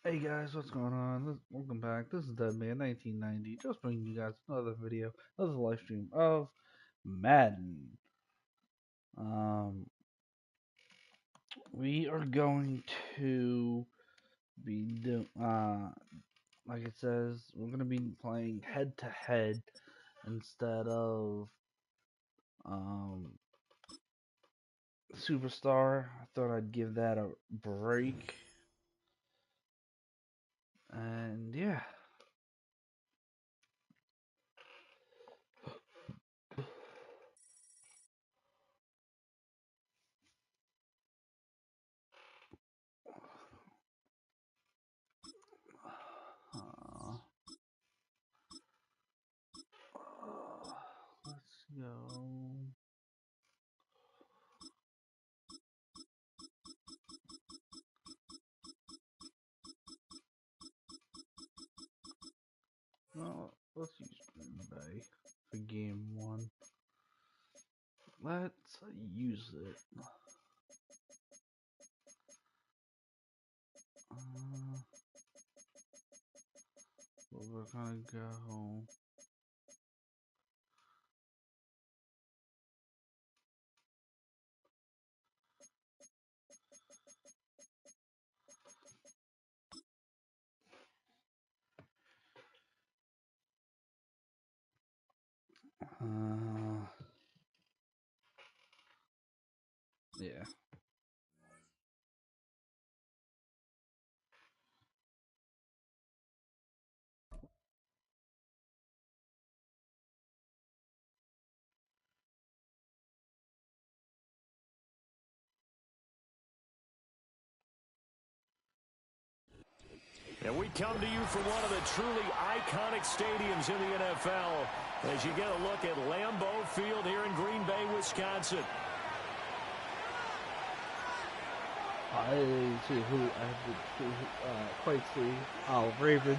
Hey guys, what's going on? Welcome back. This is Deadman 1990. Just bringing you guys another video, another live stream of Madden. Um, we are going to be like it says, we're going to be playing head to head instead of um Superstar. I thought I'd give that a break, and yeah. Uh, let's go. Well, let's use Green Bay for game one. Let's use it. Well, we're gonna go. Yeah. And we come to you from one of the truly iconic stadiums in the NFL as you get a look at Lambeau Field here in Green Bay, Wisconsin. I didn't see who I have to quite see. Oh, Ravens.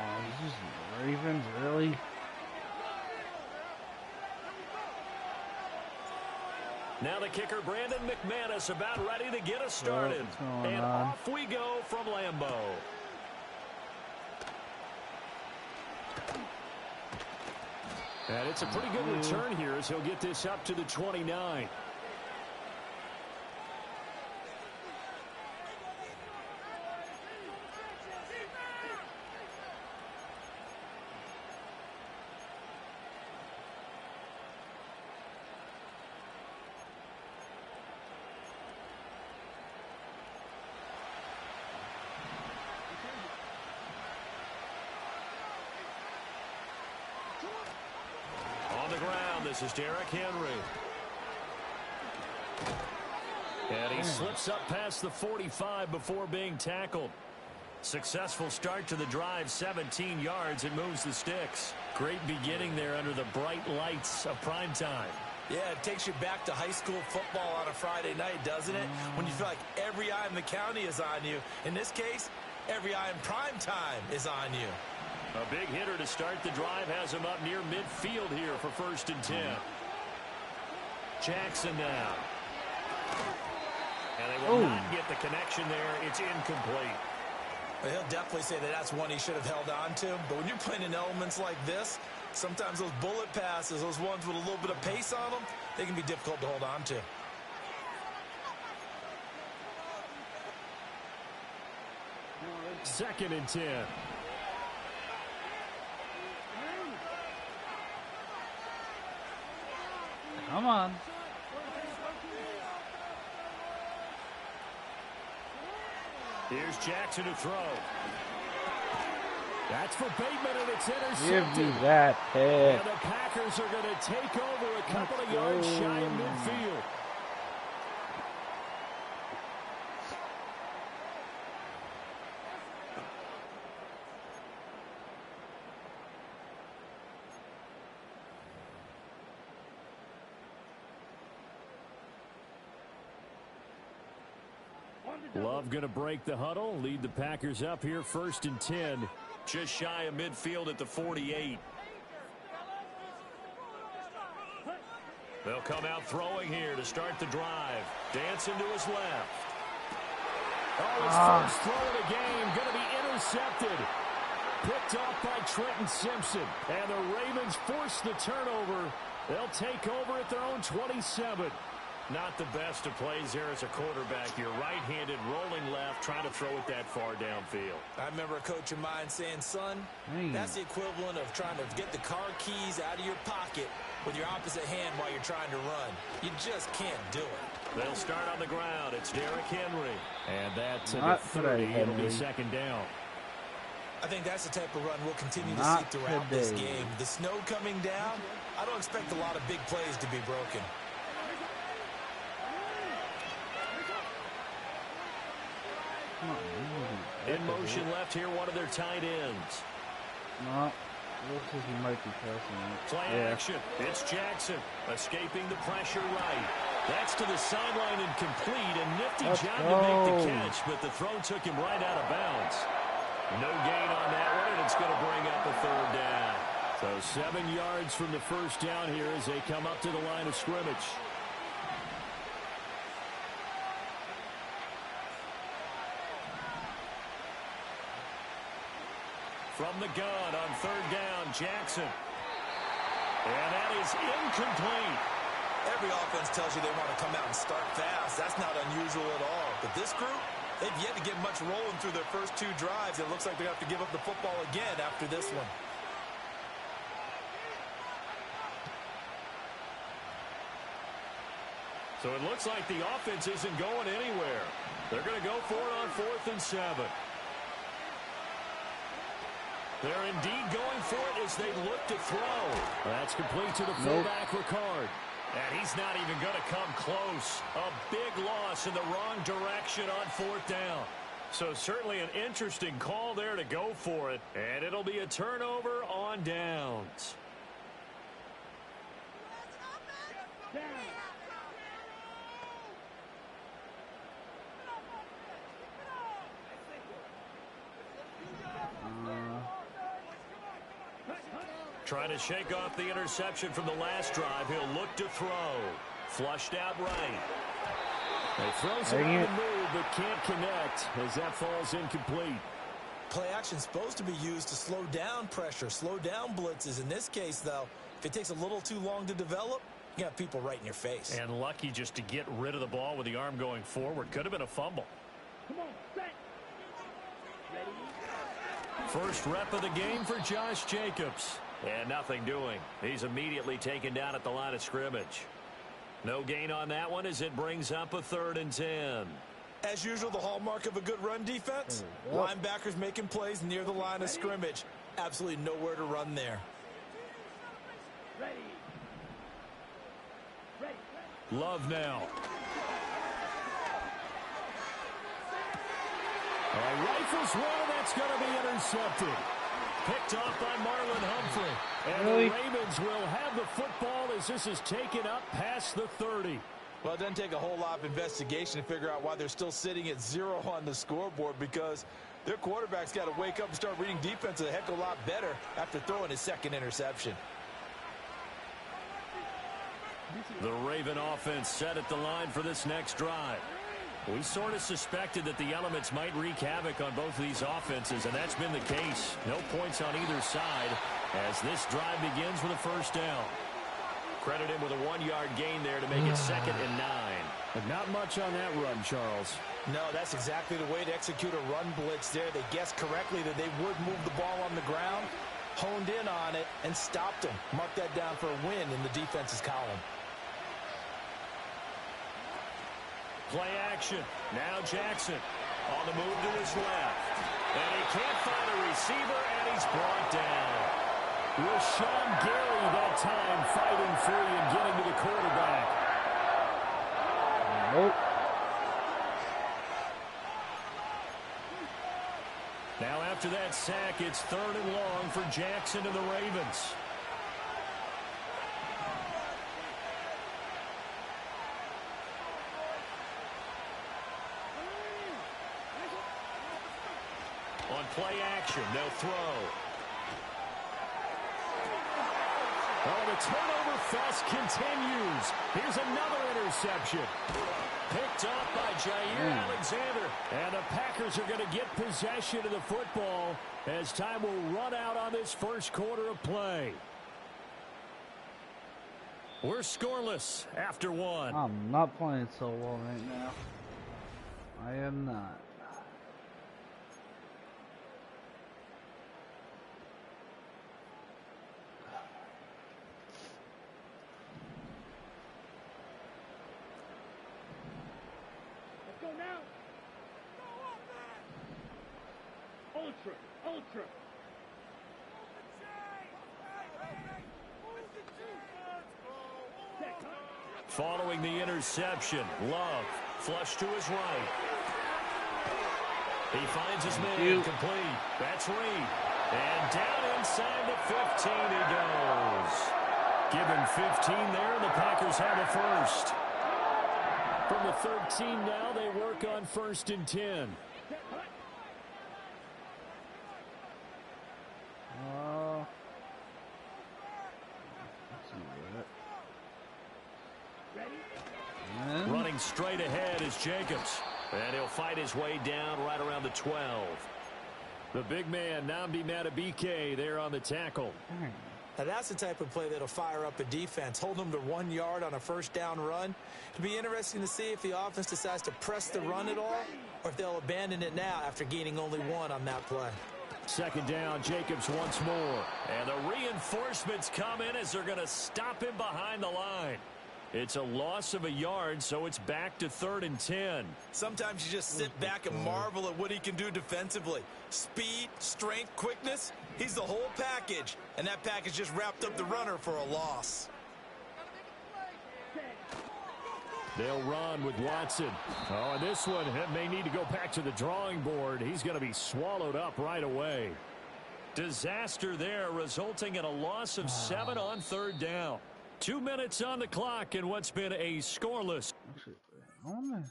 Oh, is this Ravens really? Now the kicker, Brandon McManus, about ready to get us started. And off we go from Lambeau. And it's a pretty good return here as he'll get this up to the 29. On the ground, this is Derrick Henry. And he slips up past the 45 before being tackled. Successful start to the drive, 17 yards. It moves the sticks. Great beginning there under the bright lights of prime time. Yeah, it takes you back to high school football on a Friday night, doesn't it? When you feel like every eye in the county is on you. In this case, every eye in prime time is on you. A big hitter to start the drive has him up near midfield here for 1st and 10. Jackson now. And they will not get the connection there. It's incomplete. Well, he'll definitely say that that's one he should have held on to. But when you're playing in elements like this, sometimes those bullet passes, those ones with a little bit of pace on them, they can be difficult to hold on to. Second and 10. Come on. Here's Jackson to throw. That's for Bateman, and it's intercepted. Give me that pick. And the Packers are going to take over a couple of yards shy of midfield. Love going to break the huddle, lead the Packers up here 1st and 10. Just shy of midfield at the 48. They'll come out throwing here to start the drive. Dancing to his left. Oh, his first throw of the game going to be intercepted. Picked off by Trenton Simpson. And the Ravens force the turnover. They'll take over at their own 27. Not the best of plays there as a quarterback. You're right-handed, rolling left, trying to throw it that far downfield. I remember a coach of mine saying, son, that's the equivalent of trying to get the car keys out of your pocket with your opposite hand while you're trying to run. You just can't do it. They'll start on the ground. It's Derrick Henry. And that's a 30. It'll be second down. I think that's the type of run we'll continue to see throughout this game. The snow coming down, I don't expect a lot of big plays to be broken. In motion left here, one of their tight ends. No, looks like he might be passing it. Play action. It's Jackson escaping the pressure right. That's to the sideline and complete. A nifty job to make the catch, but the throw took him right out of bounds. No gain on that one, and it's going to bring up a third down. So 7 yards from the first down here as they come up to the line of scrimmage. From the gun on third down, Jackson. And that is incomplete. Every offense tells you they want to come out and start fast. That's not unusual at all. But this group, they've yet to get much rolling through their first 2 drives. It looks like they have to give up the football again after this one. So it looks like the offense isn't going anywhere. They're going to go for it on 4th and 7. They're indeed going for it as they look to throw. That's complete to the fullback, Ricard. And he's not even going to come close. A big loss in the wrong direction on 4th down. So certainly an interesting call there to go for it. And it'll be a turnover on downs. Trying to shake off the interception from the last drive. He'll look to throw. Flushed out right. He throws it on the move, but can't connect as that falls incomplete. Play action supposed to be used to slow down pressure, slow down blitzes. In this case, though, if it takes a little too long to develop, you got people right in your face. And lucky just to get rid of the ball with the arm going forward. Could have been a fumble. Come on, set. First rep of the game for Josh Jacobs. And nothing doing. He's immediately taken down at the line of scrimmage. No gain on that one as it brings up a 3rd and 10. As usual, the hallmark of a good run defense, linebackers making plays near the line of scrimmage. Absolutely nowhere to run there. Love now. Rifles one, that's going to be intercepted. Picked off by Marlon Humphrey. And the Ravens will have the football as this is taken up past the 30. Well, it doesn't take a whole lot of investigation to figure out why they're still sitting at 0 on the scoreboard, because their quarterback's got to wake up and start reading defense a heck of a lot better after throwing his 2nd interception. The Raven offense set at the line for this next drive. We sort of suspected that the elements might wreak havoc on both of these offenses, and that's been the case. No points on either side as this drive begins with a first down. Credit him with a 1-yard gain there to make it 2nd and 9. But not much on that run, Charles. No, that's exactly the way to execute a run blitz there. They guessed correctly that they would move the ball on the ground, honed in on it, and stopped them. Mark that down for a win in the defense's column. Play action. Now Jackson on the move to his left. And he can't find a receiver, and he's brought down. Rashawn Gary that time fighting free and getting to the quarterback. Nope. Now after that sack, it's 3rd and long for Jackson and the Ravens. On play action, they'll throw. Oh, the turnover fest continues. Here's another interception. Picked off by Jair Alexander. And the Packers are going to get possession of the football as time will run out on this first quarter of play. We're scoreless after one. I'm not playing so well right now. I am not. Ultra. Following the interception, Love flush to his right. He finds his man complete. That's Reed. And down inside the 15 he goes. Given 15 there, the Packers have a first. From the 13 now, they work on 1st and 10. Running straight ahead is Jacobs. And he'll fight his way down right around the 12. The big man, Nnamdi Madubuike, there on the tackle. Now that's the type of play that'll fire up a defense. Hold them to 1 yard on a first down run. It'll be interesting to see if the offense decides to press the run at all, or if they'll abandon it now after gaining only 1 on that play. 2nd down, Jacobs once more. And the reinforcements come in as they're going to stop him behind the line. It's a loss of a yard, so it's back to 3rd and 10. Sometimes you just sit back and marvel at what he can do defensively. Speed, strength, quickness, he's the whole package. And that package just wrapped up the runner for a loss. They'll run with Watson. Oh, and this one may need to go back to the drawing board. He's going to be swallowed up right away. Disaster there, resulting in a loss of 7 on 3rd down. 2 minutes on the clock in what's been a scoreless. Actually, I wanna,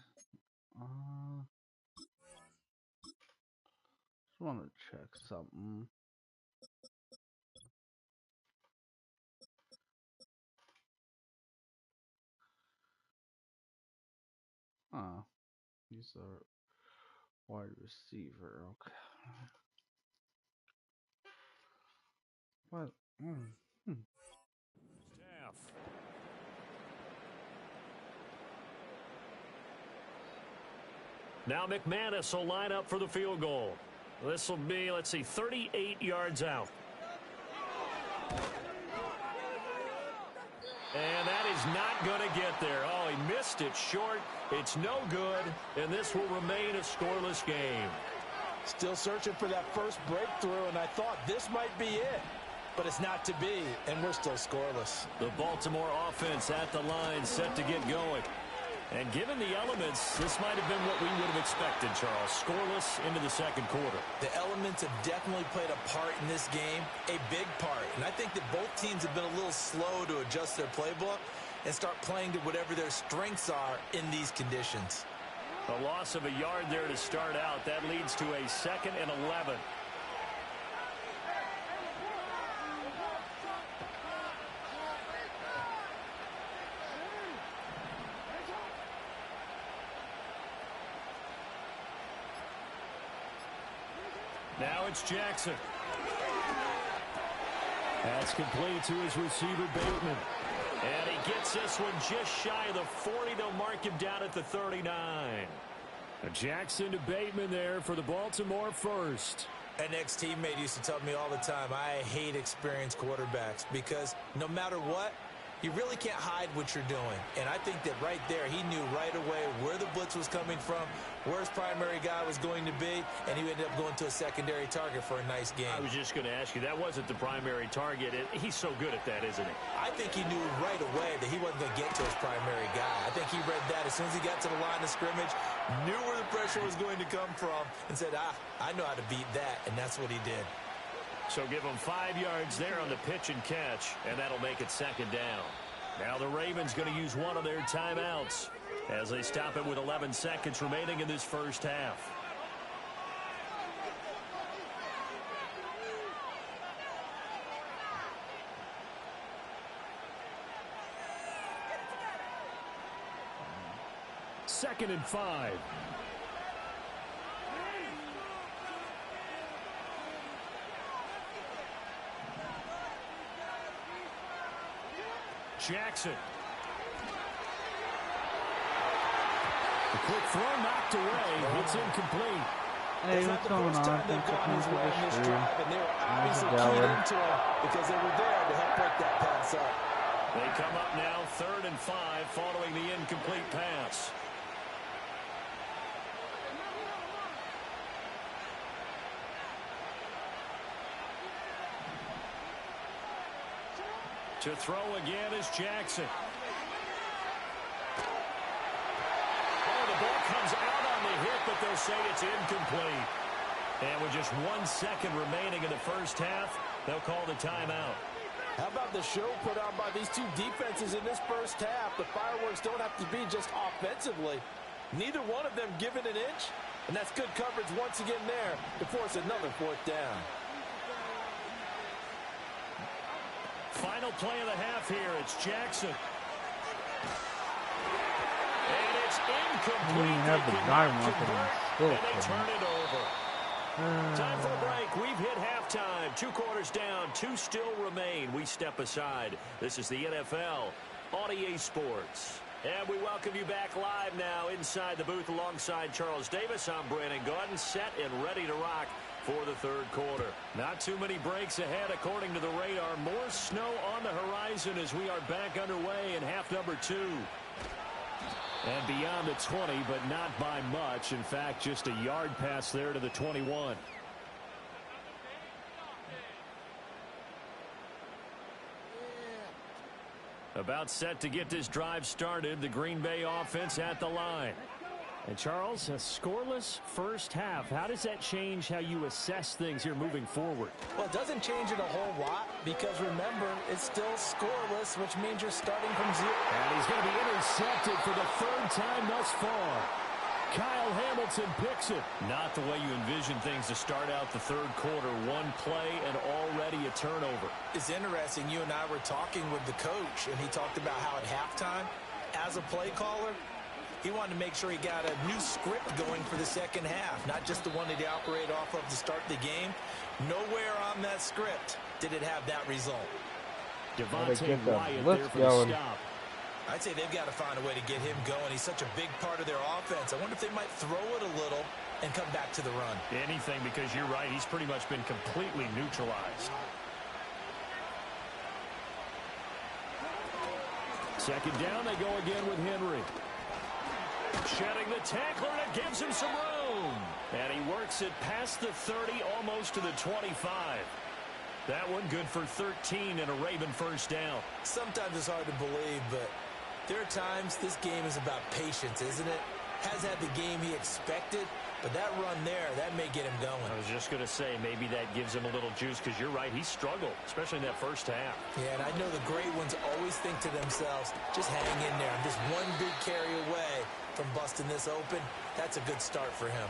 just want to check something. He's a wide receiver. Okay. What? Now McManus will line up for the field goal. This will be, let's see, 38 yards out. And that is not going to get there. Oh, he missed it short. It's no good, and this will remain a scoreless game. Still searching for that first breakthrough, and I thought this might be it. But it's not to be, and we're still scoreless. The Baltimore offense at the line set to get going. And given the elements, this might have been what we would have expected, Charles. Scoreless into the 2nd quarter. The elements have definitely played a part in this game, a big part. And I think that both teams have been a little slow to adjust their playbook and start playing to whatever their strengths are in these conditions. A loss of a yard there to start out. That leads to a 2nd and 11. Now it's Jackson. That's complete to his receiver, Bateman. And he gets this one just shy of the 40. They'll mark him down at the 39. Jackson to Bateman there for the Baltimore first. An ex-teammate used to tell me all the time, I hate experienced quarterbacks because no matter what, you really can't hide what you're doing. And I think that right there, he knew right away where the blitz was coming from, where his primary guy was going to be, and he ended up going to a secondary target for a nice game. I was just going to ask you, that wasn't the primary target. He's so good at that, isn't he? I think he knew right away that he wasn't going to get to his primary guy. I think he read that as soon as he got to the line of scrimmage, knew where the pressure was going to come from, and said, I know how to beat that, and that's what he did. So give him 5 yards there on the pitch and catch, and that'll make it 2nd down. Now the Ravens going to use one of their timeouts as they stop it with 11 seconds remaining in this first half. 2nd and 5. Jackson. The quick throw knocked away. It's incomplete. Hey, what's going on? Thanks for coming to the stream. And they were obviously keyed into him because they were there to help break that pass up. They come up now 3rd and 5 following the incomplete pass. To throw again is Jackson. Oh, the ball comes out on the hit, but they'll say it's incomplete. And with just 1 second remaining in the first half, they'll call the timeout. How about the show put on by these two defenses in this first half? The fireworks don't have to be just offensively. Neither one of them given an inch, and that's good coverage once again there to force another 4th down. Final play of the half here. It's Jackson. And it's incomplete. You have the guy walking and they turn it over. Time for a break. We've hit halftime. 2 quarters down. 2 still remain. We step aside. This is the NFL on EA Sports. And we welcome you back live now inside the booth alongside Charles Davis. I'm Brandon Gaudin, set and ready to rock for the 3rd quarter. Not too many breaks ahead according to the radar. More snow on the horizon as we are back underway in half number 2. And beyond the 20, but not by much. In fact, just a yard pass there to the 21. About set to get this drive started. The Green Bay offense at the line. And Charles, a scoreless first half. How does that change how you assess things here moving forward? Well, it doesn't change it a whole lot because, remember, it's still scoreless, which means you're starting from 0. And he's going to be intercepted for the 3rd time thus far. Kyle Hamilton picks it. Not the way you envision things to start out the 3rd quarter. 1 play and already a turnover. It's interesting. You and I were talking with the coach, and he talked about how at halftime, as a play caller, he wanted to make sure he got a new script going for the 2nd half, not just the one that he operated off of to start the game. Nowhere on that script did it have that result. Devontae Wyatt there for the stop. I'd say they've got to find a way to get him going. He's such a big part of their offense. I wonder if they might throw it a little and come back to the run. Anything, because you're right. He's pretty much been completely neutralized. 2nd down, they go again with Henry. Shedding the tackler, and it gives him some room. And he works it past the 30, almost to the 25. That one good for 13 and a Raven first down. Sometimes it's hard to believe, but there are times this game is about patience, isn't it? Has had the game he expected, but that run there, that may get him going. I was just going to say, maybe that gives him a little juice, because you're right, he struggled, especially in that first half. Yeah, and I know the great ones always think to themselves, just hang in there. I'm just one big carry away from busting this open. That's a good start for him.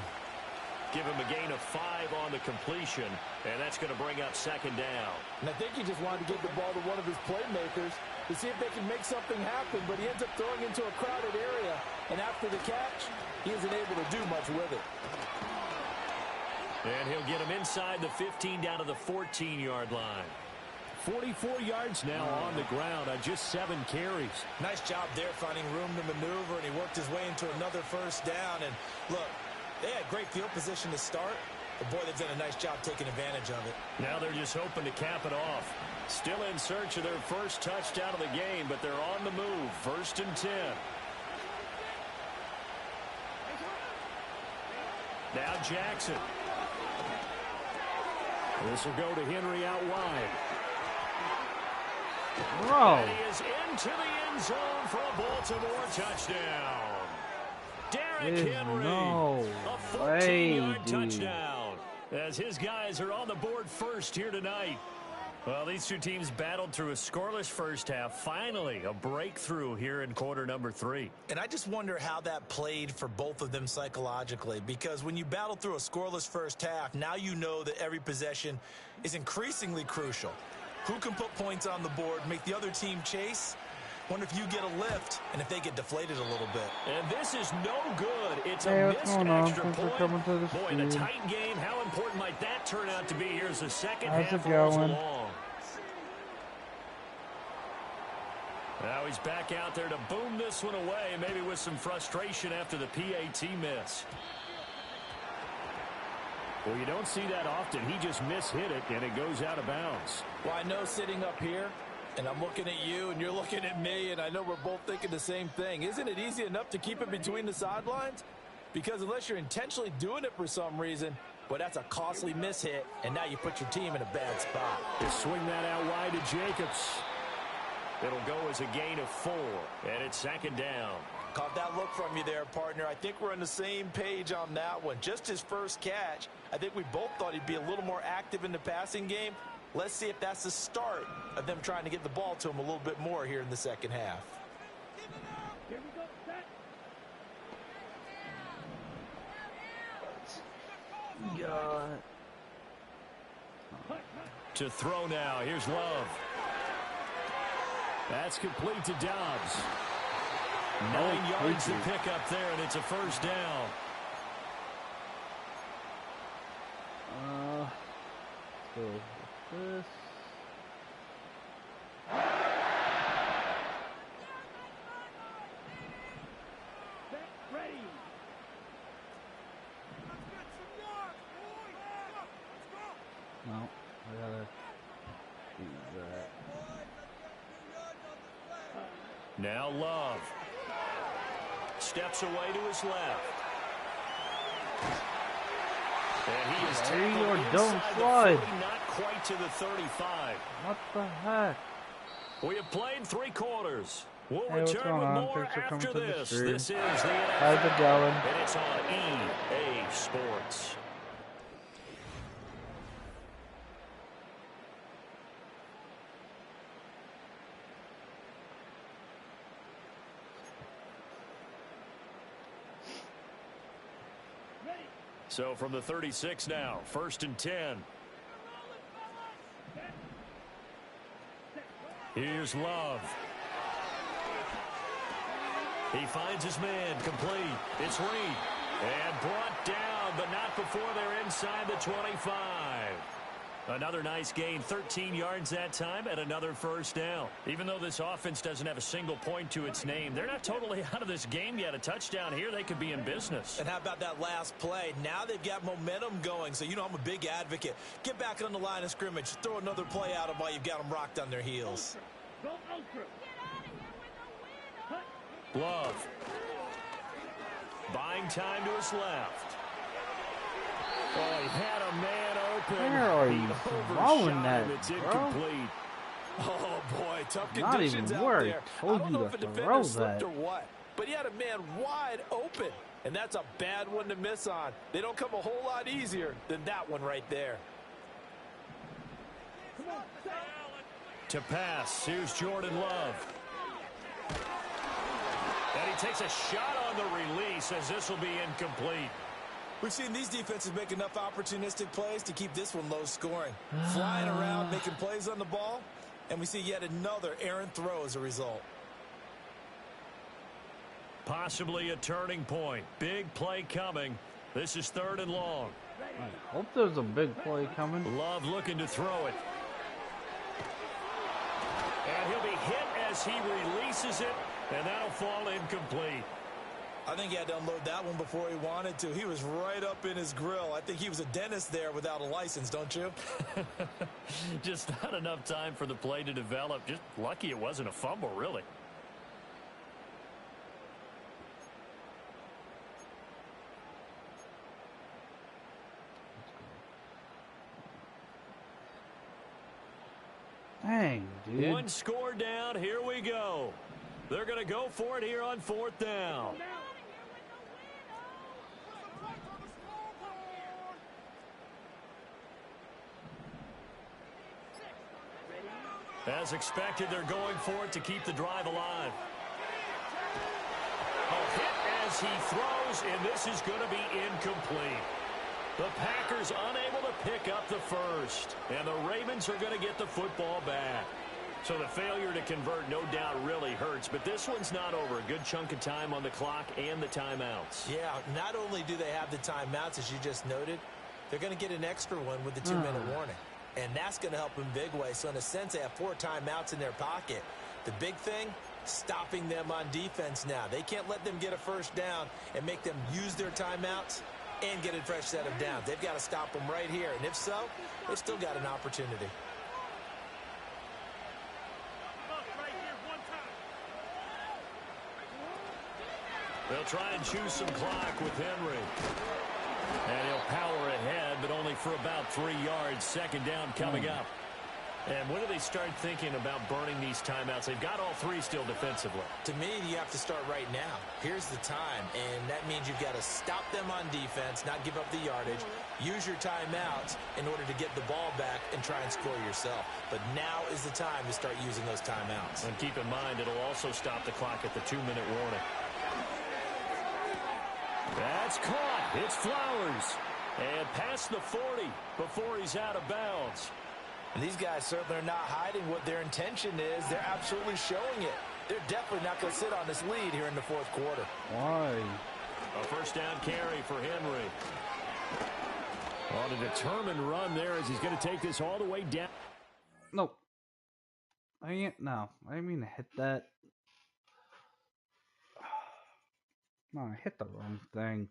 Give him a gain of 5 on the completion, and that's going to bring up 2nd down. And I think he just wanted to get the ball to one of his playmakers to see if they can make something happen, but he ends up throwing into a crowded area, and after the catch, he isn't able to do much with it. And he'll get him inside the 15 down to the 14-yard line. 44 yards now on the ground on just 7 carries. Nice job there finding room to maneuver, and he worked his way into another first down. And look, they had great field position to start, but boy, they've done a nice job taking advantage of it. Now they're just hoping to cap it off. Still in search of their first touchdown of the game, but they're on the move. 1st and 10. Now Jackson. This will go to Henry out wide. Bro. And he is into the end zone for a Baltimore touchdown. Derrick Henry, a 14-yard touchdown, as his guys are on the board first here tonight. Well, these two teams battled through a scoreless first half. Finally, a breakthrough here in quarter number 3. And I just wonder how that played for both of them psychologically, because when you battle through a scoreless first half, now you know that every possession is increasingly crucial. Who can put points on the board, make the other team chase? Wonder if you get a lift and if they get deflated a little bit. And this is no good. It's Hey, a what's missed going on? extra Thanks for point. coming to the Boy, in a stream. tight game, how important might that turn out to be here as the second How's half it rolls going? along? Now he's back out there to boom this one away, maybe with some frustration after the PAT miss. Well, you don't see that often. He just mishit it, and it goes out of bounds. Well, I know sitting up here, and I'm looking at you, and you're looking at me, and I know we're both thinking the same thing. Isn't it easy enough to keep it between the sidelines? Because unless you're intentionally doing it for some reason, well, that's a costly mishit, and now you put your team in a bad spot. They swing that out wide to Jacobs. It'll go as a gain of 4, and it's second down. Caught that look from you there, partner. I think we're on the same page on that one. Just his first catch, I think we both thought he'd be a little more active in the passing game. Let's see if that's the start of them trying to get the ball to him a little bit more here in the second half. Here we go, set. God. To throw now, here's Love. That's complete to Dobbs. 9 yards to pick up there, and it's a first down. So this. Ready. No, I gotta do that. Now Love. Steps away to his left. And he is tackled or inside don't the slide. 40, not quite to the 35. What the heck? We have played 3 quarters. We'll Hey, what's return going with on? more Thanks for coming after to the this. stream. This is the NFL. How's it going? And it's on EA Sports. So from the 36 now, 1st and 10. Here's Love. He finds his man, complete. It's Reed. And brought down, but not before they're inside the 25. Another nice gain, 13 yards that time, and another first down. Even though this offense doesn't have a single point to its name, they're not totally out of this game yet. A touchdown here, they could be in business. And how about that last play? Now they've got momentum going, so you know I'm a big advocate. Get back on the line of scrimmage. Throw another play out of while you've got them rocked on their heels. Love. Buying time to his left. Oh, he had a man open. Where are He you overshot throwing him. that, It's bro? incomplete. Oh, boy, tough Not conditions even out where he there. told I don't you know to if a throw defender slipped that. or what, but he had a man wide open, and that's a bad one to miss on. They don't come a whole lot easier than that one right there. To pass, here's Jordan Love. And he takes a shot on the release as this will be incomplete. We've seen these defenses make enough opportunistic plays to keep this one low scoring. Flying around, making plays on the ball, and we see yet another errant throw as a result. Possibly a turning point. Big play coming. This is 3rd and long. I hope there's a big play coming. Love looking to throw it. And he'll be hit as he releases it, and that'll fall incomplete. I think he had to unload that one before he wanted to. He was right up in his grill. I think he was a dentist there without a license, don't you? Just not enough time for the play to develop. Just lucky it wasn't a fumble, really. Dang, dude. One score down. Here we go. They're going to go for it here on 4th down. As expected, they're going for it to keep the drive alive. A hit as he throws, and this is going to be incomplete. The Packers unable to pick up the first, and the Ravens are going to get the football back. So the failure to convert no doubt really hurts, but this one's not over. A good chunk of time on the clock and the timeouts. Yeah, not only do they have the timeouts, as you just noted, they're going to get an extra one with the 2-minute warning. And that's going to help in big way. So in a sense, they have 4 timeouts in their pocket. The big thing, stopping them on defense now. They can't let them get a first down and make them use their timeouts and get a fresh set of downs. They've got to stop them right here. And if so, they've still got an opportunity. They'll try and choose some clock with Henry. And he'll power ahead, but only for about 3 yards. Second down coming up. And when do they start thinking about burning these timeouts? They've got all 3 still defensively. To me, you have to start right now. Here's the time, and that means you've got to stop them on defense, not give up the yardage, use your timeouts in order to get the ball back and try and score yourself. But now is the time to start using those timeouts. And keep in mind, it'll also stop the clock at the 2-minute warning. That's caught. It's Flowers. And past the 40 before he's out of bounds. And these guys certainly are not hiding what their intention is. They're absolutely showing it. They're definitely not going to sit on this lead here in the fourth quarter. Why? A first down carry for Henry. On a determined run there as he's going to take this all the way down. No. No. I didn't mean to hit that. No, I hit the wrong thing.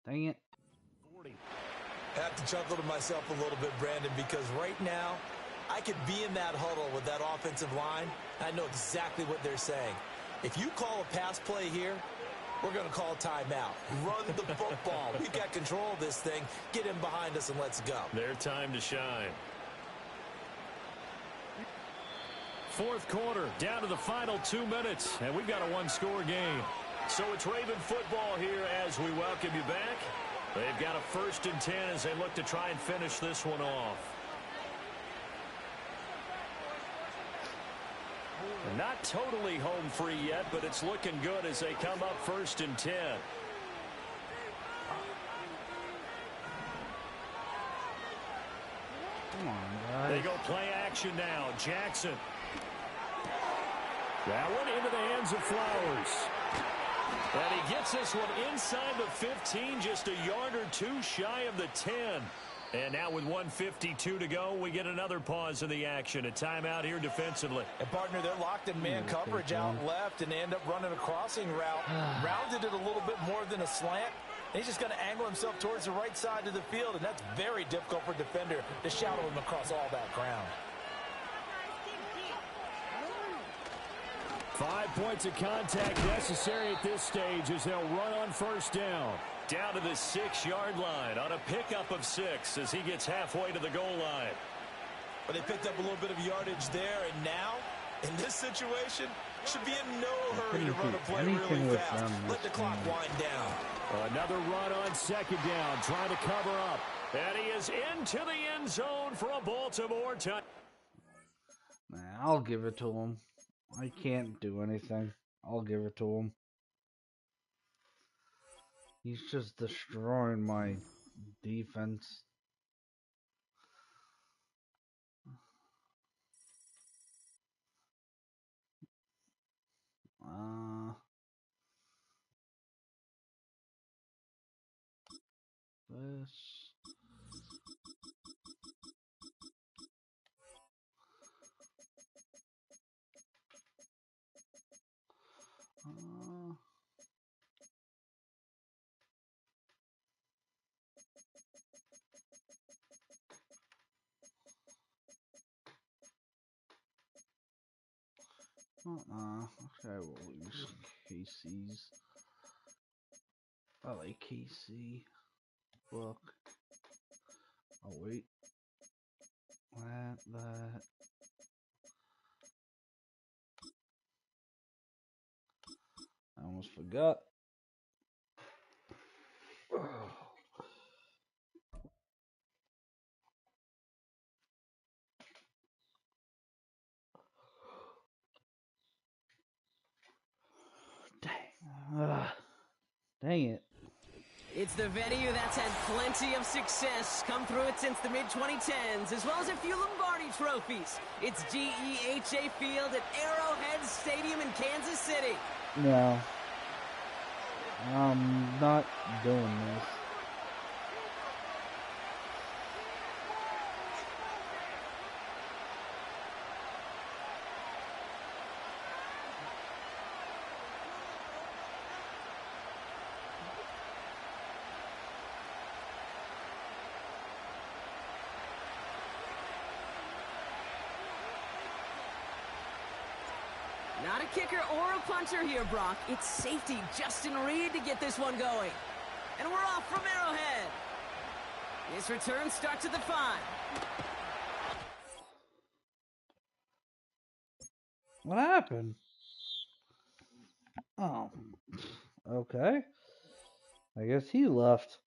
Dang it. 40. I have to chuckle to myself a little bit, Brandon, because right now I could be in that huddle with that offensive line. I know exactly what they're saying. If you call a pass play here, we're going to call timeout. Run the football. We've got control of this thing. Get in behind us and let's go. Their time to shine. Fourth quarter, down to the final 2 minutes, and we've got a one-score game. So it's Raven football here as we welcome you back. They've got a 1st and 10 as they look to try and finish this one off. Not totally home free yet, but it's looking good as they come up 1st and 10. Come on, guys. They go play action now. Jackson. That one into the hands of Flowers. And he gets this one inside the 15, just a yard or 2 shy of the 10. And now with 1:52 to go, we get another pause in the action. A timeout here defensively. And, partner, they're locked in man coverage out left, and they end up running a crossing route. Rounded it a little bit more than a slant. And he's just going to angle himself towards the right side of the field, and that's very difficult for a defender to shadow him across all that ground. 5 points of contact necessary at this stage as they'll run on 1st down. Down to the 6-yard line on a pickup of 6 as he gets halfway to the goal line. But they picked up a little bit of yardage there, and now, in this situation, should be in no hurry to run a play really fast. Let the clock wind down. Another run on 2nd down, trying to cover up. And he is into the end zone for a Baltimore touchdown. Nah, I'll give it to him. I can't do anything. I'll give it to him. He's just destroying my defense. This. Okay, we'll use KC's. I like KC. Book. Oh, wait. That. I almost forgot. Dang. Dang it. It's the venue that's had plenty of success, come through it since the mid-2010s, as well as a few Lombardi trophies. It's GEHA Field at Arrowhead Stadium in Kansas City. No. I'm not doing this. Not a kicker or a puncher here, Brock. It's safety Justin Reed to get this one going. And we're off from Arrowhead. This return starts at the 5. What happened? Oh. Okay. I guess he left.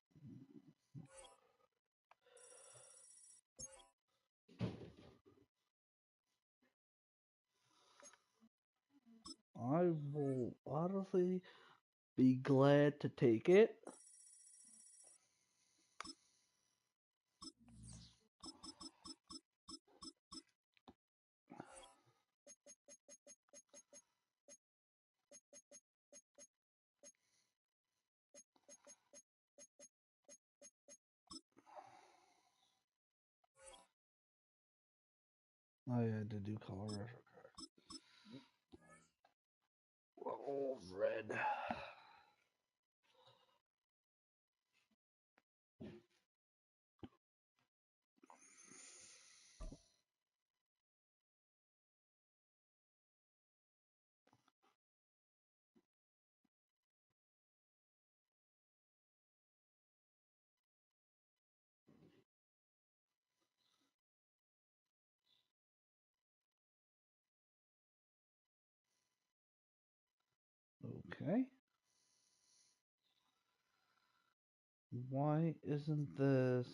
I will honestly be glad to take it. Oh yeah, I did do color retro card. Oh, red. Okay. Why isn't this?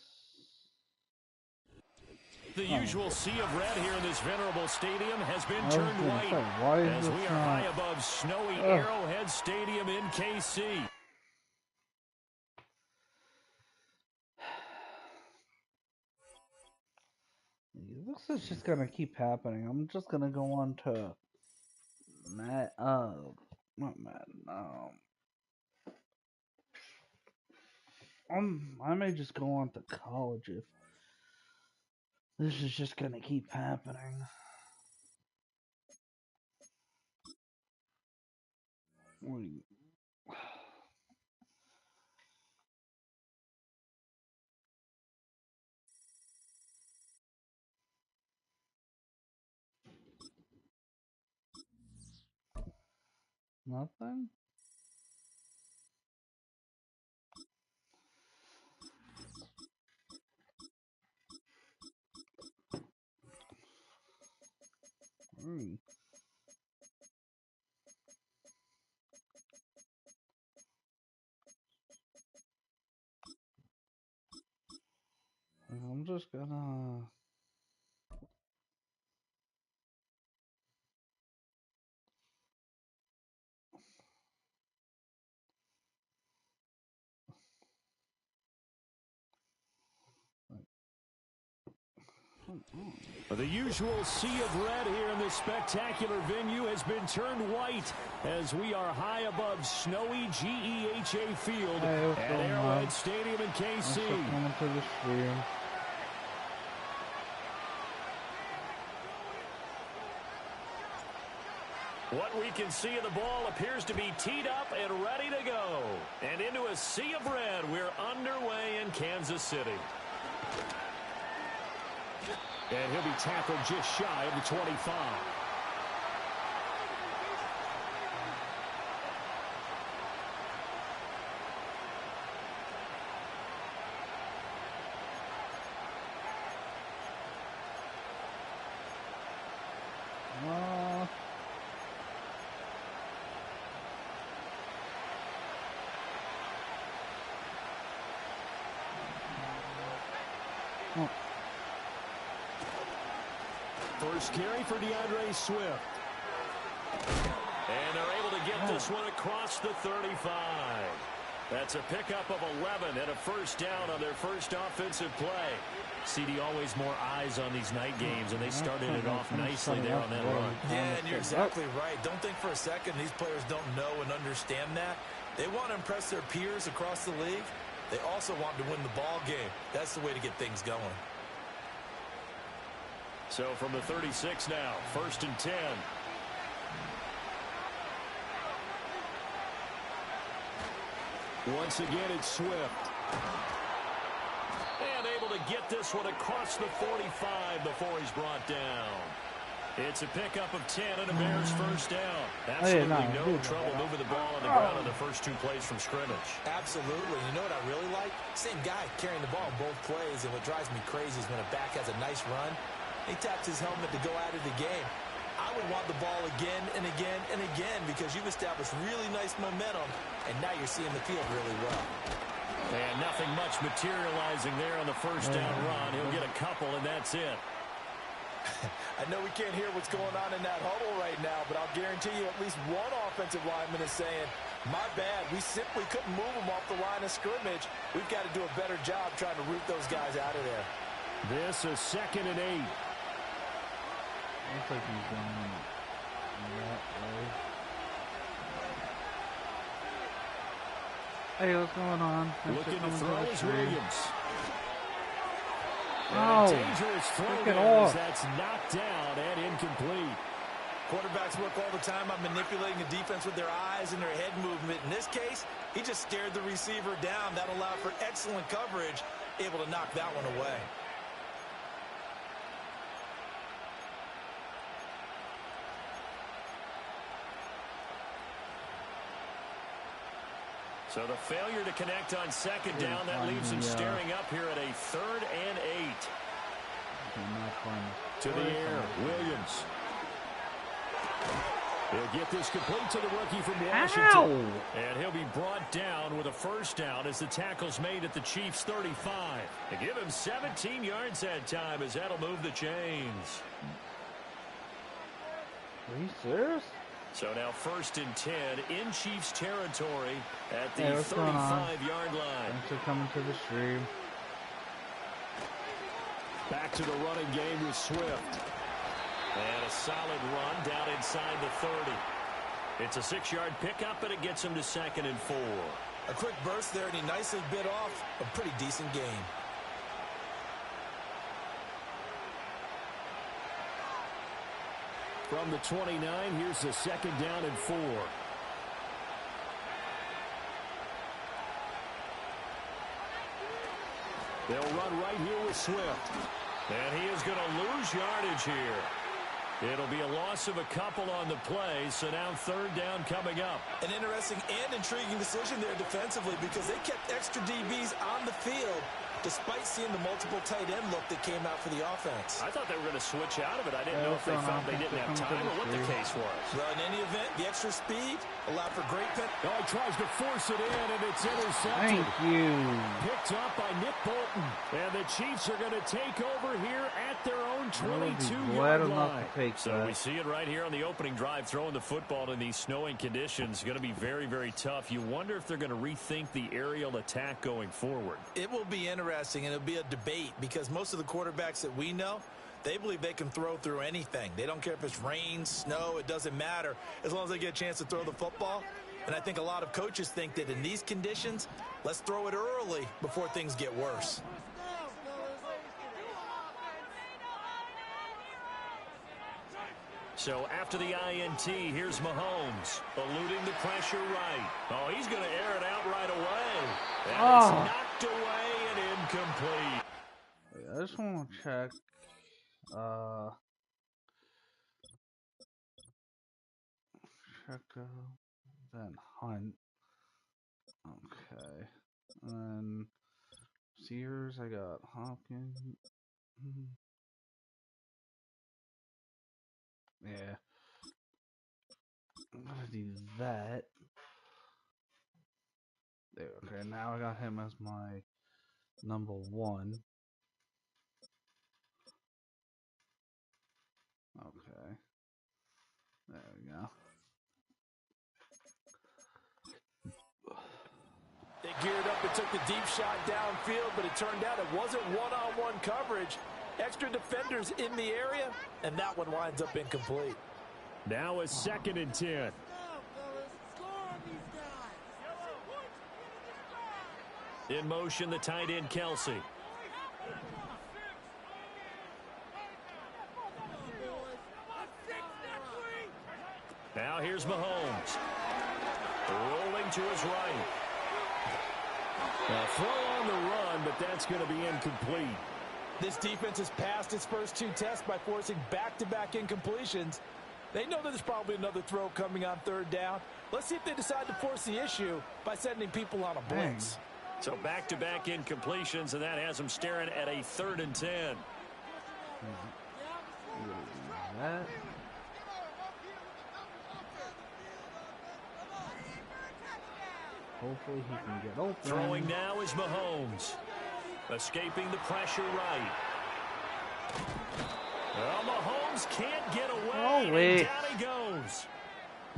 The usual sea of red here in this venerable stadium has been I was turned gonna white say, why is as this we are not- high above snowy Arrowhead Stadium in KC. This is just gonna keep happening. I'm just gonna go on to not Madden. I may just go on to college if this is just gonna keep happening. Wait. Nothing? I'm just gonna... The usual sea of red here in this spectacular venue has been turned white as we are high above snowy GEHA Field at Arrowhead Stadium in KC. Coming to the stream. What we can see of the ball appears to be teed up and ready to go. And into a sea of red, we're underway in Kansas City. And he'll be tackled just shy of the 25. First carry for DeAndre Swift. And they're able to get this one across the 35. That's a pickup of 11 and a first down on their first offensive play. CD, always more eyes on these night games, and they started it off nicely there on that run. Yeah, and you're exactly right. Don't think for a second these players don't know and understand that. They want to impress their peers across the league. They also want to win the ball game. That's the way to get things going. So from the 36 now, 1st and 10. Once again, it's Swift. And able to get this one across the 45 before he's brought down. It's a pickup of 10 and a Bears first down. Absolutely no trouble moving the ball on the ground on the first 2 plays from scrimmage. Absolutely. You know what I really like? Same guy carrying the ball in both plays, and what drives me crazy is when a back has a nice run, he taps his helmet to go out of the game. I would want the ball again and again and again because you've established really nice momentum, and now you're seeing the field really well. And nothing much materializing there on the first down run. He'll get a couple, and that's it. I know we can't hear what's going on in that huddle right now, but I'll guarantee you at least one offensive lineman is saying, my bad, we simply couldn't move them off the line of scrimmage. We've got to do a better job trying to root those guys out of there. This is 2nd and 8. Looks like he's going that way. Hey, what's going on? Looking to throw is Williams. Oh, and a dangerous throw there as that's knocked down and incomplete. Quarterbacks work all the time on manipulating the defense with their eyes and their head movement. In this case, he just stared the receiver down. That allowed for excellent coverage, able to knock that one away. So the failure to connect on 2nd down, that leaves him staring up here at a 3rd and 8. To the air, Williams. He'll get this complete to the rookie from Washington. Ow! And he'll be brought down with a first down as the tackle's made at the Chiefs' 35. They give him 17 yards that time as that'll move the chains. Are you serious? So now 1st and 10 in Chiefs territory at the Hey, 35-yard line. Thanks for coming to the stream. Back to the running game with Swift. And a solid run down inside the 30. It's a 6-yard pickup, and it gets him to 2nd and 4. A quick burst there, and he nicely bit off a pretty decent game. From the 29, here's the 2nd down and 4. They'll run right here with Swift. And he is going to lose yardage here. It'll be a loss of a couple on the play, so now 3rd down coming up. An interesting and intriguing decision there defensively because they kept extra DBs on the field despite seeing the multiple tight end look that came out for the offense. I thought they were going to switch out of it. I didn't know if they found they didn't have time or what the case was. Well, in any event, the extra speed allowed for great pen. Oh, he tries to force it in, and it's intercepted. Thank you. Picked up by Nick Bolton. And the Chiefs are going to take over here at their own 22-yard line. So we see it right here on the opening drive, throwing the football in these snowing conditions. Going to be very, very tough. You wonder if they're going to rethink the aerial attack going forward. It will be interesting, and it'll be a debate because most of the quarterbacks that we know, they believe they can throw through anything. They don't care if it's rain, snow, it doesn't matter as long as they get a chance to throw the football. And I think a lot of coaches think that in these conditions, let's throw it early before things get worse. So after the INT, here's Mahomes, eluding the pressure right. Oh, he's going to air it out right away. And it's knocked away and incomplete. I just want to check. Checo, then Hunt. Okay. And then Sears, I got Hopkins. Yeah. I'm gonna do that. There, okay, now I got him as my number 1. Okay. There we go. They took the deep shot downfield, but it turned out it wasn't one-on-one coverage. Extra defenders in the area, and that one winds up incomplete. Now a 2nd and 10. In motion, the tight end, Kelsey. Now here's Mahomes. Rolling to his right. A throw on the run, but that's going to be incomplete. This defense has passed its first 2 tests by forcing back-to-back incompletions. They know that there's probably another throw coming on 3rd down. Let's see if they decide to force the issue by sending people on a blitz. So back-to-back incompletions, and that has them staring at a 3rd and 10. That. Hopefully he can get open. Throwing now is Mahomes. Escaping the pressure right. Well, Mahomes can't get away. And down he goes.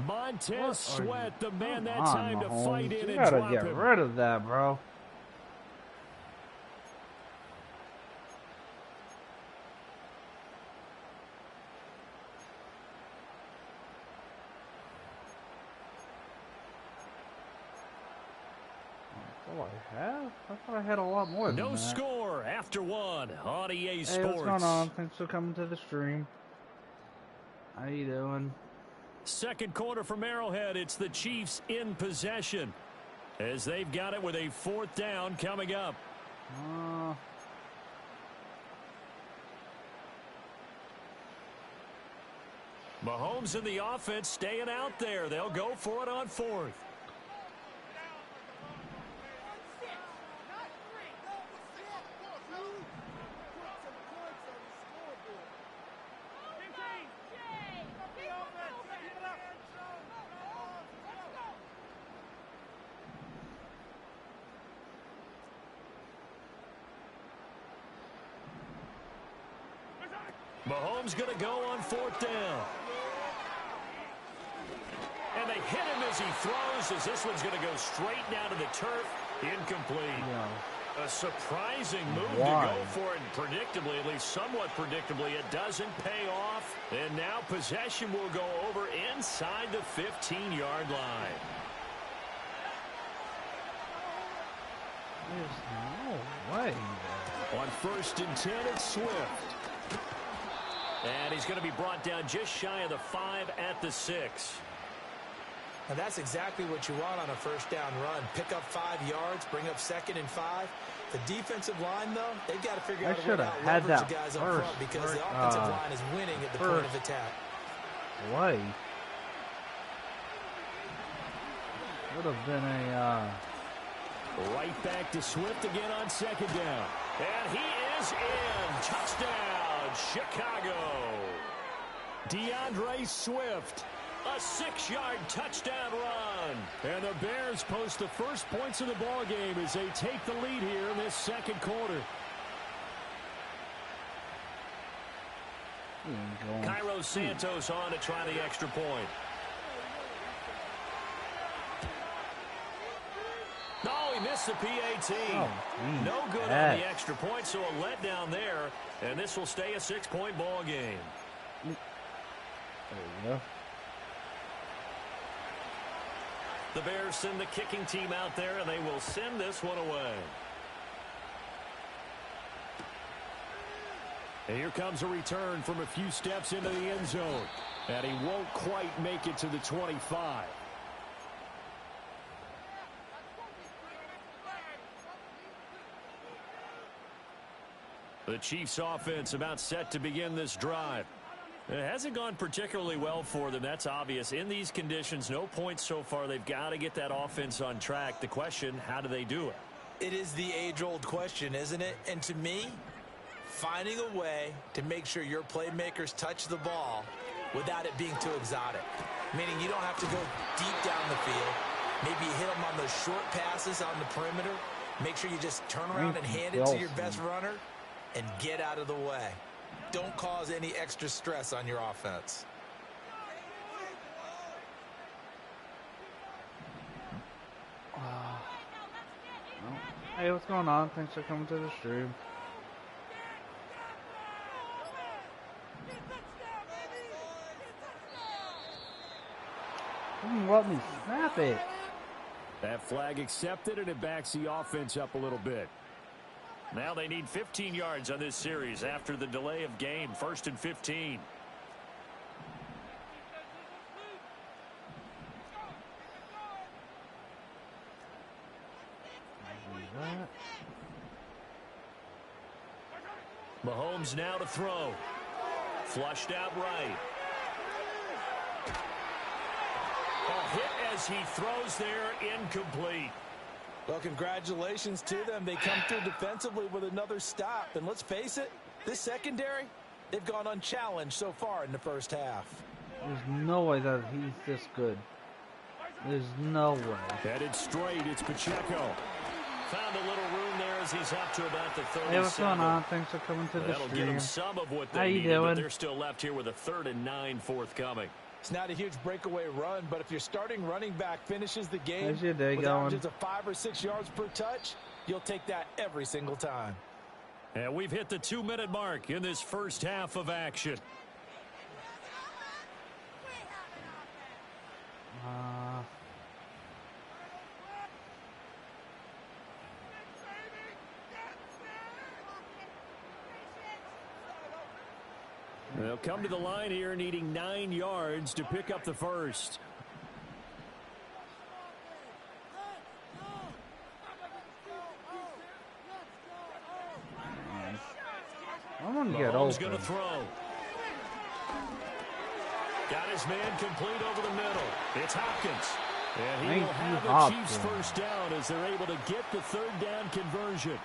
Montez Sweat, the man that Come time on, to Mahomes. fight in You and gotta drop get him. rid of that, bro. I thought I had a lot more than No that. score after 1 on EA Sports. Hey, what's going on? Thanks for coming to the stream. How you doing? 2nd quarter from Arrowhead. It's the Chiefs in possession as they've got it with a 4th down coming up. Mahomes and the offense staying out there. They'll go for it on 4th. Mahomes going to go on 4th down. And they hit him as he throws, as this one's going to go straight down to the turf. Incomplete. Yeah. A surprising move to go for it, and predictably, at least somewhat predictably, it doesn't pay off. And now possession will go over inside the 15-yard line. There's no way. On 1st and 10, it's Swift. And he's going to be brought down just shy of the 5 at the 6. And that's exactly what you want on a 1st down run. Pick up 5 yards, bring up 2nd and 5. The defensive line, though, they've got to figure out a way to out-leverage the guys up front because the offensive line is winning at the point of attack. Way. Would have been a... Right back to Swift again on 2nd down. And he is in. Touchdown, Chicago. DeAndre Swift. A 6-yard touchdown run. And the Bears post the first points of the ball game as they take the lead here in this 2nd quarter. Cairo Santos on to try the extra point. No, he missed the PAT. No good on the extra point, so a letdown there. And this will stay a 6-point ball game. There you go. The Bears send the kicking team out there, and they will send this one away. And here comes a return from a few steps into the end zone. And he won't quite make it to the 25. The Chiefs offense about set to begin this drive. It hasn't gone particularly well for them. That's obvious. In these conditions, no points so far. They've got to get that offense on track. The question, how do they do it? It is the age-old question, isn't it? And to me, finding a way to make sure your playmakers touch the ball without it being too exotic. Meaning you don't have to go deep down the field. Maybe you hit them on those short passes on the perimeter. Make sure you just turn around and hand it to your best runner and get out of the way. Don't cause any extra stress on your offense. Well, Hey, what's going on? Thanks for coming to the stream. Let me snap it. That flag accepted, and it backs the offense up a little bit. Now they need 15 yards on this series after the delay of game. 1st and 15. Mahomes now to throw. Flushed out right. A hit as he throws there, incomplete. Well, congratulations to them. They come through defensively with another stop. And let's face it, this secondary, they've gone unchallenged so far in the first half. There's no way that he's this good. There's no way. Headed straight, it's Pacheco. Found a little room there as he's up to about the 37. Hey, what's going on? Thanks for coming to the That'll stream. give them some of what How they you needed, doing? but they're still left here with a 3rd and 9 forthcoming. It's not a huge breakaway run, but if your starting running back finishes the game How's your day with going? averages of 5 or 6 yards per touch, you'll take that every single time. And we've hit the 2-minute mark in this first half of action. They'll come to the line here needing 9 yards to pick up the first. I'm gonna get Mahomes open. going to throw. Got his man complete over the middle. It's Hopkins. And he Thank will you, have the Hopkins. Chiefs first down as they're able to get the 3rd down conversion.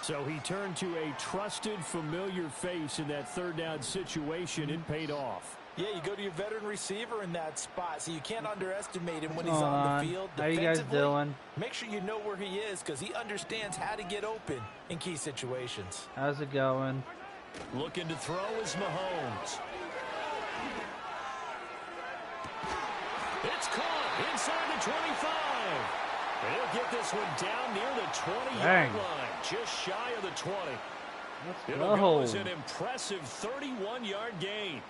So he turned to a trusted, familiar face in that 3rd down situation. It paid off. Yeah, you go to your veteran receiver in that spot, so you can't underestimate him when he's What's on going the field. How you guys Defensively, doing? make sure you know where he is because he understands how to get open in key situations. How's it going? Looking to throw is Mahomes. It's caught inside the 25. He'll get this one down near the 20-yard line, just shy of the 20. Let's It'll go go. as an impressive 31-yard gain.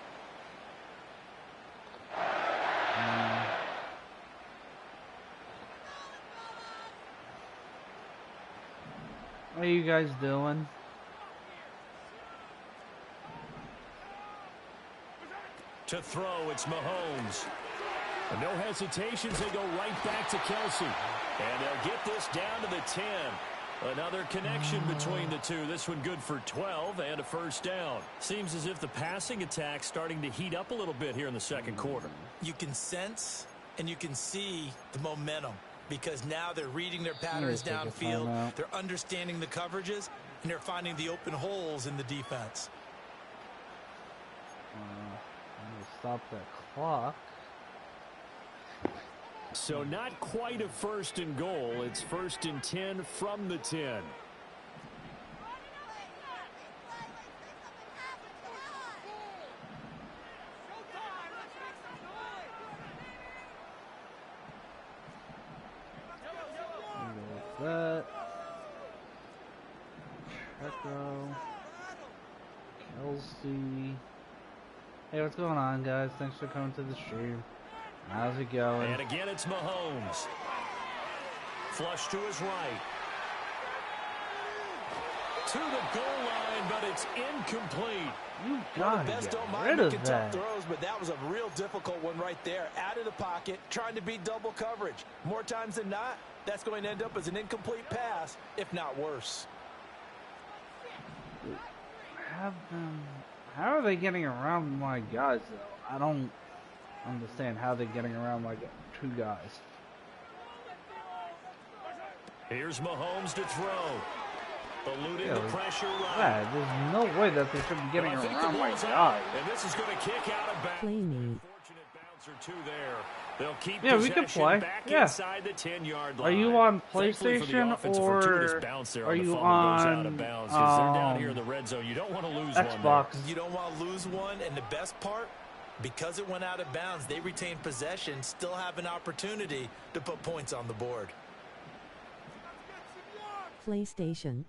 What are you guys doing? To throw, it's Mahomes. And no hesitations, they go right back to Kelsey. And they'll get this down to the 10. Another connection between the two. This one good for 12 and a first down. Seems as if the passing attack's starting to heat up a little bit here in the second quarter. You can sense and you can see the momentum because now they're reading their patterns take a downfield. timeout. They're understanding the coverages, and they're finding the open holes in the defense. I'm gonna stop that clock. So not quite a 1st and goal. It's 1st and 10 from the 10. That. Checo. Kelsey. Hey, what's going on, guys? Thanks for coming to the stream. How's it going? And again, it's Mahomes. Flush to his right. To the goal line, but it's incomplete. You Well, gotta the best get don't mind rid of making tough that. throws, but that was a real difficult one right there. Out of the pocket, trying to beat double coverage. More times than not, that's going to end up as an incomplete pass, if not worse. Have them. How are they getting around my guys, though? I don't understand how they're getting around my 2 guys. Here's Mahomes to throw. Eluding Yeah, the pressure right. Yeah, there's no way that they should be getting I think the around my ball's out, guys. and this is going to kick out of bounds. Playmate. Fortunate bounce or two there. They'll keep Yeah, we can possession play. back Yeah. inside the 10-yard line. Are you on Thankfully for the PlayStation offensive or fortuitous bounce there are on the you fumble goes out on of bounds because they're down here in the red zone. You don't want to lose one there. Xbox? You don't want to lose one, and the best part, because it went out of bounds, they retain possession, still have an opportunity to put points on the board. PlayStation.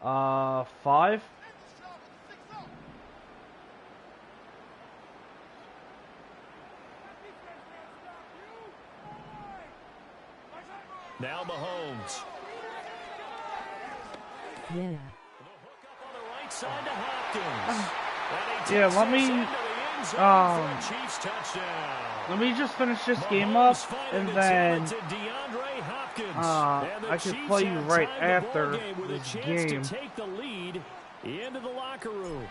5. Now Mahomes. Yeah. The hook up on the right side to Hopkins. And he Yeah, takes let this me, into the end zone for a Chiefs touchdown. Let me just finish this game up, and then I can play you right after this game. To take the lead into the locker room.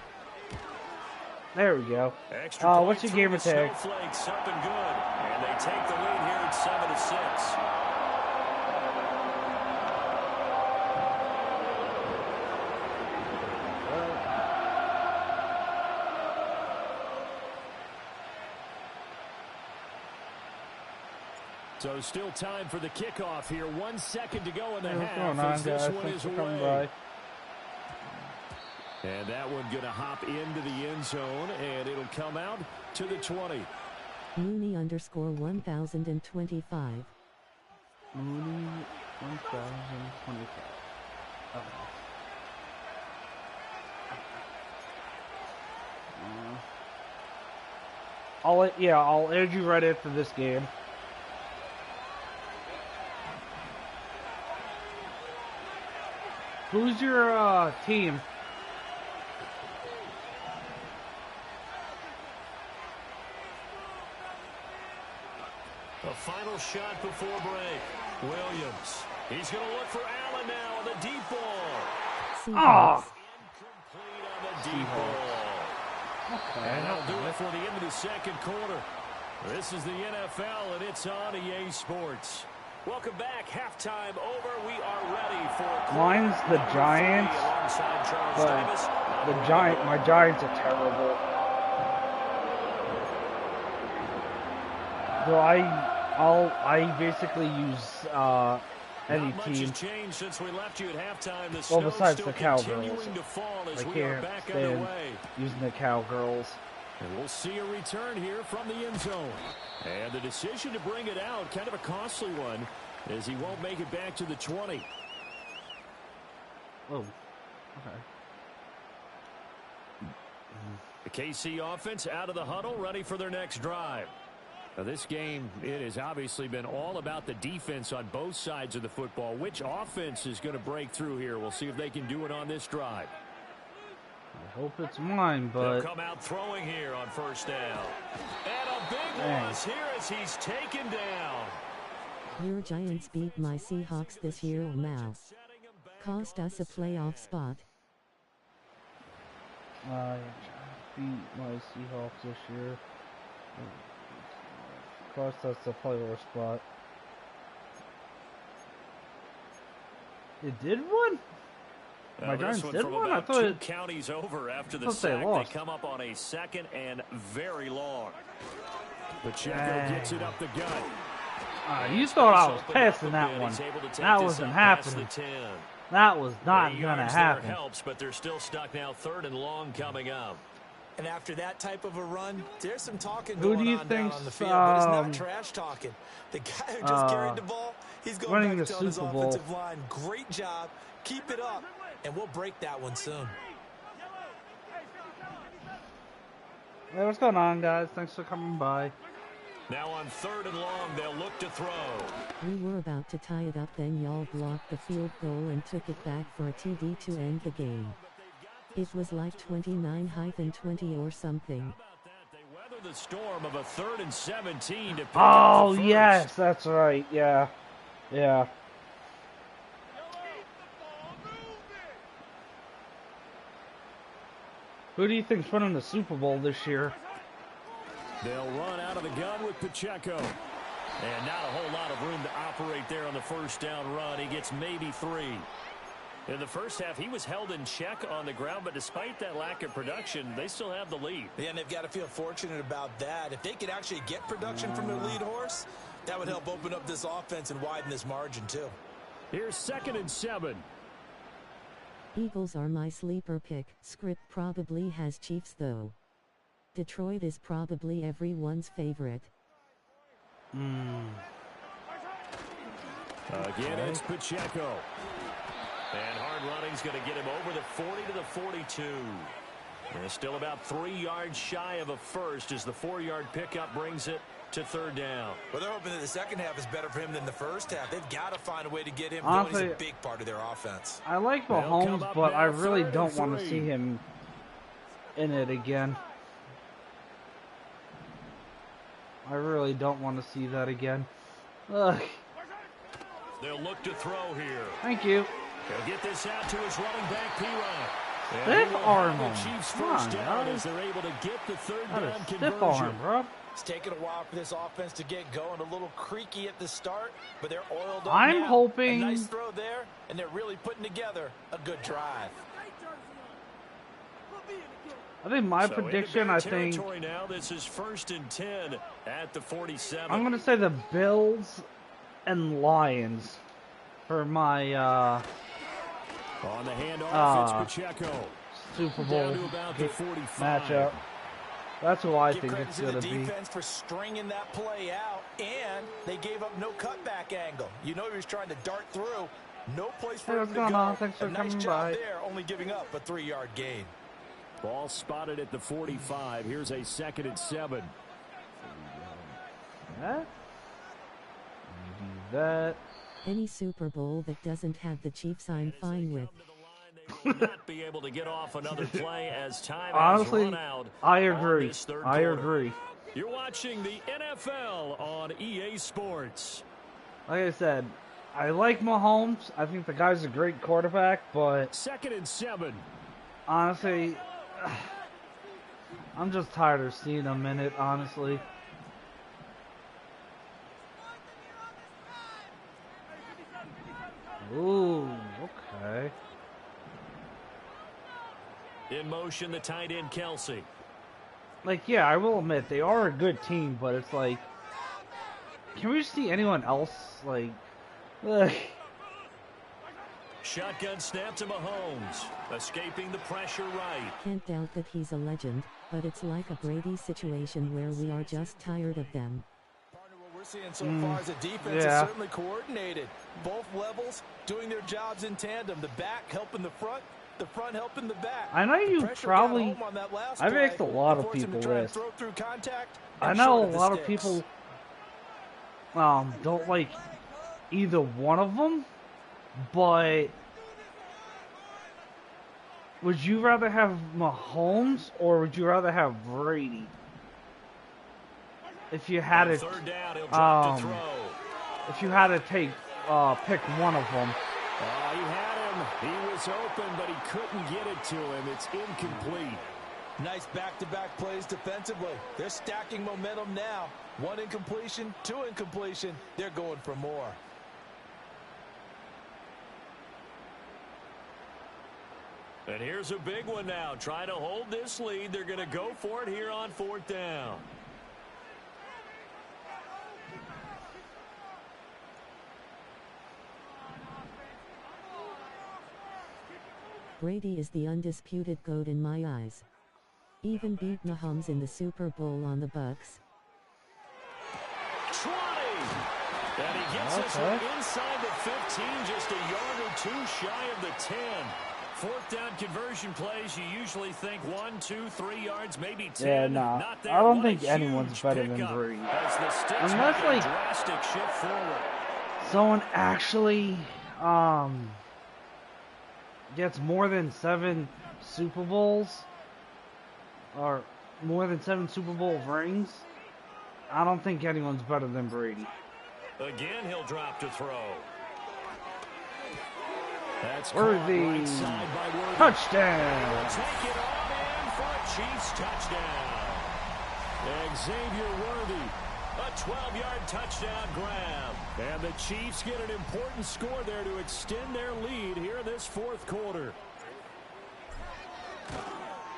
There we go. What's your game tag? Snowflakes up and good, and they take the lead here at 7-6. So still time for the kickoff here. 1 second to go in the half as this one is away. And that one going to hop into the end zone, and it'll come out to the 20. Mooney _ 1025. Mooney 1025. I'll add you right after this game. Who's your team? A final shot before break. Williams. He's going to look for Allen now on the deep ball. Oh! Incomplete on the deep ball. Okay, And that'll do it for the end of the second quarter. This is the NFL, and it's on EA Sports. Welcome back. Halftime over. We are ready for mine's the Giants, but my Giants are terrible. So I basically use any team. Changed since we left you at halftime. The Well, besides still the Cowgirls, continuing to fall as I we are can't back stand underway. using the Cowgirls. And we'll see a return here from the end zone. And the decision to bring it out, kind of a costly one, as he won't make it back to the 20. Oh, okay. The KC offense out of the huddle, ready for their next drive. Now this game, it has obviously been all about the defense on both sides of the football. Which offense is going to break through here? We'll see if they can do it on this drive. I hope it's mine, but... They'll come out throwing here on first down. And a big loss here as he's taken down. Your Giants beat my Seahawks this year or now. Cost us a playoff spot. I beat my Seahawks this year. Cost us a playoff spot. It did one? My Giants did one? I thought it... counties over after the sack. They come up on a second and very long. Pacheco gets it up the gut. You thought I was passing that one. That wasn't happening. That was not going to happen. Helps, but they're still stuck now. 3rd and long coming up. And after that type of a run, there's some talking going on down on the field, but it's not trash talking. The guy who just carried the ball, he's going back to tell his offensive line, great job, keep it up, and we'll break that one soon. Hey, what's going on, guys? Thanks for coming by. Now on 3rd and long, they'll look to throw. We were about to tie it up, then y'all blocked the field goal and took it back for a TD to end the game. It was like 29-20 or something. They weather the storm of a 3rd and 17 to pick Oh, up the yes, that's right. Yeah. Yeah. Who do you think's winning the Super Bowl this year? They'll run out of the gun with Pacheco. And not a whole lot of room to operate there on the first down run. He gets maybe 3. In the first half, he was held in check on the ground, but despite that lack of production, they still have the lead. Yeah, and they've got to feel fortunate about that. If they could actually get production from their lead horse, that would help open up this offense and widen this margin, too. Here's 2nd and 7. Eagles are my sleeper pick. Script probably has Chiefs, though. Detroit is probably everyone's favorite. Again, it's Pacheco. And hard running's going to get him over the 40 to the 42. They're still about 3 yards shy of a first as the 4-yard pickup brings it to third down. Well, they're hoping that the second half is better for him than the first half. They've got to find a way to get him going. He's a big part of their offense. I like Mahomes, but I really don't want to see him in it again. I really don't want to see that again. Ugh. They'll look to throw here. Thank you. He'll get this out to his running back, P-Ryan. Stiff arm him. Chiefs Come first on, down guys. as they're able to get the third That down is conversion. stiff arm, bro. It's taken a while for this offense to get going. A little creaky at the start, but they're oiled up I'm now. hoping... A nice throw there, and they're really putting together a good drive. I think my So prediction, I think... Now, this is 1st and 10 at the 47. I'm going to say the Bills and Lions for my On the handoff, it's Pacheco. Super Down Bowl to about the 45. matchup. That's who I Give think credit it's to going the to be. defense for stringing that play out, and they gave up no cutback angle. You know he was trying to dart through. No place for Hey, him what's to going go. on? Thanks for A nice coming job by. there, only giving up a 3-yard gain. Ball spotted at the 45. Here's a 2nd and 7. That? Do that. Any Super Bowl that doesn't have the Chiefs I'm fine with. They will not be able to get off another play as time Honestly, has run out. I agree. On this third I quarter. agree. You're watching the NFL on EA Sports. Like I said, I like Mahomes. I think the guy's a great quarterback, but 2nd and 7. honestly, I'm just tired of seeing him in it, honestly. Ooh, okay. In motion, the tight end, Kelsey. Like, yeah, I will admit, they are a good team, but it's like, can we see anyone else? Like, ugh. Shotgun snap to Mahomes. Escaping the pressure right. Can't doubt that he's a legend, but it's like a Brady situation where we are just tired of them. Partner, what we're seeing so far is the defense is certainly coordinated. Both levels doing their jobs in tandem. The back helping the front helping the back. I know you probably, I've asked a lot of people this. I know a lot of people don't like either one of them, but would you rather have Mahomes or would you rather have Brady? If you had to, third down, he'll drop to throw. If you had to pick one of them. He had him. He was open, but he couldn't get it to him. It's incomplete. Nice back-to-back plays defensively. They're stacking momentum now. 1 incompletion, 2 incompletion. They're going for more. And here's a big one now. Trying to hold this lead. They're going to go for it here on 4th down. Brady is the undisputed GOAT in my eyes. Even beat Mahomes in the Super Bowl on the Bucs. 20! And he gets us inside the 15, just a yard or 2 shy of the 10. 4th down conversion plays, you usually think 1, 2, 3 yards, maybe 10. Yeah, nah. Not there. I don't What a think anyone's huge better than pickup Brady. as the Sticks Unless, make a like, drastic shift forward. someone actually gets more than 7 Super Bowls or more than 7 Super Bowl rings, I don't think anyone's better than Brady. Again, he'll drop to throw. That's Worthy. right side by Worthy. Touchdown! Take it on in for a Chiefs touchdown. Xavier Worthy. A 12-yard touchdown grab. And the Chiefs get an important score there to extend their lead here in this 4th quarter.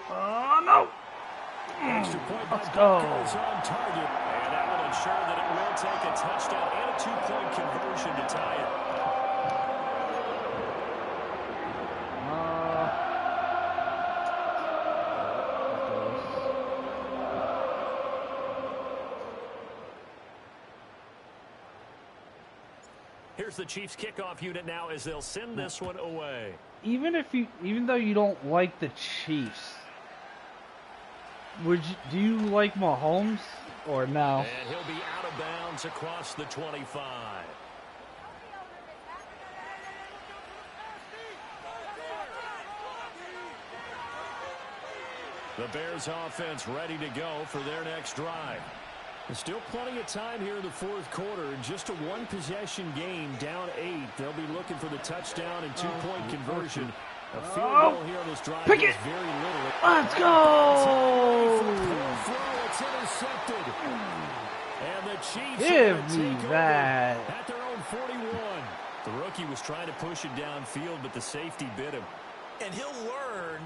Oh, no! Extra point by Let's go. Buckles on target. And that will ensure that it will take a touchdown and a 2-point conversion to tie it. Here's the Chiefs kickoff unit now as they'll send this one away. Even though you don't like the Chiefs, do you like Mahomes or no? And he'll be out of bounds across the 25. The Bears offense ready to go for their next drive. There's still plenty of time here in the fourth quarter. Just a one-possession game, down 8. They'll be looking for the touchdown and two-point conversion. A field goal here on this drive Pick is it. very little. Let's go! It's intercepted. And the Chiefs Give me that. at their own 41. The rookie was trying to push it downfield, but the safety bit him. And he'll learn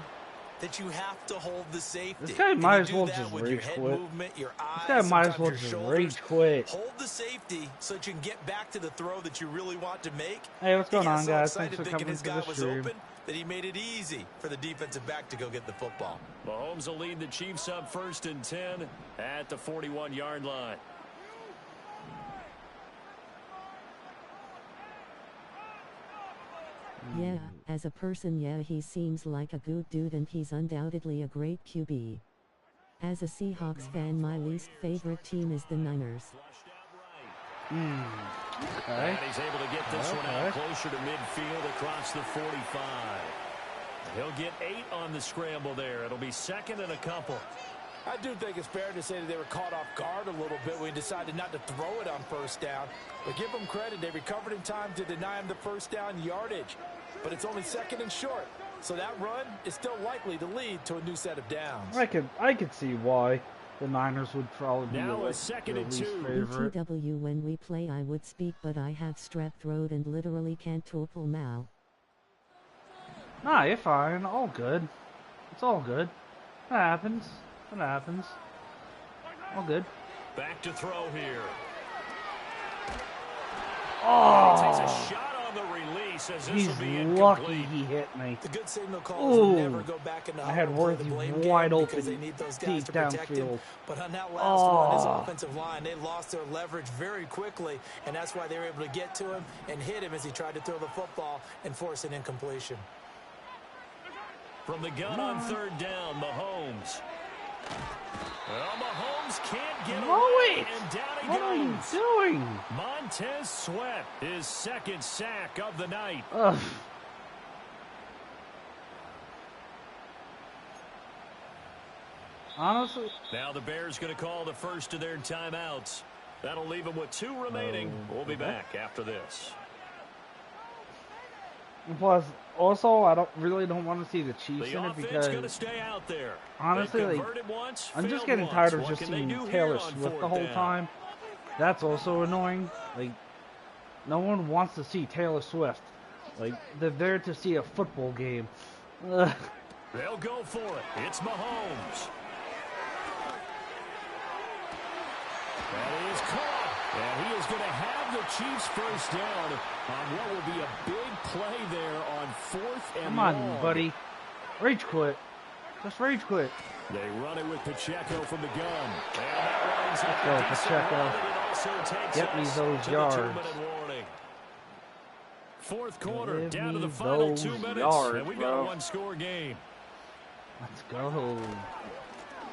that you have to hold the safety. This guy And might you as do well that just with your rage head quit. movement, your eyes, This guy might as sometimes well your just shoulders. rage quit. Hold the safety so that you can get back to the throw that you really want to make. Hey, what's going He got on, so guys? excited Thanks for thinking coming his to guy the was stream. open that he made it easy for the defensive back to go get the football. Mahomes will lead the Chiefs up 1st and 10 at the 41-yard line. Yeah, as a person, yeah, he seems like a good dude and he's undoubtedly a great QB. As a Seahawks fan, my least favorite team is the Niners. Okay. And he's able to get this one out closer to midfield across the 45. He'll get 8 on the scramble there. It'll be 2nd and a couple. I do think it's fair to say that they were caught off guard a little bit when he decided not to throw it on first down. But give them credit, they recovered in time to deny him the first down yardage. But it's only 2nd and short, so that run is still likely to lead to a new set of downs. I could see why the Niners would probably be Now a like 2nd your and least 2. favorite. BTW, when we play I would speak, but I have strep throat and literally can't talk now. Nah, you're fine. All good. It's all good. It happens. It happens. All good. Back to throw here. Oh! He takes a shot on the release as this He's will be lucky incomplete. he hit me. The good signal calls will Ooh. never go back in the I had huddle and play Worthy the blame wide game open because they need those guys deep to protect him. downfield. But on that last one, his Oh. offensive line, they lost their leverage very quickly, and that's why they were able to get to him and hit him as he tried to throw the football and force an incompletion. From the gun on 3rd down, Mahomes. Well, Mahomes can't get away, and down he What are you goes. doing? Montez Sweat, his 2nd sack of the night. Ugh. Honestly, Now the Bears going to call the first of their timeouts. That'll leave them with 2 remaining. We'll be back after this. plus, also, I don't want to see the Chiefs The in it offense because going to stay out there. honestly, They've like, converted once, I'm just failed getting once. tired of What just can they seeing do Taylor here on Swift the 4th whole down? time. That's also annoying. Like, no one wants to see Taylor Swift. Like, they're there to see a football game. Ugh. They'll go for it. It's Mahomes. That is caught. And he is going to have the Chiefs first down on what will be a big play there on 4th and Come on, long. buddy. Rage quit. Just rage quit. They run it with Pacheco from the gun. And that lines up Go, a decent Pacheco. run, and it also takes Get me us those to yards. the 2-minute warning. 4th quarter, Give down to me the final those 2 minutes, yards, and we've got a bro. one-score game. Let's go.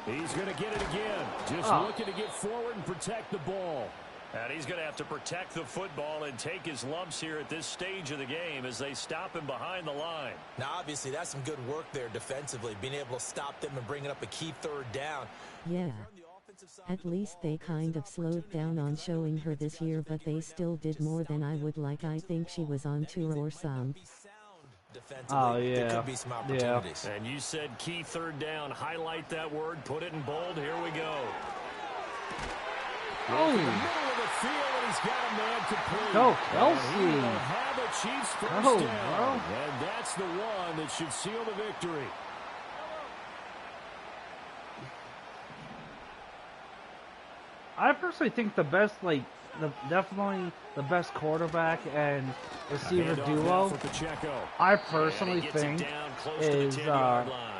He's going to get it again. Just looking to get forward and protect the ball. And he's going to have to protect the football and take his lumps here at this stage of the game as they stop him behind the line. Now, obviously, that's some good work there defensively, being able to stop them and bringing up a key 3rd down. Yeah. At least they kind of slowed down on showing her this year, but they still did more than I would like. I think she was on tour or some. Oh, There yeah. could be some opportunities. And you said key 3rd down. Highlight that word. Put it in bold. Here we go. In the middle of the field, and he's got a man complete. Go, And Kelsey. he will have a Chiefs first Go, down. bro. And that's the one that should seal the victory. I personally think the best, definitely the best quarterback and receiver Handoff now duo, for Pacheco. I And personally he gets it think, down close is to the 10-yard line.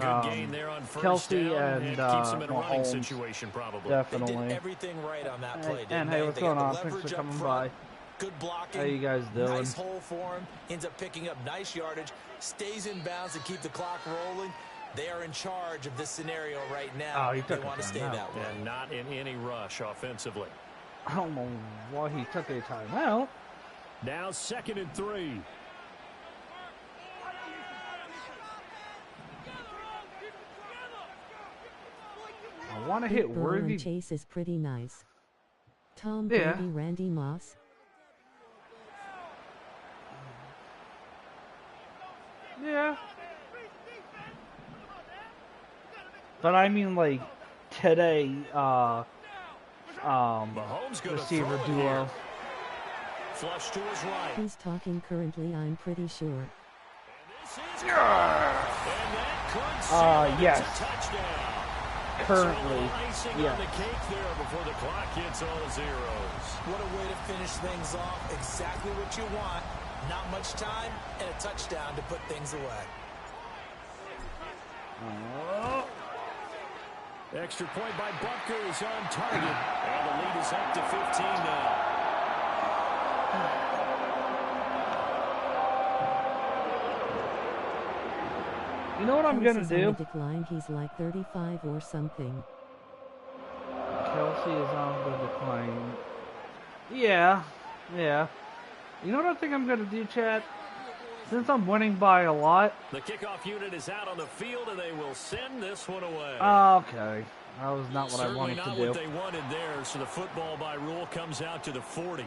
Good gain there on first Kelsey down, and keeps him in a running Mahomes. situation probably. They Definitely. did everything right on that play, didn't And they? hey, what's They got going the on? Thanks leverage for up coming front, by. Good blocking. How you guys doing? Nice hole for him. Ends up picking up nice yardage. Stays in bounds and keep the clock rolling. They are in charge of this scenario right now. Oh, they want to stay that way. And not in any rush offensively. I don't know why he took a timeout. Now 2nd and 3. I want to hit Worthy. Chase is pretty nice. Tom Brady, Randy Moss. Yeah. But I mean, like, today, receiver duo. Flush to his right. He's talking currently, I'm pretty sure. Yes. Touchdown. Currently, yeah. On the cake there before the clock hits all the zeros. What a way to finish things off. Exactly what you want. Not much time and a touchdown to put things away. Oh. Extra point by Butker is on target. And the lead is up to 15 now. You know what I'm going to do? On the decline. He's like 35 or something. Kelsey is on the decline. Yeah. You know what I think I'm going to do, Chad? Since I'm winning by a lot. The kickoff unit is out on the field, and they will send this one away. Okay. That was not what I wanted to do. Certainly not what they wanted there, so the football by rule comes out to the 40.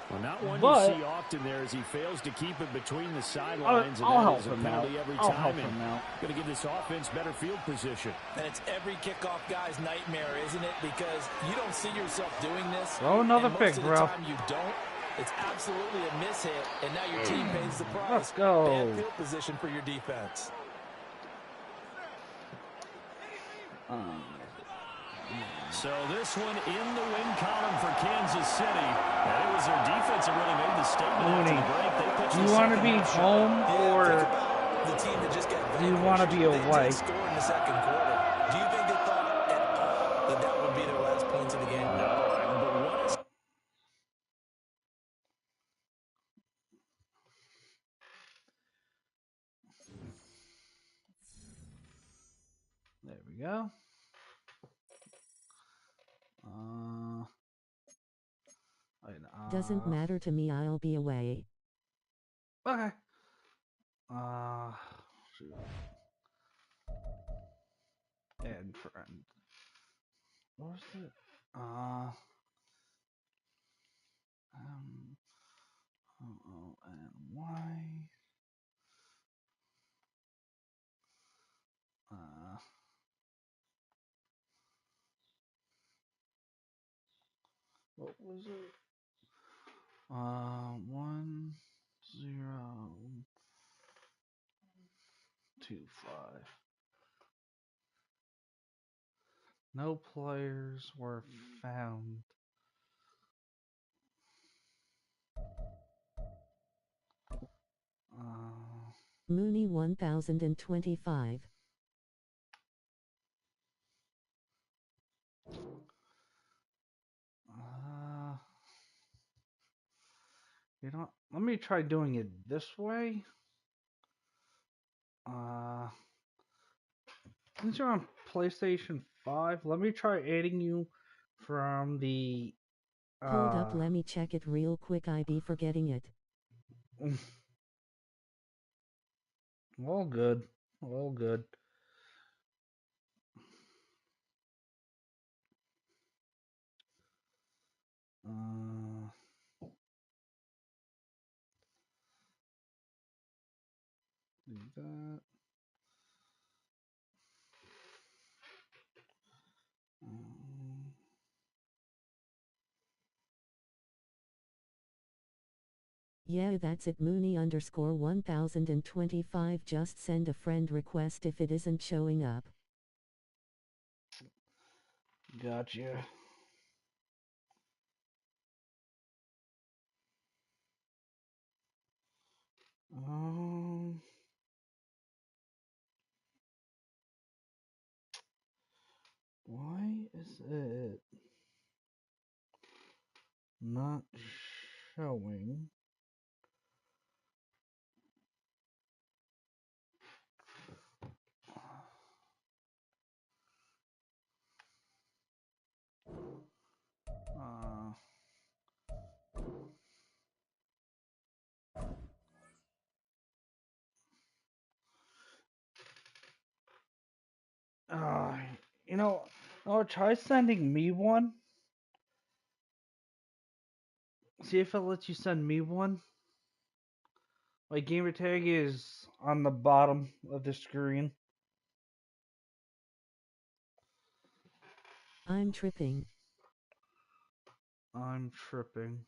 Well, not one you see often there as he fails to keep it between the sidelines. I'll help him out. I'll help him out. Going to give this offense better field position. And it's every kickoff guy's nightmare, isn't it? Because you don't see yourself doing this. Throw another pick, bro. Most of the time you don't. It's absolutely a mishit, and now your team pays the price. Let's go. Bad field position for your defense. So this one in the win column for Kansas City. And it was their defense that really made the statement after the break. Do you want to be home or the team that just got do you want to be away? They scored in the second quarter. Do you think they thought at all that that would be their last points of the game? No, but what is... There we go. Doesn't matter to me, I'll be away. Okay. Shoot. Add friend. What was it? O-O-N-Y. What was it? 1025. No players were found. Mooney 1025. You know, let me try doing it this way. Since you're on PlayStation 5, let me try adding you from the... Hold up, let me check it real quick, I be forgetting it. All good. All good. Do that. Yeah, that's it. Mooney _ 1025. Just send a friend request if it isn't showing up. Gotcha. Why is it not showing. Uh, you know, try sending me one. See if it lets you send me one. My gamer tag is on the bottom of the screen. I'm tripping. I'm tripping.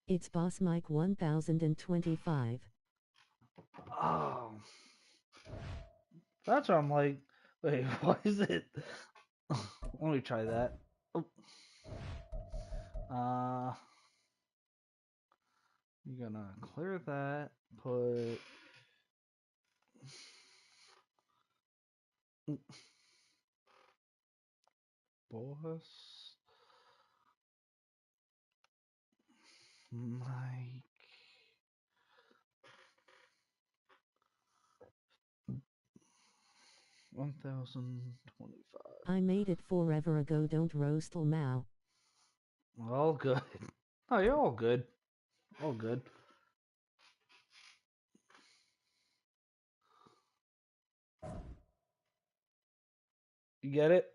It's Boss Mike 1025. Oh. That's what I'm like. Wait, what is it? Let me try that. Oh. You're gonna clear that. Put. Boss. Mike. 1025. I made it forever ago, don't roast Mao. All good. Oh, you're all good. All good. You get it?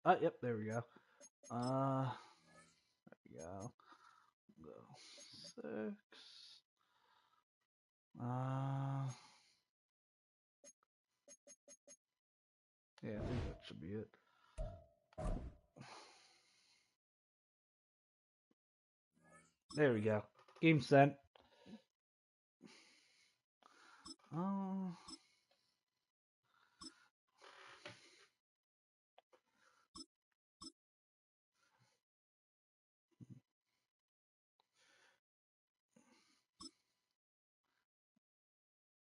Yep, there we go. There we go. Go 6. Yeah, I think that should be it. There we go. Game sent. Oh.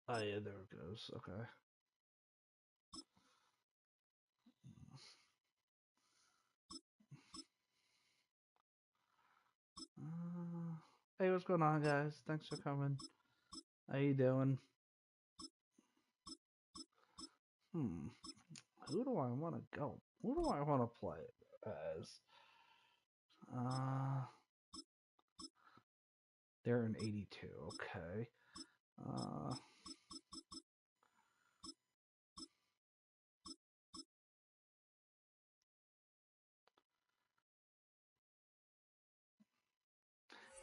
Oh yeah, there it goes. Okay. Hey, what's going on, guys? Thanks for coming. How you doing? Who do I want to go? Who do I want to play as? They're in 82. Okay.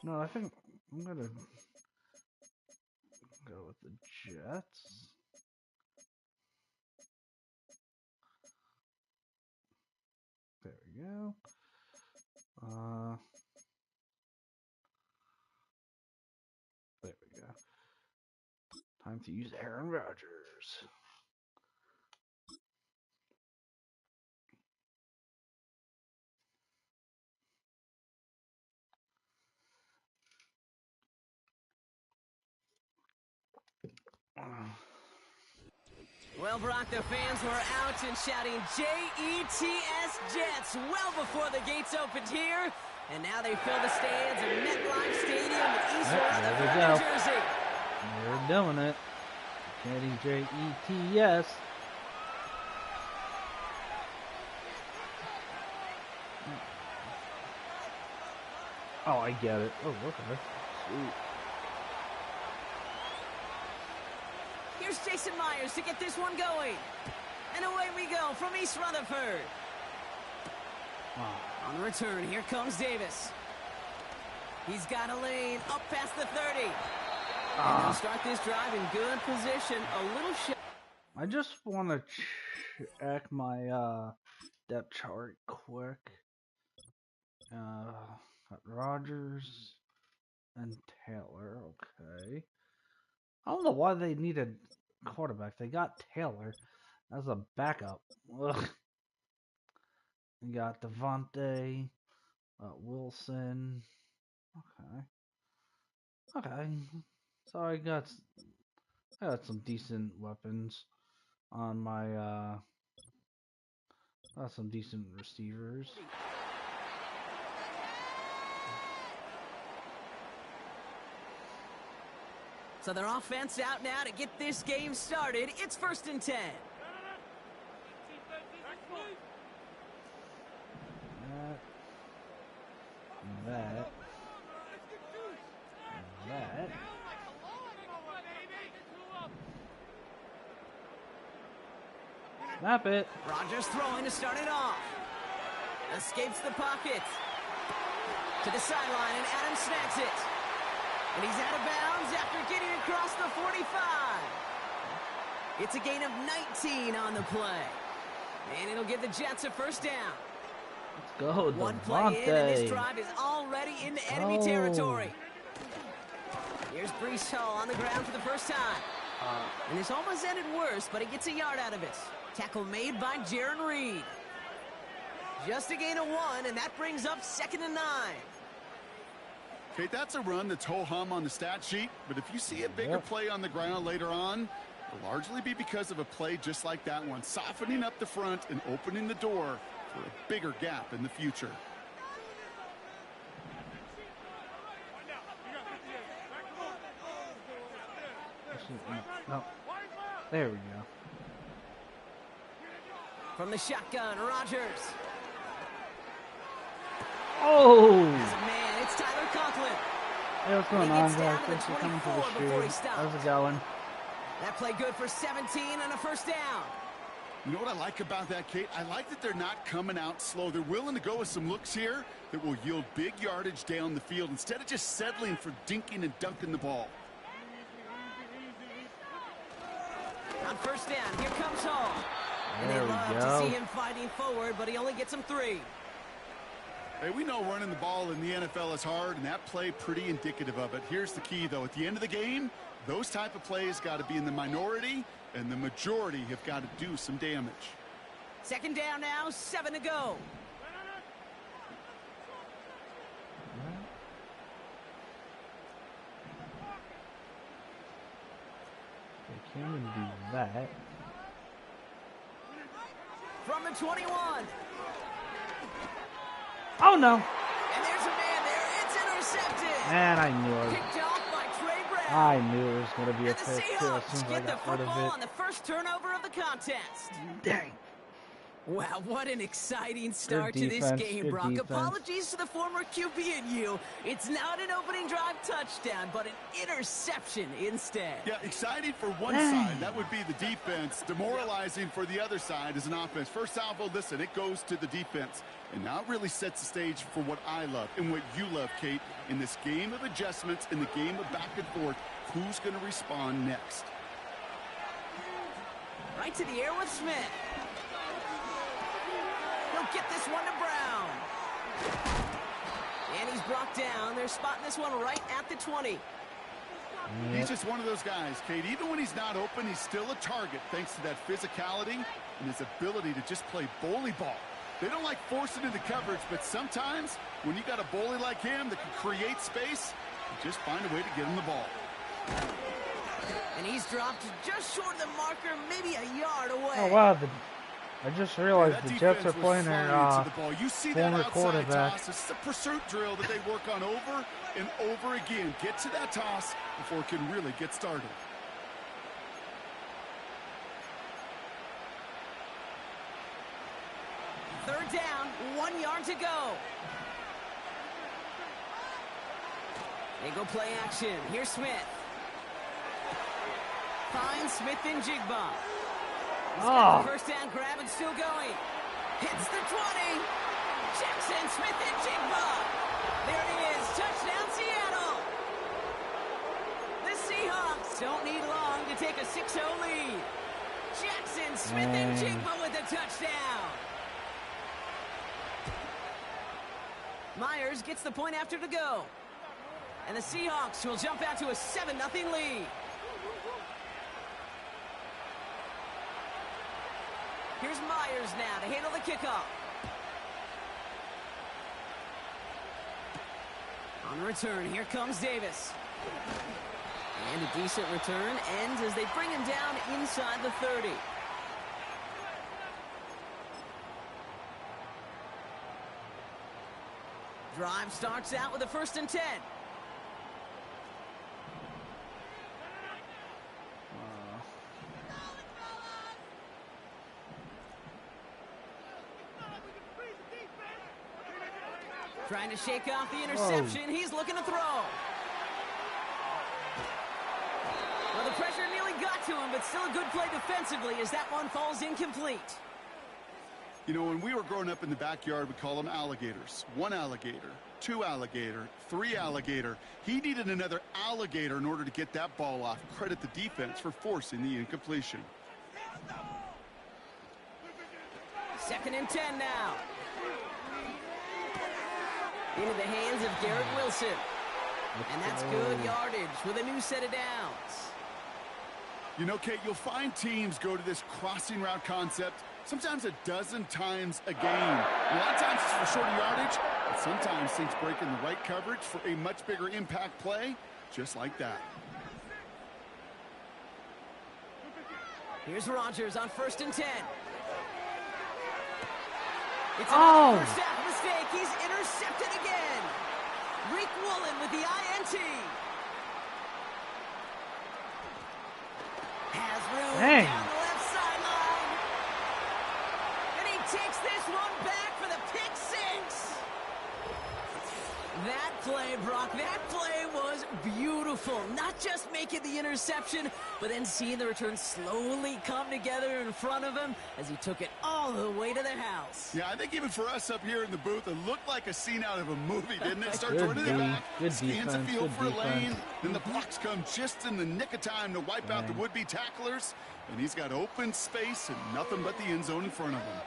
No, I think I'm gonna go with the Jets. There we go. There we go. Time to use Aaron Rodgers. Well, Brock, the fans were out and shouting J-E-T-S Jets well before the gates opened here. And now they fill the stands at MetLife Stadium in East Rutherford, New Jersey. They're doing it. Chanting J-E-T-S. Oh, I get it. Oh, okay. Sweet. Here's Jason Myers to get this one going. And away we go from East Rutherford. On return, here comes Davis. He's got a lane up past the 30. And they'll start this drive in good position. A little I just want to check my depth chart quick. Got Rodgers and Taylor. Okay. I don't know why they needed quarterback. They got Taylor as a backup. Ugh. You got Devontae, Wilson. Okay. So I got some decent weapons on my got some decent receivers. So their offense out now to get this game started. It's 1st and 10. That. Snap it. Rodgers throwing to start it off. Escapes the pocket. To the sideline, and Adams snags it. And he's out of bounds after getting across the 45. It's a gain of 19 on the play. And it'll give the Jets a 1st down. Let's go, One play in, and this drive is already into enemy territory. Here's Breece Hall on the ground for the first time. And this almost ended worse, but he gets a yard out of it. Tackle made by Jaron Reed. Just a gain of 1, and that brings up 2nd and 9. Okay, that's a run that's ho-hum on the stat sheet, but if you see a bigger play on the ground later on, it'll largely be because of a play just like that one, softening up the front and opening the door for a bigger gap in the future. No. There we go. From the shotgun, Rodgers. Oh! As a man, it's Tyler Conklin. Hey, what's going He on, gets down guys? to the Thanks for coming to 24 the before he stream. stops. How's it going? That play good for 17 and a 1st down. You know what I like about that, Kate? I like that they're not coming out slow. They're willing to go with some looks here that will yield big yardage down the field instead of just settling for dinking and dunking the ball. On 1st down, here comes Hall. And they love to see him fighting forward, but he only gets him 3. Hey, we know running the ball in the NFL is hard, and that play pretty indicative of it. Here's the key, though. At the end of the game, those type of plays got to be in the minority, and the majority have got to do some damage. 2nd down now, 7 to go. They can't even do that. From the 21. Oh, no. And there's a man there. It's intercepted. Man, I knew it. Kicked off by Trey Brown. I knew it was going to be a And the pick, too, as soon Seahawks as I get the got rid of football it. on the first turnover of the contest. Dang. Wow, what an exciting start to this defense, game, good Brock. defense. Apologies to the former QB and you. It's not an opening drive touchdown, but an interception instead. Yeah, exciting for one side. That would be the defense. Demoralizing for the other side as an offense. First salvo, listen, it goes to the defense. And now it really sets the stage for what I love and what you love, Kate, in this game of adjustments, in the game of back and forth. Who's going to respond next? Right to the air with Smith. He'll get this one to Brown. And he's brought down. They're spotting this one right at the 20. He's just one of those guys, Kate. Even when he's not open, he's still a target thanks to that physicality and his ability to just play bully ball. They don't like forcing into coverage, but sometimes when you got a bully like him that can create space, you just find a way to get him the ball. And he's dropped just short of the marker, maybe a yard away. Oh, wow. I just realized the Jets are playing their former quarterback. Toss. This is a pursuit drill that they work on over and over again. Get to that toss before it can really get started. Third down, 1 yard to go. They go play action. Here's Smith. Finds Smith and Jigba. First down grab and still going. Hits the 20. Jackson, Smith, and Jigba. There it is. Touchdown, Seattle. The Seahawks don't need long to take a 6-0 lead. Jackson, Smith, and Jigba with the touchdown. Myers gets the point after to go. And the Seahawks will jump out to a 7-0 lead. Here's Myers now to handle the kickoff. On the return, here comes Davis. And a decent return ends as they bring him down inside the 30. Drive starts out with a 1st and 10. to shake off the interception. Whoa. He's looking to throw. Well, the pressure nearly got to him, but still a good play defensively as that one falls incomplete. You know, when we were growing up in the backyard, we call them alligators. 1 alligator, 2 alligator, 3 alligator. He needed another alligator in order to get that ball off. Credit the defense for forcing the incompletion. 2nd and 10 now. Into the hands of Garrett Wilson. And that's good yardage with a new set of downs. You know, Kate, you'll find teams go to this crossing route concept sometimes a dozen times a game. A lot of times it's for shorter yardage, but sometimes things break in the right coverage for a much bigger impact play, just like that. Here's Rodgers on 1st and 10. It's another first half mistake. He's intercepted again. Reek Woolen with the INT. Has room down the left sideline. And he takes this one back for the pick 6. That play, Brock, that play was beautiful. Not just making the interception, but then seeing the return slowly come together in front of him as he took it all the way to the house. Yeah, I think even for us up here in the booth, it looked like a scene out of a movie, didn't it? Starts running it back, scans the field for a lane, then the blocks come just in the nick of time to wipe out the would-be tacklers, and he's got open space and nothing but the end zone in front of him.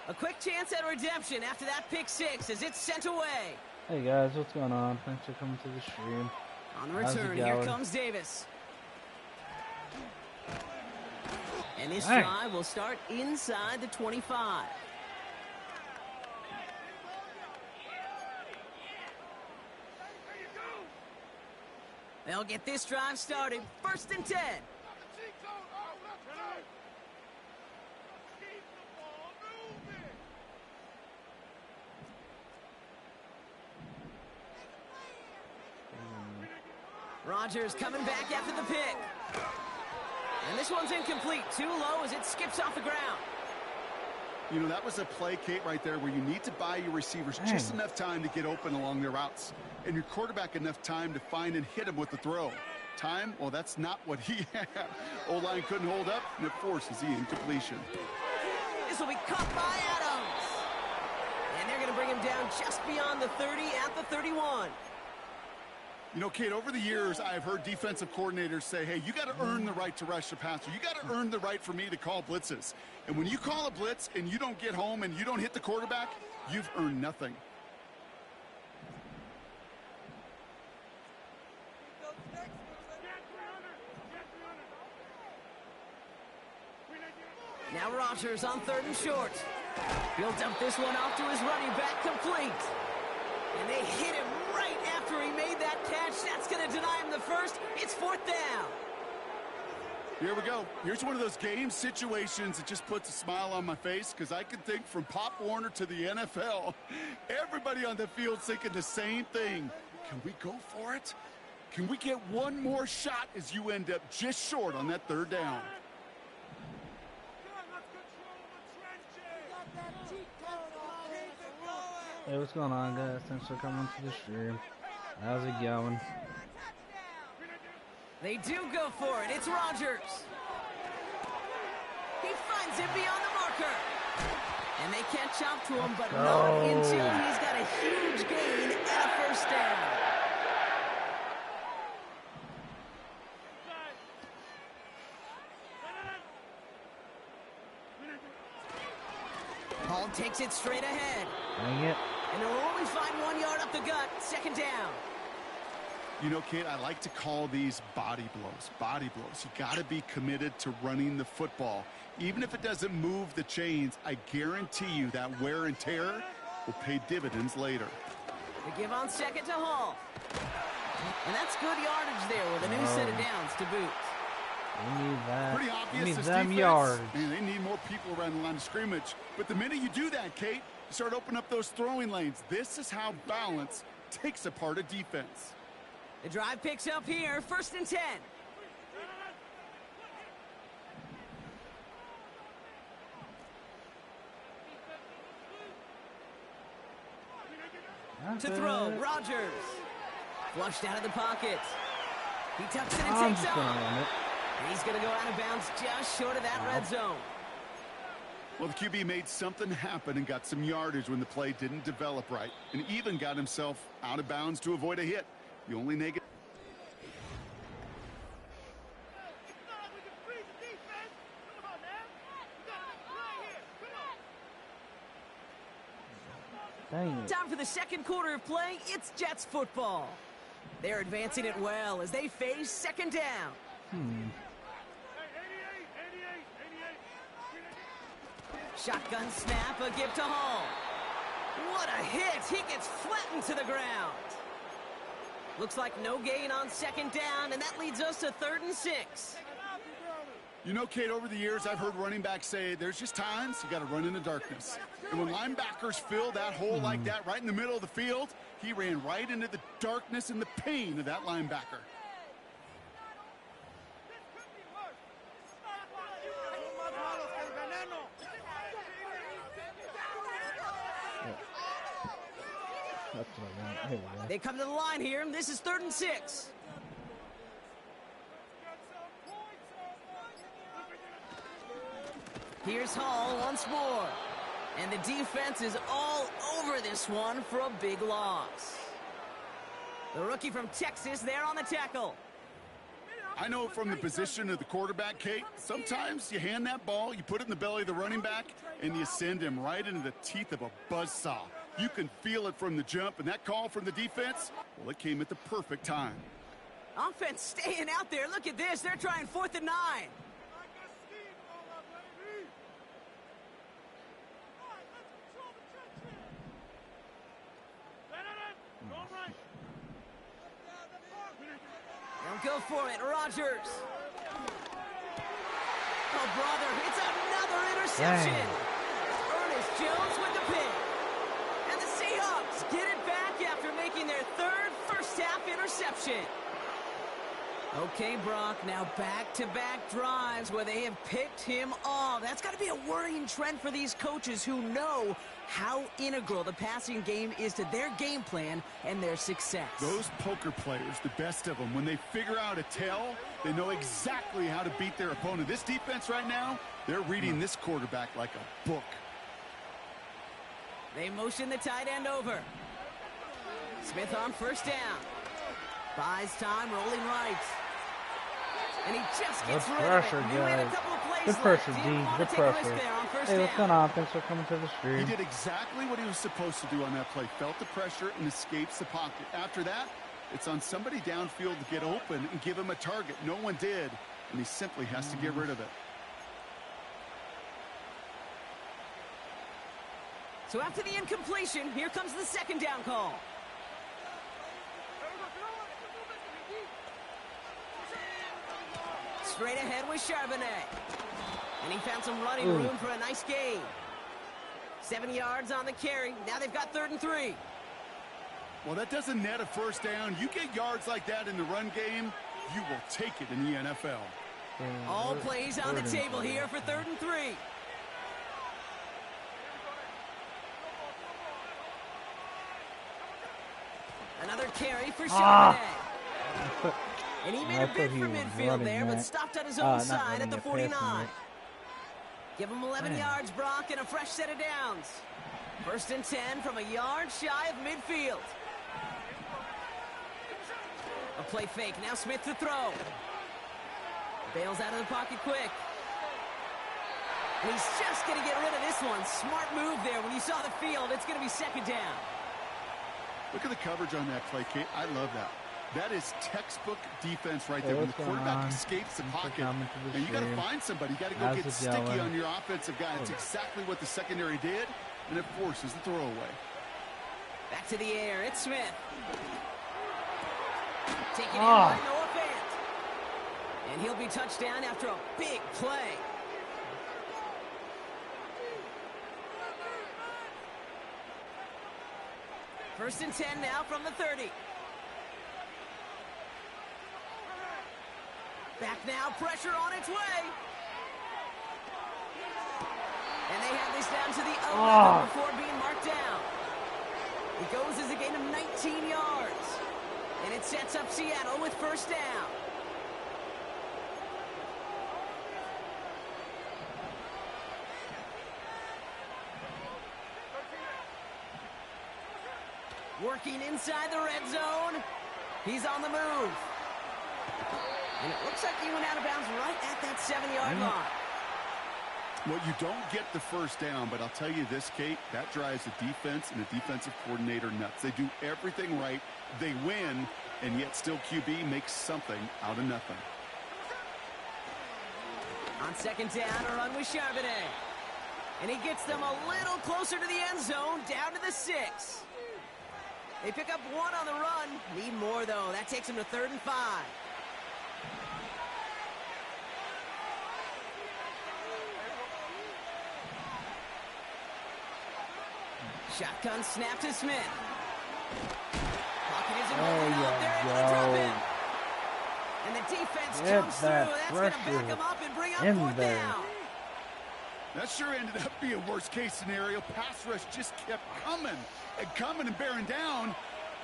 A quick chance at redemption after that pick 6 as it's sent away. Hey guys, what's going on? Thanks for coming to the stream. On the return, here comes Davis. And this drive will start inside the 25. They'll get this drive started. 1st and 10. Rodgers coming back after the pick. And this one's incomplete. Too low as it skips off the ground. You know, that was a play, Kate, right there where you need to buy your receivers just enough time to get open along their routes. And your quarterback enough time to find and hit him with the throw. Time? Well, that's not what he had. O-line couldn't hold up, and it forces the incompletion. This will be caught by Adams. And they're going to bring him down just beyond the 30 at the 31. You know, Kate, over the years, I've heard defensive coordinators say, hey, you got to earn the right to rush the passer. You got to earn the right for me to call blitzes. And when you call a blitz and you don't get home and you don't hit the quarterback, you've earned nothing. Now Rodgers on 3rd and short. He'll dump this one off to his running back, complete. And they hit him right after he made that catch. That's going to deny him the first. It's 4th down. Here we go. Here's one of those game situations that just puts a smile on my face because I can think from Pop Warner to the NFL. Everybody on the field thinking the same thing. Can we go for it? Can we get one more shot as you end up just short on that 3rd down? Hey, what's going on, guys? Thanks for coming to the stream. How's it going? They do go for it. It's Rodgers. He finds it beyond the marker. And they catch up to him, but not until he's got a huge gain and a 1st down. Paul takes it straight ahead. Dang it. And they'll only find 1 yard up the gut. 2nd down. You know, Kate, I like to call these body blows. Body blows. You got to be committed to running the football. Even if it doesn't move the chains, I guarantee you that wear and tear will pay dividends later. They give on 2nd to Hall. And that's good yardage there with a new set of downs to boot. We need that. Pretty obvious. We need this them defense, yards. man, they need more people around the line of scrimmage. But the minute you do that, Kate, you start opening up those throwing lanes. This is how balance takes apart a defense. The drive picks up here. 1st and 10. To throw, Rodgers. Flushed out of the pocket. He tucks it and I'm takes just off. gonna run it. He's going to go out of bounds just short of that red zone. Well, the QB made something happen and got some yardage when the play didn't develop right, and even got himself out of bounds to avoid a hit. The only negative. Dang it. Time for the second quarter of play. It's Jets football. They're advancing it well as they face second down. Shotgun snap, a give to Hall. What a hit! He gets flattened to the ground. Looks like no gain on second down, and that leads us to 3rd and 6. You know, Kate, over the years, I've heard running backs say there's just times you got to run in the darkness. And when linebackers fill that hole like that right in the middle of the field, he ran right into the darkness and the pain of that linebacker. That's what I want. Here we go. They come to the line here, and this is 3rd and 6. Here's Hall once more. And the defense is all over this one for a big loss. The rookie from Texas there on the tackle. I know from the position of the quarterback, Kate, sometimes you hand that ball, you put it in the belly of the running back, and you send him right into the teeth of a buzzsaw. You can feel it from the jump, and that call from the defense, well, it came at the perfect time. Offense staying out there. Look at this. They're trying 4th and 9. They'll go for it. Rodgers. Oh, brother. It's another interception. Dang. Ernest Jones with the pick. And the Seahawks get it back after making their 3rd first-half interception. Okay, Brock, now back-to-back drives where they have picked him off. That's got to be a worrying trend for these coaches who know how integral the passing game is to their game plan and their success. Those poker players, the best of them, when they figure out a tell, they know exactly how to beat their opponent. This defense right now, they're reading this quarterback like a book. They motion the tight end over. Smith on first down. Buys time, rolling right. And he just gets rid of it. He ran a couple of plays Good pressure, left. D. Didn't want Good to take a risk pressure. there on first Hey, what's down. going on? Thanks for coming to the stream. He did exactly what he was supposed to do on that play. Felt the pressure and escapes the pocket. After that, it's on somebody downfield to get open and give him a target. No one did, and he simply has to get rid of it. So after the incompletion, here comes the second down call. Straight ahead with Charbonnet. And he found some running room for a nice gain. 7 yards on the carry. Now they've got 3rd and 3. Well, that doesn't net a first down. You get yards like that in the run game, you will take it in the NFL. All plays on the table here for 3rd and 3. Another carry for Charbonnet. And he made a bid for midfield there, but stopped on his own side at the 49. Give him 11 yards, Brock, and a fresh set of downs. 1st and 10 from a yard shy of midfield. A play fake. Now Smith to throw. Bails out of the pocket quick. And he's just going to get rid of this one. Smart move there. When you saw the field, it's going to be second down. Look at the coverage on that play, Kate. I love that. That is textbook defense right there. When the quarterback escapes the pocket, and you got to find somebody. You got to go get sticky on your offensive guy. It's exactly what the secondary did, and it forces the throwaway. Back to the air. It's Smith. Taking in by Noah Fant. And he'll be touchdown after a big play. First and 10 now from the 30. Back now, pressure on its way. And they have this down to the 11 before being marked down. He goes as a gain of 19 yards. And it sets up Seattle with first down. Working inside the red zone. He's on the move. And it looks like he went out of bounds right at that 7-yard line. Well, you don't get the first down, but I'll tell you this, Kate, that drives the defense and the defensive coordinator nuts. They do everything right. They win, and yet still QB makes something out of nothing. On second down, a run with Charbonnet. And he gets them a little closer to the end zone, down to the 6. They pick up 1 on the run. Need more, though. That takes them to 3rd and 5. Shotgun snap to Smith. Pocket isn't holding up. They're able to drop him. And the defense comes through. That's going to back him up and bring up 4th down. That sure ended up being a worst-case scenario. Pass rush just kept coming and bearing down,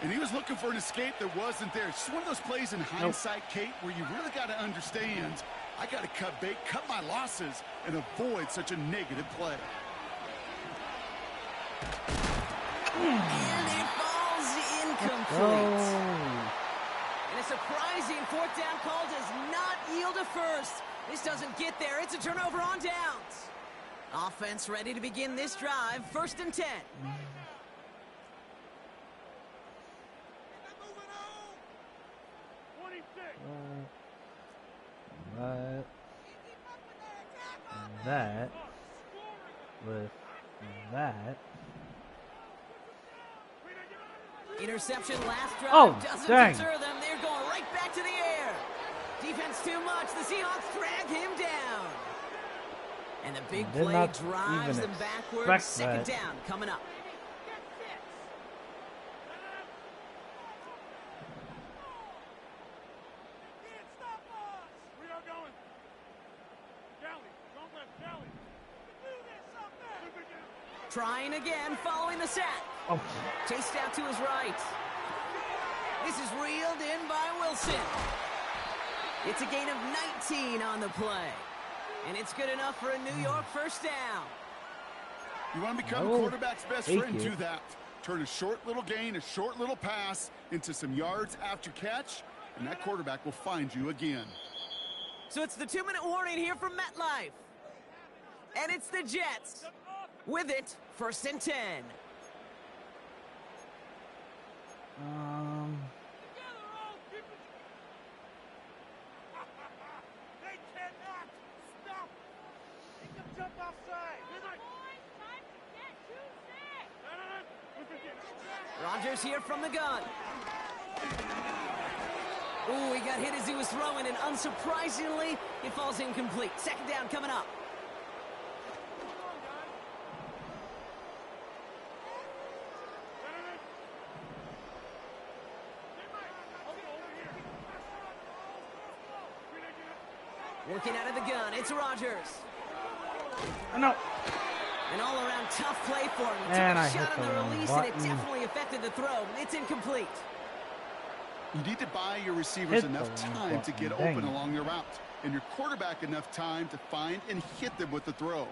and he was looking for an escape that wasn't there. It's just one of those plays in hindsight, Kate, where you really got to understand, I got to cut bait, cut my losses, and avoid such a negative play. And it falls incomplete. And a surprising 4th down call does not yield a first. This doesn't get there. It's a turnover on downs. Offense ready to begin this drive. 1st and 10. That with that. Interception last drive doesn't dang. deter them. They're going right back to the air. Defense too much. The Seahawks drag him down. And the big play drives them backwards. Second down coming up. Trying again, following the sack. Chased out to his right. This is reeled in by Wilson. It's a gain of 19 on the play. And it's good enough for a New York first down. You want to become a quarterback's best friend, do that. Turn a short little gain, a short little pass into some yards after catch, and that quarterback will find you again. So it's the 2-minute warning here from MetLife. And it's the Jets. With it, 1st and 10. They cannot stop. He can jump outside. Rodgers here from the gun. Ooh, he got hit as he was throwing, and unsurprisingly, it falls incomplete. Second down coming up. Working out of the gun, it's Rodgers. No. An all-around tough play for him. He took And a I shot hit on the the wrong release, button. and it definitely affected the throw. It's incomplete. You need to buy your receivers enough time to get open along their route, and your quarterback enough time to find and hit them with the throw.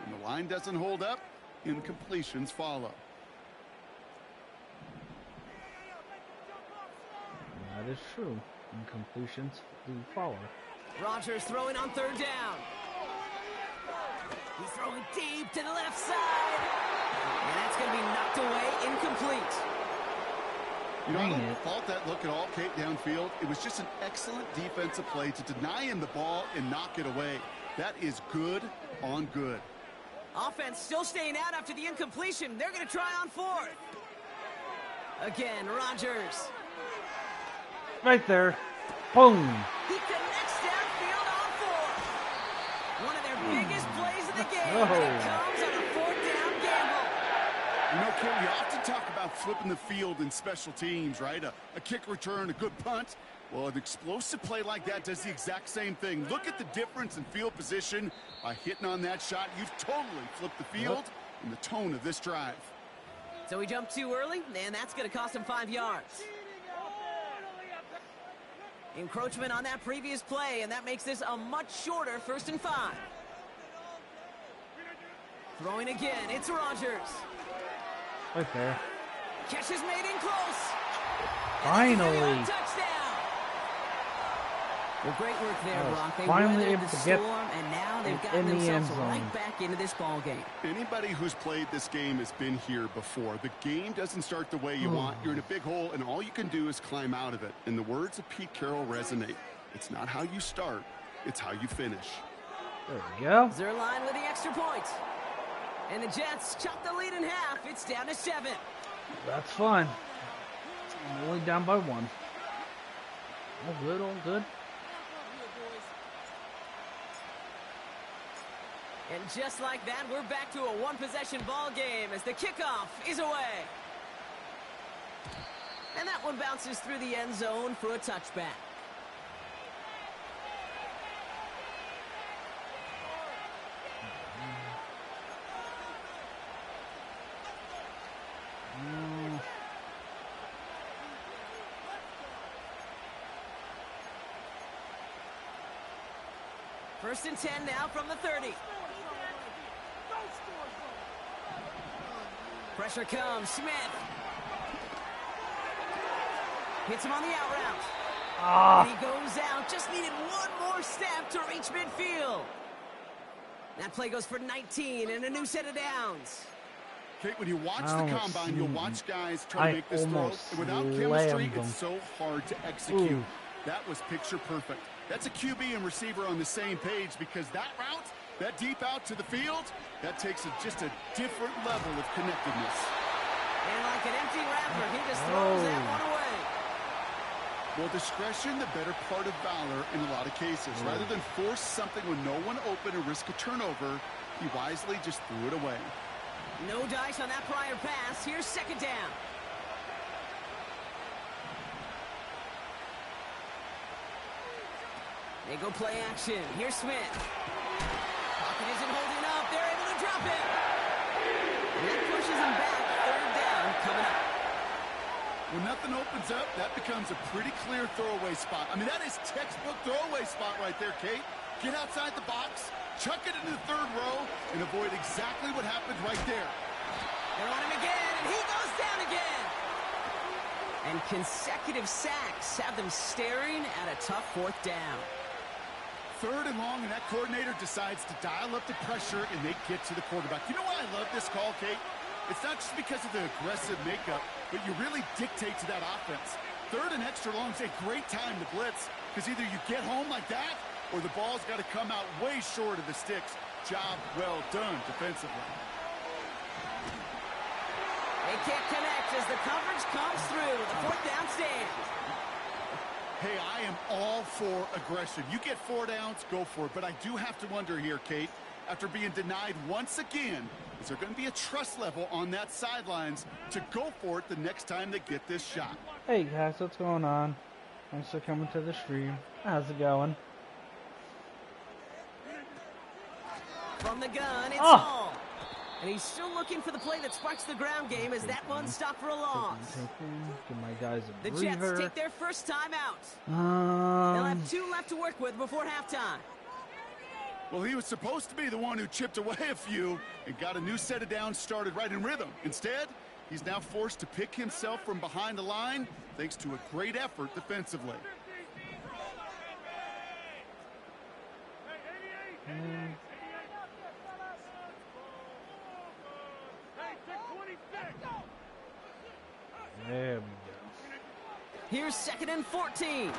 When the line doesn't hold up, incompletions follow. That is true. Incompletions do follow. Rodgers throwing on 3rd down. He's throwing deep to the left side. And that's going to be knocked away, incomplete. You know, I don't fault that look at all, Kate, downfield. It was just an excellent defensive play to deny him the ball and knock it away. That is good on good. Offense still staying out after the incompletion. They're going to try on 4th. Again, Rodgers. Right there. Boom. He connects downfield on 4th. One of their biggest plays of the game. And it comes on a 4th down gamble. You know, Kate, we often talk about flipping the field in special teams, right? A kick return, a good punt. Well, an explosive play like that does the exact same thing. Look at the difference in field position. By hitting on that shot, you've totally flipped the field and the tone of this drive. So he jumped too early, and that's going to cost him 5 yards. Encroachment on that previous play, and that makes this a much shorter 1st and 5. Throwing again, it's Rodgers. Right there. Catch is made in close. Finally. Touchdown. Well, great work there, Brock. They finally weathered able the to get storm, and now they've in gotten the themselves end zone. right back into this ball game. Anybody who's played this game has been here before. The game doesn't start the way you want. You're in a big hole, and all you can do is climb out of it. And the words of Pete Carroll resonate. It's not how you start, it's how you finish. There we go. Zerline with the extra point. And the Jets chop the lead in half. It's down to 7. That's fine. I'm only down by 1. All good, all good. And just like that, we're back to a 1-possession ball game as the kickoff is away. And that one bounces through the end zone for a touchback. First and 10 now from the 30. Pressure comes. Smith hits him on the out route. And he goes out. Just needed one more step to reach midfield. That play goes for 19 and a new set of downs. Kate, when you watch the combine, you'll watch guys try to make this throw. And without chemistry, it's so hard to execute. Ooh. That was picture perfect. That's a QB and receiver on the same page because that route, that deep out to the field, that takes just a different level of connectedness. And like an empty wrapper, he just throws that one away. Well, discretion, the better part of valor in a lot of cases. Rather than force something with no one open or risk a turnover, he wisely just threw it away. No dice on that prior pass. Here's 2nd down. They go play action. Here's Smith. Pocket isn't holding up. They're able to drop it. And that pushes him back. 3rd down coming up. When nothing opens up, that becomes a pretty clear throwaway spot. I mean, that is textbook throwaway spot right there, Kate. Get outside the box, chuck it into the 3rd row, and avoid exactly what happened right there. They're on him again, and he goes down again. And consecutive sacks have them staring at a tough 4th down. 3rd and long, and that coordinator decides to dial up the pressure, and they get to the quarterback. You know why I love this call, Kate? It's not just because of the aggressive makeup, but you really dictate to that offense. 3rd and extra long is a great time to blitz, because either you get home like that, or the ball's got to come out way short of the sticks. Job well done defensively. They can't connect as the coverage comes through. The 4th down stands. Hey, I am all for aggression. You get 4 downs, go for it. But I do have to wonder here, Kate, after being denied once again, is there going to be a trust level on that sidelines to go for it the next time they get this shot? Hey guys, what's going on? Thanks for coming to the stream. How's it going? From the gun, it's Hall. And he's still looking for the play that sparks the ground game as that one stopped for a loss. Give my guys a The breather. Jets take their first time out. They'll have 2 left to work with before halftime. Well, he was supposed to be the one who chipped away a few and got a new set of downs started right in rhythm. Instead, he's now forced to pick himself from behind the line thanks to a great effort defensively. There we go. Here's 2nd and 14.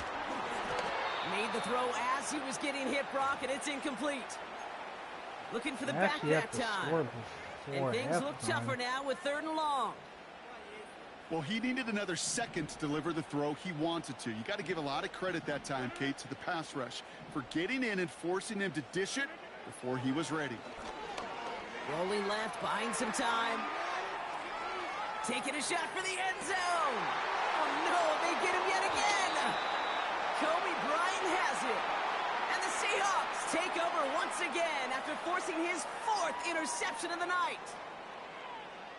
Made the throw as he was getting hit, Brock, and it's incomplete. Looking for the back that time. And things look tougher now with 3rd and long. Well, he needed another second to deliver the throw he wanted to. You got to give a lot of credit that time, Kate, to the pass rush for getting in and forcing him to dish it before he was ready. Rolling left, buying some time. Taking a shot for the end zone. Oh, no, they get him yet again. Kobe Bryant has it. And the Seahawks take over once again after forcing his 4th interception of the night.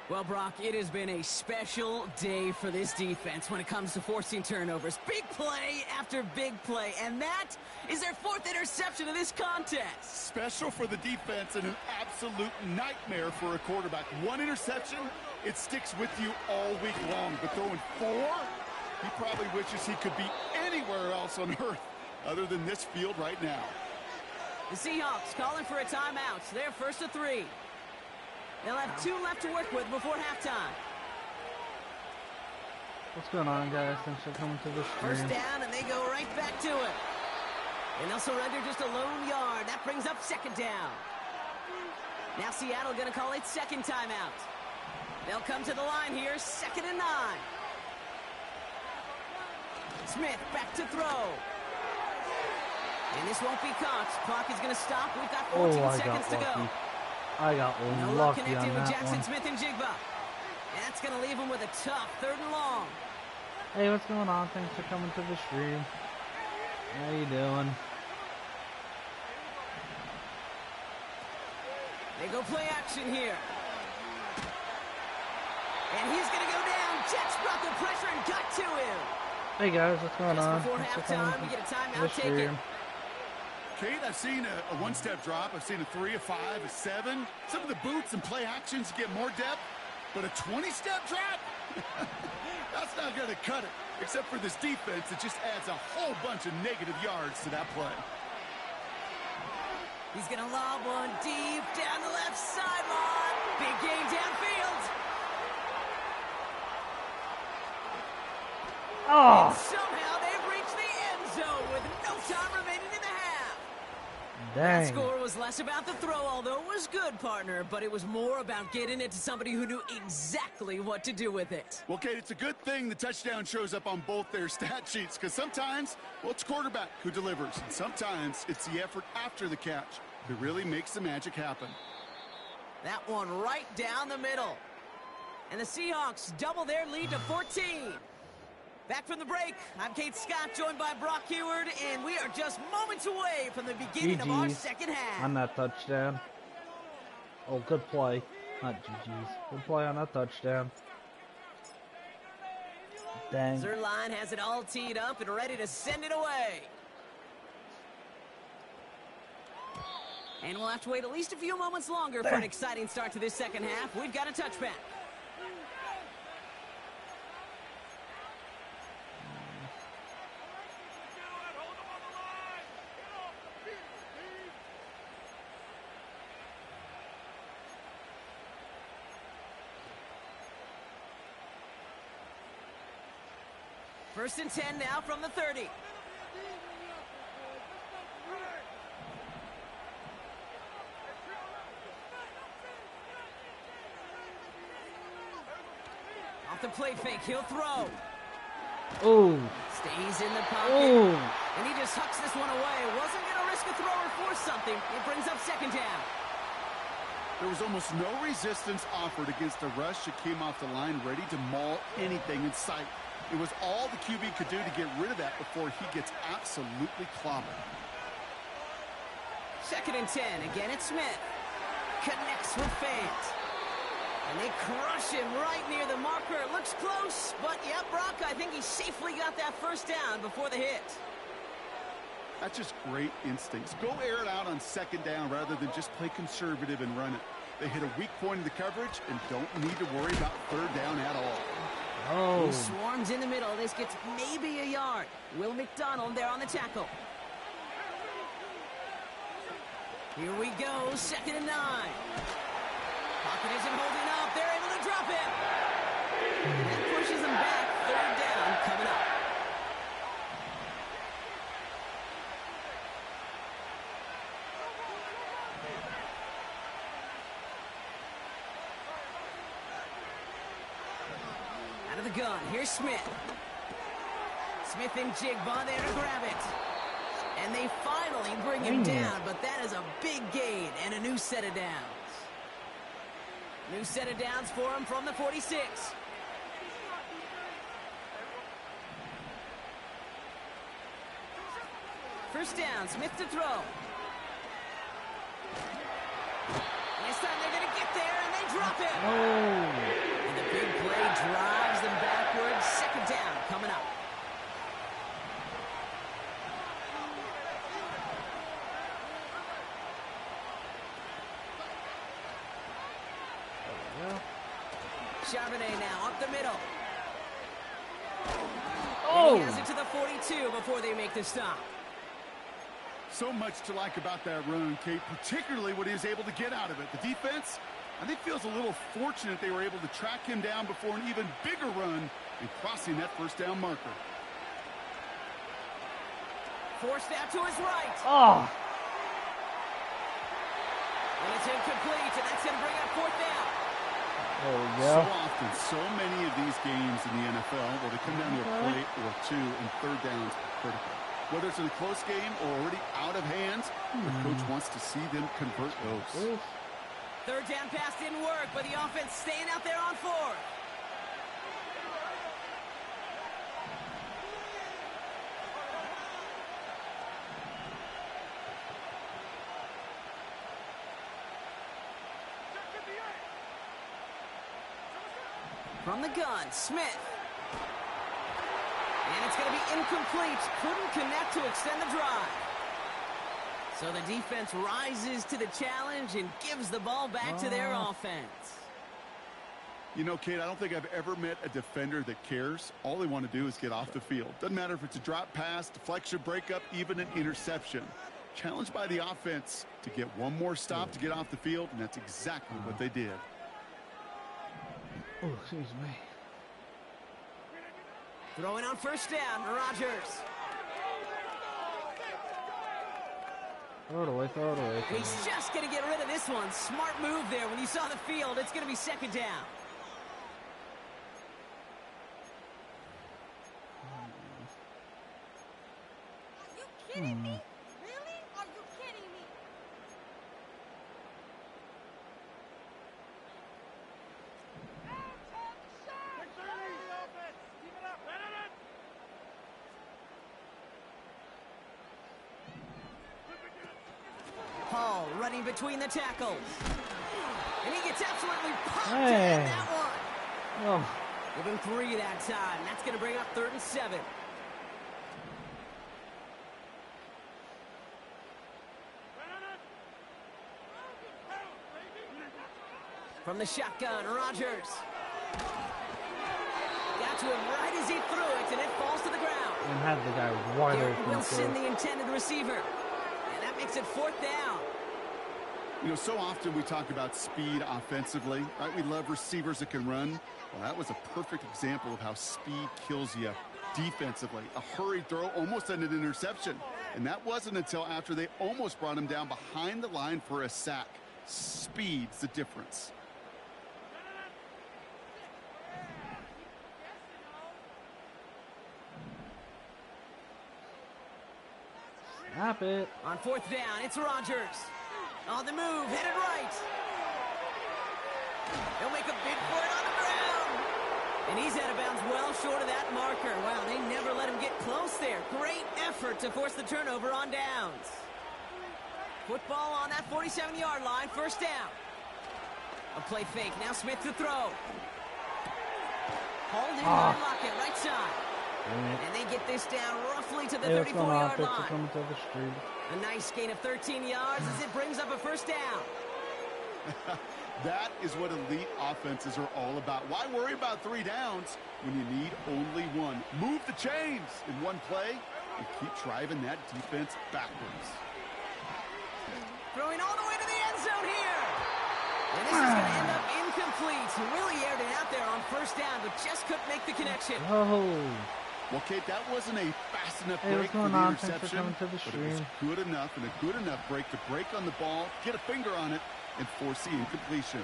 Well, Brock, it has been a special day for this defense when it comes to forcing turnovers. Big play after big play, and that is their 4th interception of this contest. Special for the defense and an absolute nightmare for a quarterback. 1 interception, it sticks with you all week long. But throwing 4, he probably wishes he could be anywhere else on earth other than this field right now. The Seahawks calling for a timeout. They're 1st to 3. They'll have 2 left to work with before halftime. What's going on, guys? Thanks for coming to this stream. 1st down, and they go right back to it. And they'll surrender just a lone yard. That brings up 2nd down. Now Seattle going to call it 2nd timeout. They'll come to the line here, 2nd and 9. Smith back to throw. And this won't be caught. Clock is going to stop. We've got 14 seconds to go. I got no luck lucky connecting on with that Jackson one. Smith and Jigba. That's going to leave him with a tough 3rd and long. Hey, what's going on? Thanks for coming to the stream. How you doing? They go play action here. And he's going to go down. Jets brought the pressure and got to him. Hey guys, what's going Just on? before Thanks for coming halftime, we get a to timeout the taken. stream. Kate, I've seen a 1-step drop. I've seen a 3, a 5, a 7. Some of the boots and play actions get more depth, but a 20-step drop? That's not going to cut it, except for this defense that just adds a whole bunch of negative yards to that play. He's going to lob one deep down the left sideline. Big gain downfield. Oh! And somehow they've reached the end zone with no time remaining in the half. That Dang. score was less about the throw, although it was good, partner, but it was more about getting it to somebody who knew exactly what to do with it. Well, Kate, it's a good thing the touchdown shows up on both their stat sheets, because sometimes, well, it's quarterback who delivers, and sometimes it's the effort after the catch that really makes the magic happen. That one right down the middle. And the Seahawks double their lead to 14. Back from the break, I'm Kate Scott, joined by Brock Heward, and we are just moments away from the beginning of our GG's 2nd half. on that touchdown. Oh, good play. Not GG's. Good play on that touchdown. Dang. Zerline has it all teed up and ready to send it away. And we'll have to wait at least a few moments longer for an exciting start to this 2nd half. We've got a touchback. First and 10 now from the 30. Off the play fake, he'll throw. Oh. Stays in the pocket. Oh. And he just hucks this one away. Wasn't going to risk a throw or force something. It brings up 2nd down. There was almost no resistance offered against a rush that came off the line ready to maul anything in sight. It was all the QB could do to get rid of that before he gets absolutely clobbered. 2nd and 10. Again, it's Smith. Connects with Fant. And they crush him right near the marker. It looks close, but yeah, Brock, I think he safely got that 1st down before the hit. That's just great instincts. Go air it out on 2nd down rather than just play conservative and run it. They hit a weak point in the coverage and don't need to worry about 3rd down at all. Oh. He swarms in the middle. This gets maybe a yard. Will McDonald there on the tackle. Here we go, 2nd and 9. Pocket isn't holding up. They're able to drop him. And that pushes him back. 3rd down coming up. Out of the gun, here's Smith. Smith and Jigba there to grab it. And they finally bring him down, but that is a big gain and a new set of downs. New set of downs for him from the 46. First down, Smith to throw. And this time they're going to get there, and they drop him. Oh. Charbonnet now up the middle. Oh! And he has it to the 42 before they make the stop. So much to like about that run, Kate, particularly what he was able to get out of it. The defense, I think, feels a little fortunate they were able to track him down before an even bigger run and crossing that first down marker. Forced out to his right. Oh! And it's incomplete, and that's going to bring up fourth down. There we So go. often, so many of these games in the NFL where they come down to a play or two and third downs are critical. Whether it's in a close game or already out of hands, the coach wants to see them convert those. Third down pass didn't work, but the offense staying out there on fourth. From the gun, Smith. And it's going to be incomplete. Couldn't connect to extend the drive. So the defense rises to the challenge and gives the ball back to their offense. You know, Kate, I don't think I've ever met a defender that cares. All they want to do is get off the field. Doesn't matter if it's a drop pass, deflection, breakup, even an interception. Challenged by the offense to get one more stop to get off the field, and that's exactly what they did. Oh, excuse me. Throwing on first down, Rodgers. Throw it away, throw it away. He's just going to get rid of this one. Smart move there. When you saw the field, it's going to be second down. Are you kidding me? Really? Are you kidding me? Hall running between the tackles. And he gets absolutely popped Hey. in that one. Oh, Give him 3 that time. That's going to bring up 3rd and 7. From the shotgun, Rodgers. Got to him right as he threw it, and it falls to the ground. and had the guy wide Garrett open. Wilson, the intended receiver. And that makes it 4th down. You know, so often we talk about speed offensively, right? We love receivers that can run. Well, that was a perfect example of how speed kills you defensively. A hurried throw, almost an interception. And that wasn't until after they almost brought him down behind the line for a sack. Speed's the difference. Snap it. On 4th down, it's Rodgers. On the move, headed right. He'll make a big for it on the ground. And he's out of bounds well short of that marker. Wow, they never let him get close there. Great effort to force the turnover on downs. Football on that 47-yard line, 1st down. A play fake, now Smith to throw. Hold in Lockett, right side. And they get this down roughly to the 34-yard line. Coming to the street. A nice gain of 13 yards as it brings up a 1st down. That is what elite offenses are all about. Why worry about 3 downs when you need only 1? Move the chains in one play and keep driving that defense backwards. Throwing all the way to the end zone here. And this is going to end up incomplete. He really aired it out there on 1st down, but just couldn't make the connection. Oh. Well, Kate, that wasn't a fast enough Hey, break what's for going the on? Thanks for interception, coming to the but it was stream. good enough and a good enough break to break on the ball, get a finger on it, and force the incompletion.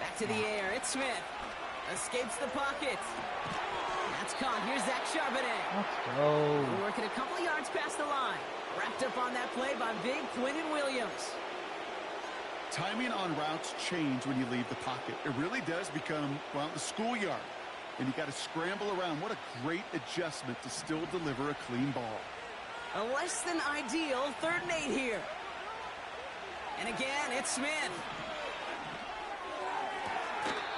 Back to the air. It's Smith. Escapes the pocket. That's caught. Here's Zach Charbonnet. Let's go. We're working a couple of yards past the line. Wrapped up on that play by big Quinton Williams. Timing on routes change when you leave the pocket. It really does become, well, the schoolyard. And you got to scramble around. What a great adjustment to still deliver a clean ball. A less than ideal 3rd and 8 here. And again, it's Smith.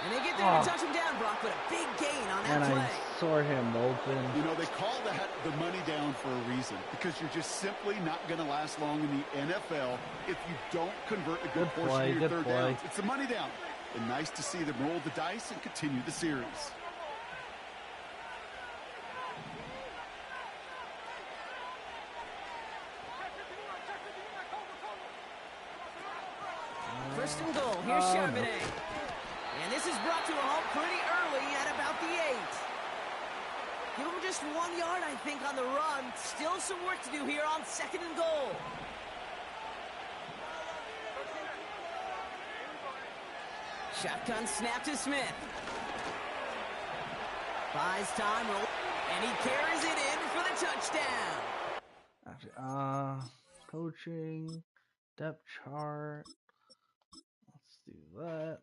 And they get there to touch him down, Brock, but a big gain on that And play. I saw him open. You know, they call that the money down for a reason, because you're just simply not going to last long in the NFL if you don't convert a good portion play, of your good 3rd play. downs. It's the money down. And nice to see them roll the dice and continue the series. First and goal. Here's Charbonnet. And this is brought to a halt pretty early at about the 8. Give him just 1 yard, I think, on the run. Still some work to do here on second and goal. Shotgun snap to Smith. Buys time, and he carries it in for the touchdown. Actually, coaching, depth chart. Let's do that.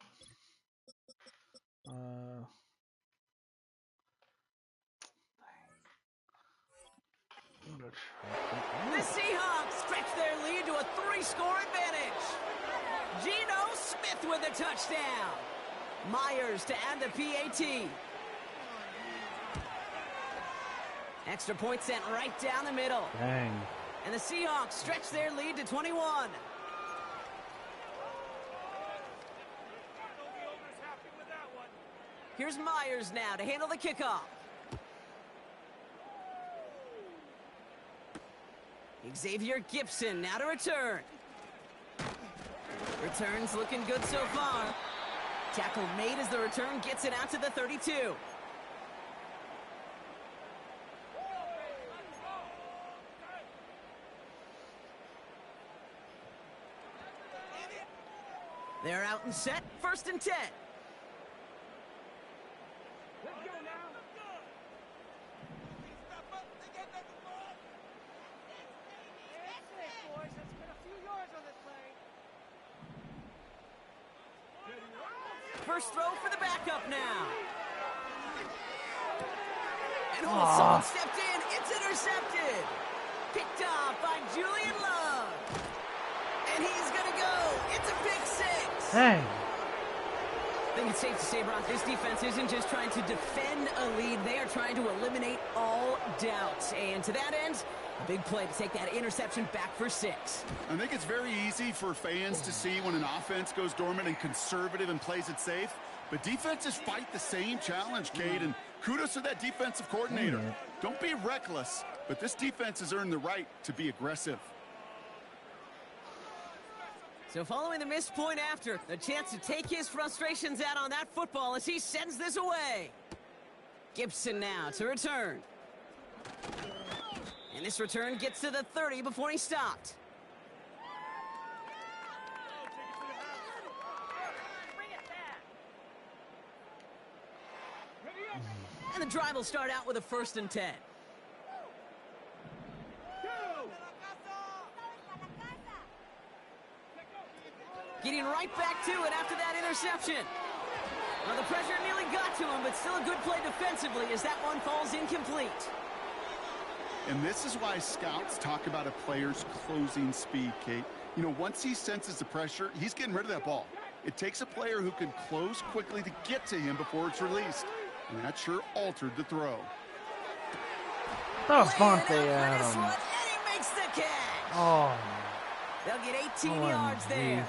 The Seahawks stretch their lead to a 3-score advantage. Geno Smith with a touchdown. Myers to add the PAT. Extra point sent right down the middle. Dang. And the Seahawks stretch their lead to 21. Here's Myers now to handle the kickoff. Xavier Gibson now to return. Returns looking good so far. Tackle made as the return gets it out to the 32. They're out and set. First and 10. First throw for the backup now. And someone stepped in. It's intercepted. Picked off by Julian Love. And he's going to go. It's a pick 6. Hey. I think it's safe to say, Brock, this defense isn't just trying to defend a lead. They are trying to eliminate all doubts. And to that end, a big play to take that interception back for 6. I think it's very easy for fans to see when an offense goes dormant and conservative and plays it safe. But defenses fight the same challenge, Cade, and kudos to that defensive coordinator. Don't be reckless, but this defense has earned the right to be aggressive. So following the missed point after, the chance to take his frustrations out on that football as he sends this away. Gibson now to return. And this return gets to the 30 before he stopped. And the drive will start out with a 1st and 10. Getting right back to it after that interception. Well, the pressure nearly got to him, but still a good play defensively as that one falls incomplete. And this is why scouts talk about a player's closing speed, Kate. You know, once he senses the pressure, he's getting rid of that ball. It takes a player who can close quickly to get to him before it's released. And that sure altered the throw. Devontae Adams. And he makes the catch. Oh. They'll get 18 yards there.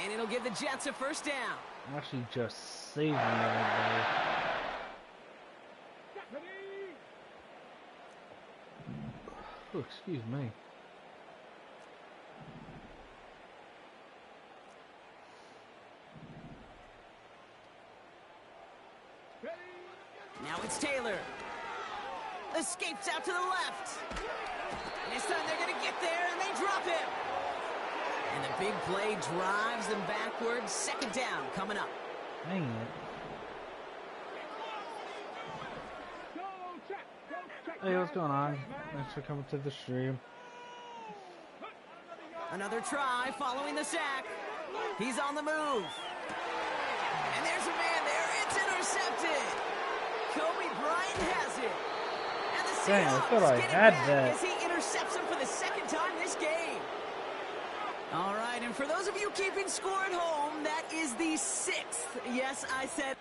And it'll give the Jets a 1st down. Actually just saved me right there. Oh, excuse me. Now it's Taylor. Escapes out to the left. And this time they're going to get there, and they drop him. And the big play drives them backwards. 2nd down coming up. Dang it. Hey, what's going on? Thanks for coming to the stream. Another try following the sack. He's on the move. And there's a man there. It's intercepted. Kobe Bryant has it. And the Dang, I thought Seahawks I get it had back that. as he intercepts him for the 2nd time this game. All right, and for those of you keeping score at home, that is the 6th. Yes, I said.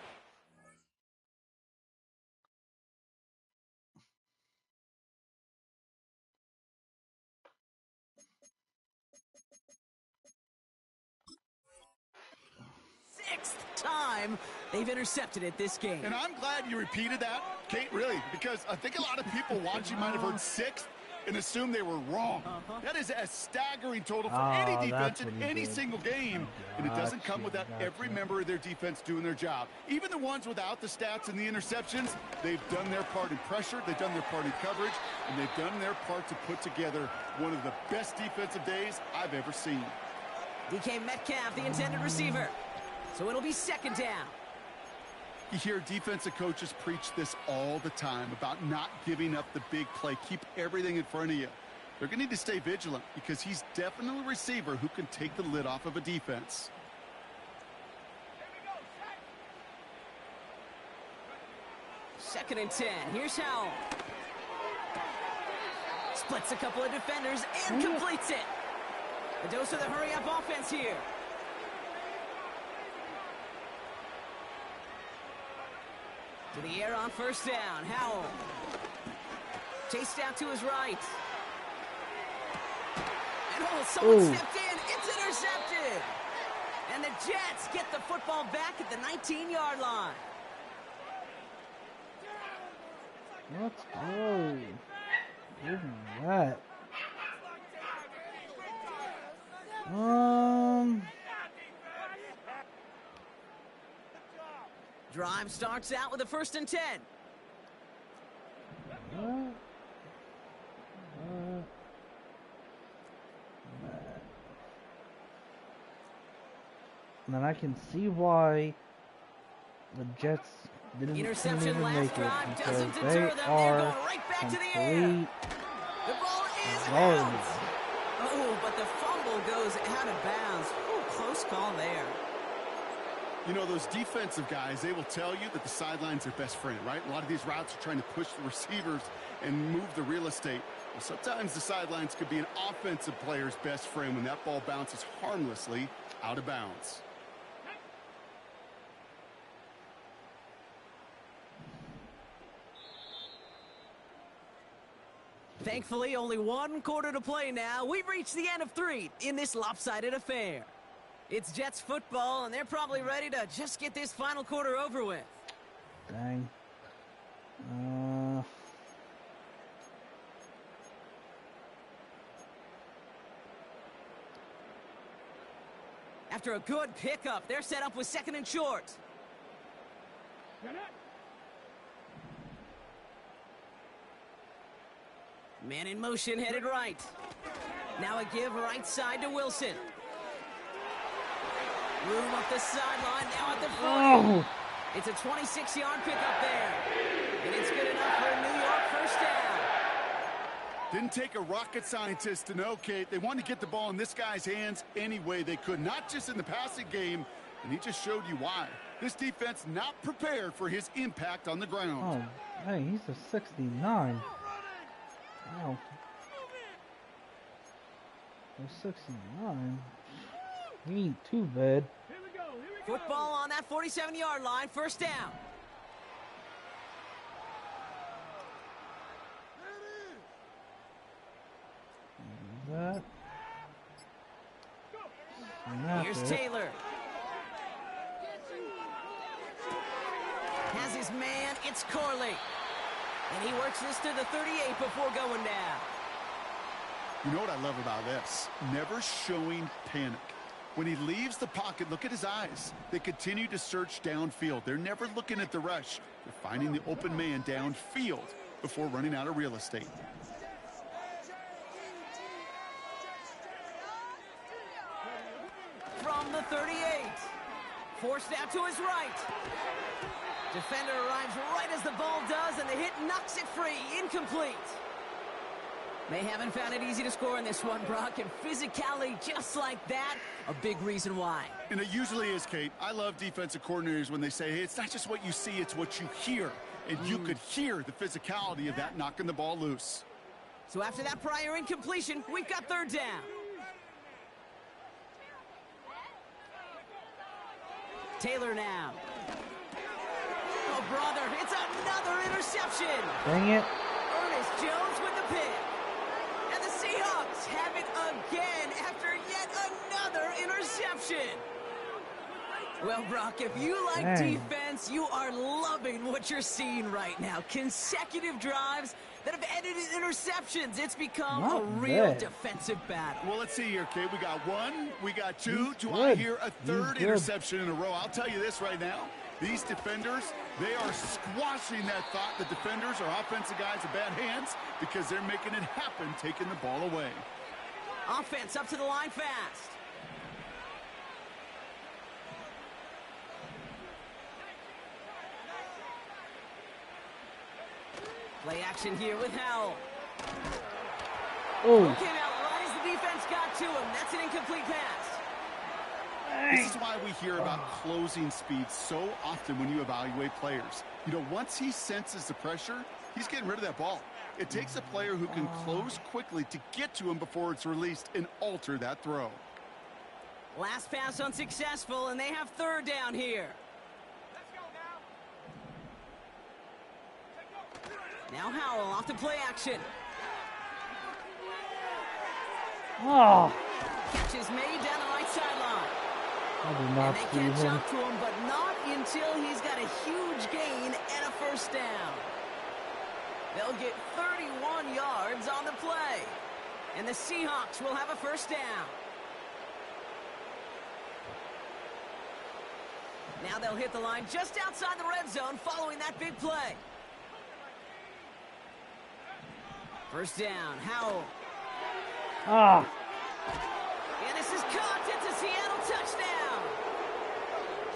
6th time they've intercepted it this game. And I'm glad you repeated that, Kate, really, because I think a lot of people watching might have heard 6th and assumed they were wrong. That is a staggering total for any defense in any single game, and it doesn't come without every member of their defense doing their job. Even the ones without the stats and the interceptions, they've done their part in pressure, they've done their part in coverage, and they've done their part to put together one of the best defensive days I've ever seen. DK Metcalf, the intended receiver. So it'll be 2nd down. You hear defensive coaches preach this all the time about not giving up the big play. Keep everything in front of you. They're going to need to stay vigilant because he's definitely a receiver who can take the lid off of a defense. Second and 10. Here's Howell. Splits a couple of defenders and completes it. A dose of the hurry-up offense here. To the air on 1st down. Howell. Chased out to his right. And someone stepped in. It's intercepted. And the Jets get the football back at the 19-yard line. Let's go. Give me that. Drive starts out with a 1st and 10. And then I can see why the Jets didn't Interception even last make it, drive because doesn't they deter them. They're are going right back to the air. complete The ball is garbage. out. Oh, but the fumble goes out of bounds. Ooh, close call there. You know, those defensive guys, they will tell you that the sideline's their best friend, right? A lot of these routes are trying to push the receivers and move the real estate. Well, sometimes the sidelines could be an offensive player's best friend when that ball bounces harmlessly out of bounds. Thankfully, only 1 quarter to play now. We've reached the end of 3 in this lopsided affair. It's Jets football, and they're probably ready to just get this final quarter over with. Dang. After a good pickup, they're set up with 2nd and short. Man in motion, headed right. Now a give right side to Wilson. Room up the sideline, now at the 40. It's a 26-yard pickup there. And it's good enough for a New York 1st down. Didn't take a rocket scientist to know, Kate. They wanted to get the ball in this guy's hands any way they could, not just in the passing game, and he just showed you why. This defense not prepared for his impact on the ground. Oh, hey, he's a 69. Wow. A 69? He ain't too bad. Football on that 47-yard line, 1st down. That. Here's Taylor. Has his man, it's Corley. And he works this to the 38 before going down. You know what I love about this? Never showing panic. When he leaves the pocket, look at his eyes. They continue to search downfield. They're never looking at the rush. They're finding the open man downfield before running out of real estate. From the 38. Forced out to his right. Defender arrives right as the ball does, and the hit knocks it free. Incomplete. They haven't found it easy to score in this one, Brock, and physicality just like that, a big reason why. And it usually is, Kate. I love defensive coordinators when they say, hey, it's not just what you see, it's what you hear. And you could hear the physicality of that knocking the ball loose. So after that prior incompletion, we've got 3rd down. Taylor now. Oh, brother, it's another interception. Dang it. Ernest Jones with the pick. And the Seahawks have it again after yet another interception. Well, Brock, if you like defense, you are loving what you're seeing right now. Consecutive drives that have ended in interceptions. It's become a real defensive battle. Well, let's see here, Kate. We got one, we got two. Do I hear a third interception in a row? I'll tell you this right now. These defenders, they are squashing that thought the defenders or offensive guys have bad hands because they're making it happen, taking the ball away. Offense up to the line fast. Play action here with Howell. Oh. Okay, now right as the defense got to him. That's an incomplete pass. This is why we hear about closing speed so often when you evaluate players. You know, once he senses the pressure, he's getting rid of that ball. It takes a player who can close quickly to get to him before it's released and alter that throw. Last pass unsuccessful, and they have third down here. Now Howell off to play action. Oh. Catch is made down the right sideline. I did And not they see catch him. up to him, but not until he's got a huge gain and a first down. They'll get 31 yards on the play. And the Seahawks will have a first down. Now they'll hit the line just outside the red zone following that big play. First down, Howell. Ah. And this is caught. It's a Seattle touchdown.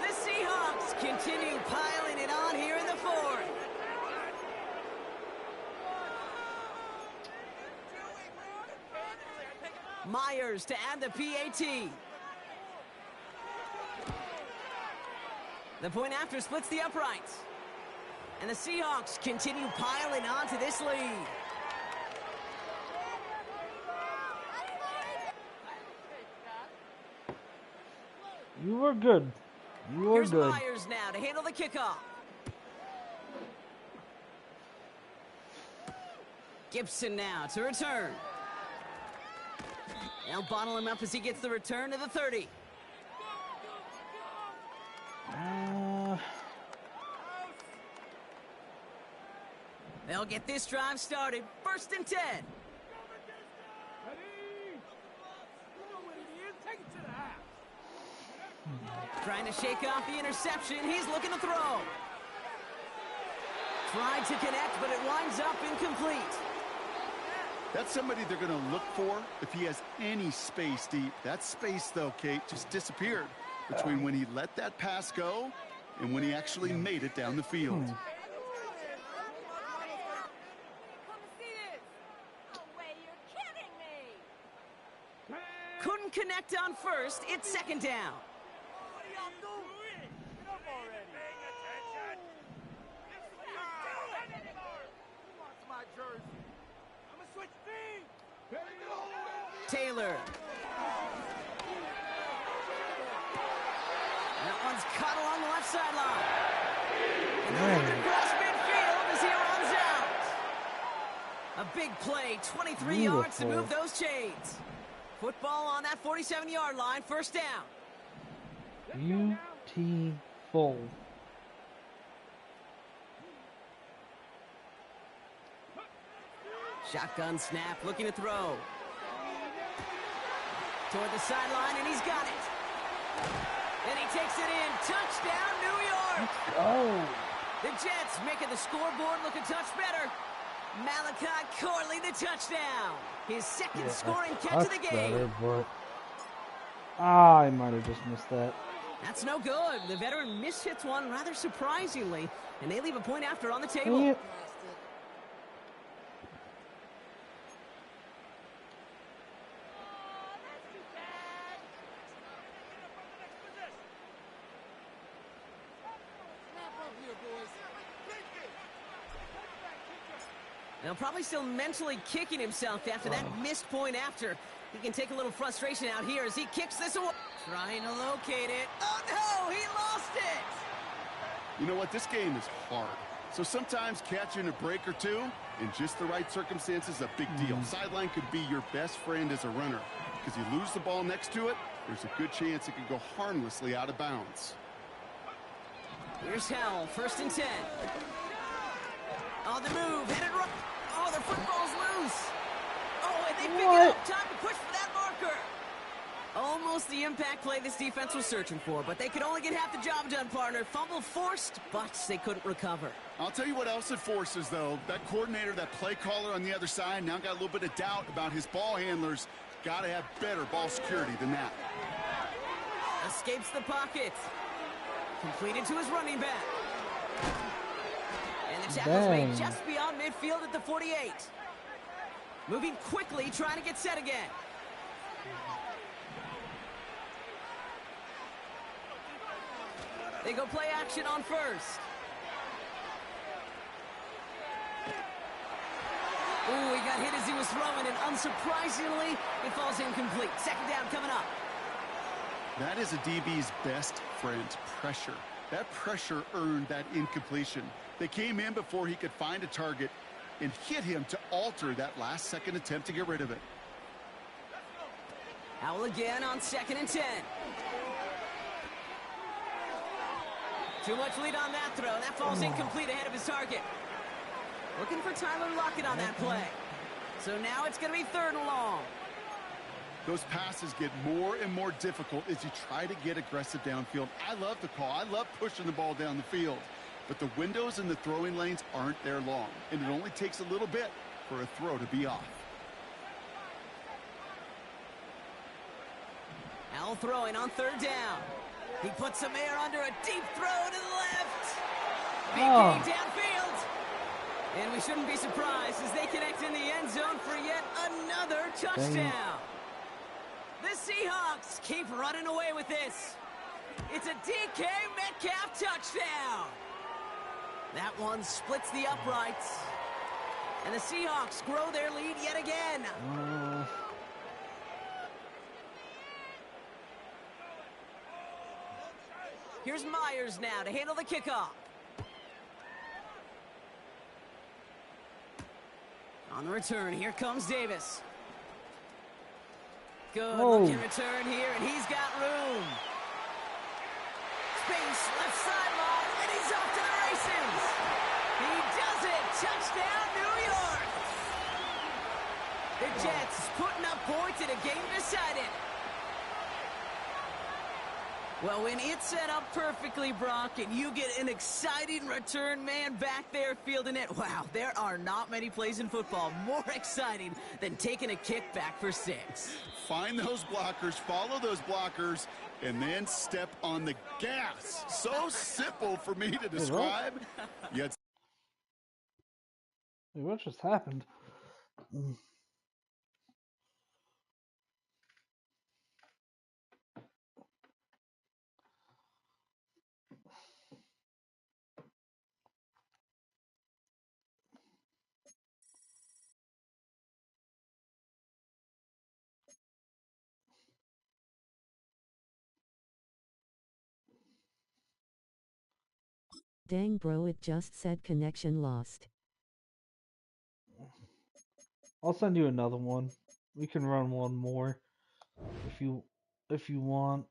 The Seahawks continue piling it on here in the fourth. Myers to add the PAT. The point after splits the uprights. And the Seahawks continue piling on to this lead. You were good. You were Here's good. Myers now to handle the kickoff. Gibson now to return. They'll bottle him up as he gets the return to the 30. They'll get this drive started. First and 10. Trying to shake off the interception. He's looking to throw. Tried to connect, but it winds up incomplete. That's somebody they're going to look for if he has any space deep. That space, though, Kate, just disappeared between when he let that pass go and when he actually made it down the field. Couldn't connect on first. It's second down. Taylor. That one's caught along the left sideline. And they'll have it across midfield as he runs out. A big play, 23 yards to move those chains. Football on that 47-yard line, first down. Beautiful. Shotgun snap, looking to throw. Toward the sideline, and he's got it. And he takes it in. Touchdown, New York. Oh. The Jets making the scoreboard look a touch better. Malachi Corley, the touchdown. His second scoring catch of the game. Better, but I might have just missed that. That's no good. The veteran mishits one rather surprisingly, and they leave a point after on the table. Yep. Now probably still mentally kicking himself after that missed point after. He can take a little frustration out here as he kicks this away. Trying to locate it. Oh, no, he lost it. You know what? This game is hard. So sometimes catching a break or two in just the right circumstances is a big deal. Sideline could be your best friend as a runner because you lose the ball next to it, there's a good chance it could go harmlessly out of bounds. Here's Howell, 1st and 10. On the move, headed right. Oh, their football's loose. Oh, and they pick it up. Time to push for that marker. Almost the impact play this defense was searching for, but they could only get half the job done, partner. Fumble forced, but they couldn't recover. I'll tell you what else it forces, though. That coordinator, that play caller on the other side, now got a little bit of doubt about his ball handlers. Got to have better ball security than that. Escapes the pocket. Completed to his running back. And the tackle's made just beyond midfield at the 48. Moving quickly, trying to get set again. They go play action on 1st. Ooh, he got hit as he was throwing, and unsurprisingly, it falls incomplete. 2nd down coming up. That is a DB's best friend, pressure. That pressure earned that incompletion. They came in before he could find a target and hit him to alter that last-second attempt to get rid of it. Howell again on 2nd and 10. Too much lead on that throw. That falls incomplete ahead of his target. Looking for Tyler Lockett on that play. So now it's going to be 3rd and long. Those passes get more and more difficult as you try to get aggressive downfield. I love the call. I love pushing the ball down the field. But the windows in the throwing lanes aren't there long. And it only takes a little bit for a throw to be off. Howell throwing on 3rd down. He puts some air under a deep throw to the left. Big gain downfield. And we shouldn't be surprised as they connect in the end zone for yet another touchdown. The Seahawks keep running away with this. It's a DK Metcalf touchdown. That one splits the uprights. And the Seahawks grow their lead yet again. Here's Myers now to handle the kickoff. On the return, here comes Davis. Good looking return here, and he's got room. Space, left sideline, and he's off to the races. He does it. Touchdown, New York. The Jets putting up points in a game decided. Well, when it's set up perfectly, Brock, and you get an exciting return man back there fielding it, wow, there are not many plays in football more exciting than taking a kick back for 6. Find those blockers, follow those blockers, and then step on the gas. So simple for me to describe. Yet. Wait, what just happened? Dang bro, it just said connection lost. I'll send you another one. We can run one more if you want.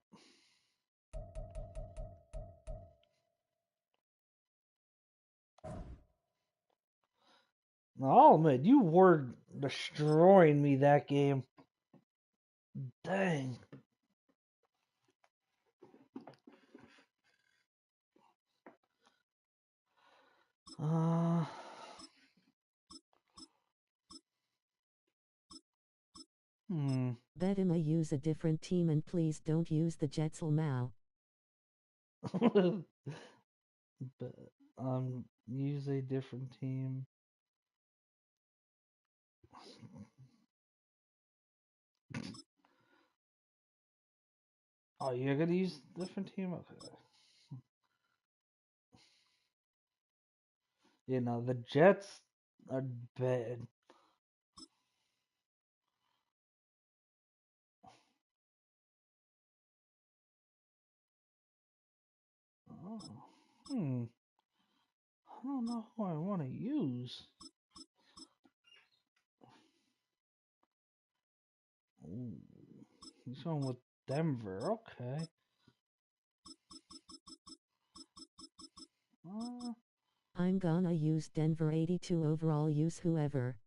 I'll admit, you were destroying me that game. Dang. Bet him I use a different team and please don't use the Jets Mao. But use a different team. Oh, you're gonna use a different team? Okay. You know, the Jets are bad. Oh. I don't know who I want to use. Ooh. He's going with Denver. Okay. I'm gonna use Denver 82 overall. Use whoever.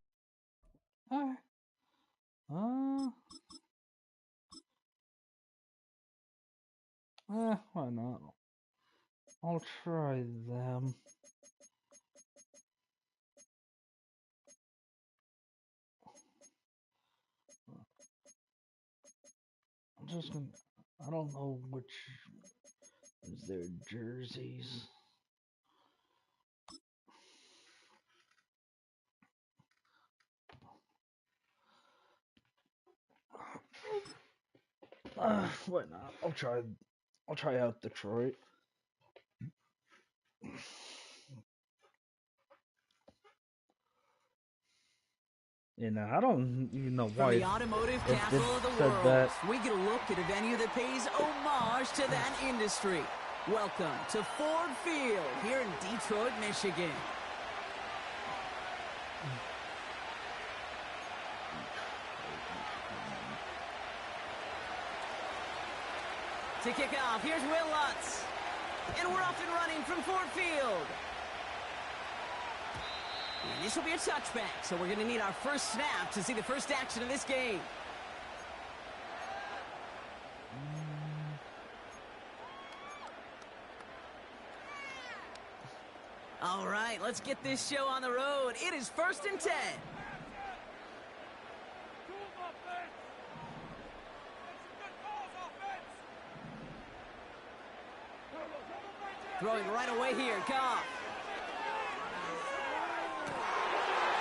Why not? I'll try them. I'm just gonna. I don't know which is their jerseys. Why not? I'll try out Detroit. And I don't even know From why the automotive it capital of the said world, that. we get a look at a venue that pays homage to that industry. Welcome to Ford Field here in Detroit, Michigan. To kick off, here's Will Lutz. And we're off and running from Ford Field. And this will be a touchback, so we're going to need our first snap to see the first action of this game. All right, let's get this show on the road. It is 1st and 10. Throwing right away here, Goff.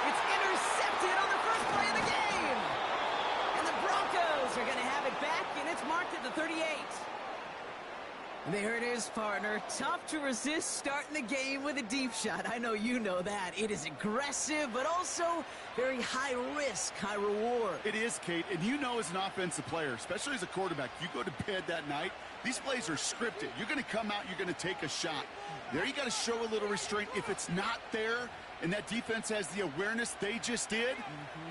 It's intercepted on the first play of the game. And the Broncos are going to have it back, and it's marked at the 38. There it is, partner. Tough to resist starting the game with a deep shot. I know you know that. It is aggressive, but also very high risk, high reward. It is, Kate, and you know as an offensive player, especially as a quarterback, you go to bed that night, these plays are scripted. You're going to come out, you're going to take a shot. There you got to show a little restraint. If it's not there, and that defense has the awareness they just did,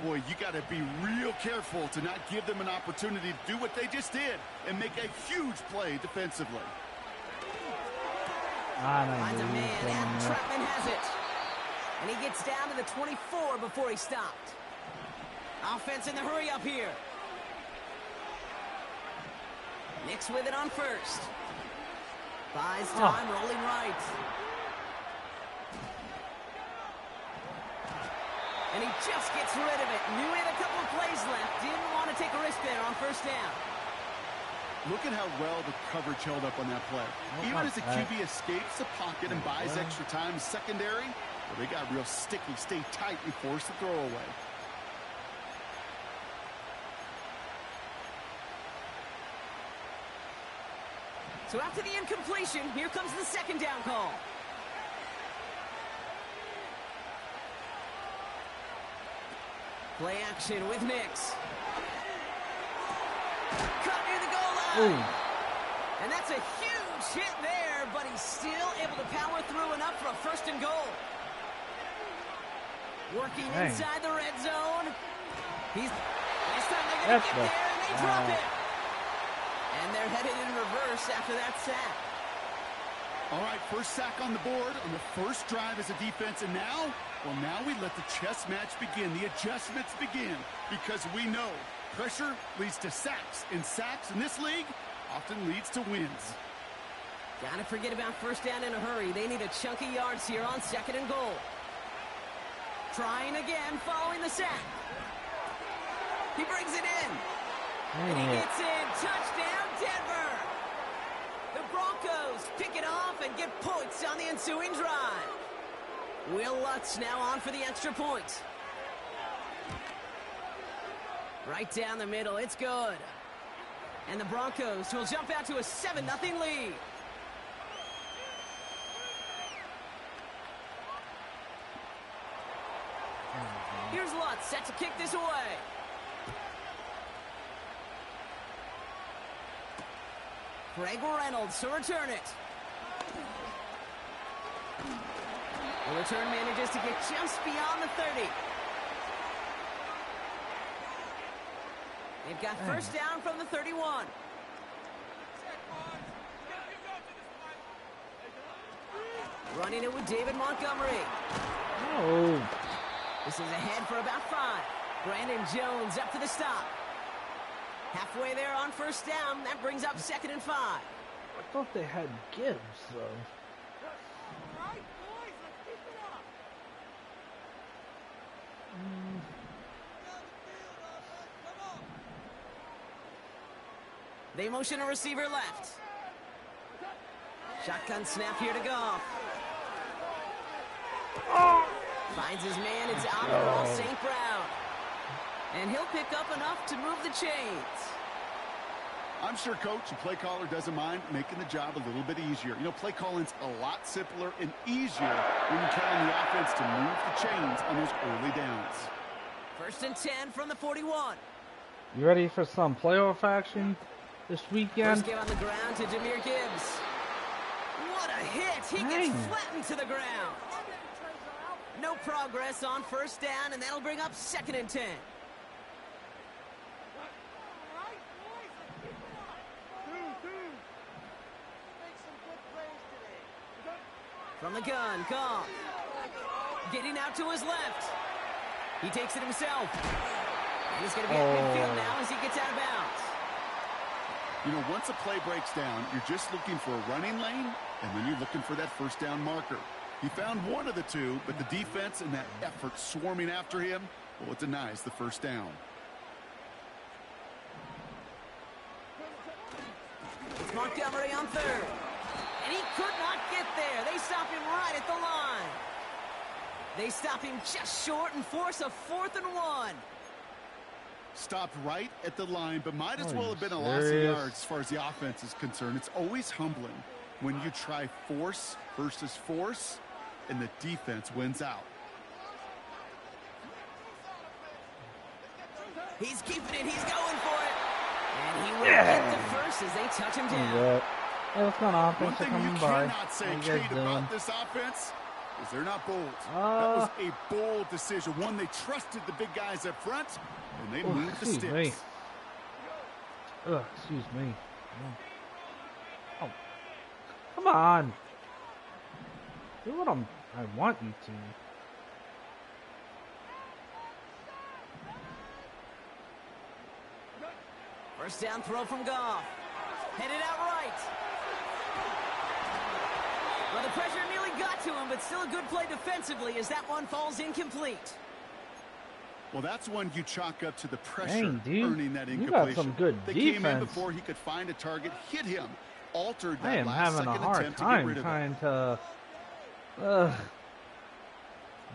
boy, you got to be real careful to not give them an opportunity to do what they just did and make a huge play defensively. Finds a man, and Trapman has it. And he gets down to the 24 before he stopped. Offense in the hurry up here. Nix with it on first. Buys time, rolling right. And he just gets rid of it. Knew he had a couple of plays left. Didn't want to take a risk there on first down. Look at how well the coverage held up on that play. Even as the QB escapes the pocket and buys extra time secondary, well, they got real sticky, stay tight, and force the throw away. So after the incompletion, here comes the second down call. Play action with Nix. Cut near the goal line. Ooh. And that's a huge hit there, but he's still able to power through enough for a 1st and goal. Working inside the red zone. This time they're going to get there, and they drop it. And they're headed in reverse after that sack. All right, first sack on the board on the first drive as a defense, and now, well, now we let the chess match begin, the adjustments begin, because we know pressure leads to sacks, and sacks in this league often leads to wins. Gotta forget about first down in a hurry. They need a chunky yards here on 2nd and goal. Trying again following the sack. He brings it in. And he gets in. Touchdown, Denver. The Broncos pick it off and get points on the ensuing drive. Will Lutz now on for the extra point. Right down the middle. It's good. And the Broncos will jump out to a 7-0 lead. Here's Lutz set to kick this away. Greg Reynolds to return it. The return manages to get just beyond the 30. They've got first down from the 31. Running it with David Montgomery. Oh. This is ahead for about 5. Brandon Jones up for the stop. Halfway there on first down. That brings up 2nd and 5. I thought they had Gibbs, though. All right, boys, let's keep it up. They motion a receiver left. Shotgun snap here to Goff. Finds his man. It's Amon St. Brown. And he'll pick up enough to move the chains. I'm sure coach and play caller doesn't mind making the job a little bit easier. You know, play calling's a lot simpler and easier when you count on the offense to move the chains on those early downs. 1st and 10 from the 41. You ready for some playoff action this weekend? First give on the ground to Jahmyr Gibbs. What a hit! He gets flattened to the ground. No progress on first down, and that'll bring up 2nd and 10. From the gun, Goff. Getting out to his left. He takes it himself. And he's going to be at midfield now as he gets out of bounds. You know, once a play breaks down, you're just looking for a running lane, and then you're looking for that first down marker. He found one of the two, but the defense and that effort swarming after him, well, it denies the first down. It's Montgomery on 3rd. And he could not get there. They stop him right at the line. They stop him just short and force a 4th and 1. Stopped right at the line, but might as well have been a loss of yards as far as the offense is concerned. It's always humbling when you try force versus force, and the defense wins out. He's keeping it. He's going for it. And he will get the first as they touch him down. Hey, what's going on? One Thanks for thing you coming by. cannot say, How you Kate, guys doing? about this offense is they're not bold. That was a bold decision. One, they trusted the big guys up front, and they moved the sticks. Me. Excuse me. Oh, come on. Do what I want you to. First down throw from Goff. Headed out right. Well, the pressure nearly got to him, but still a good play defensively as that one falls incomplete. Well, that's one you chalk up to the pressure. Dang, dude. Earning that You incompletion. got some good they defense. came in before he could find a target, hit him, altered I that am last having a second hard attempt to get time rid of it. trying to...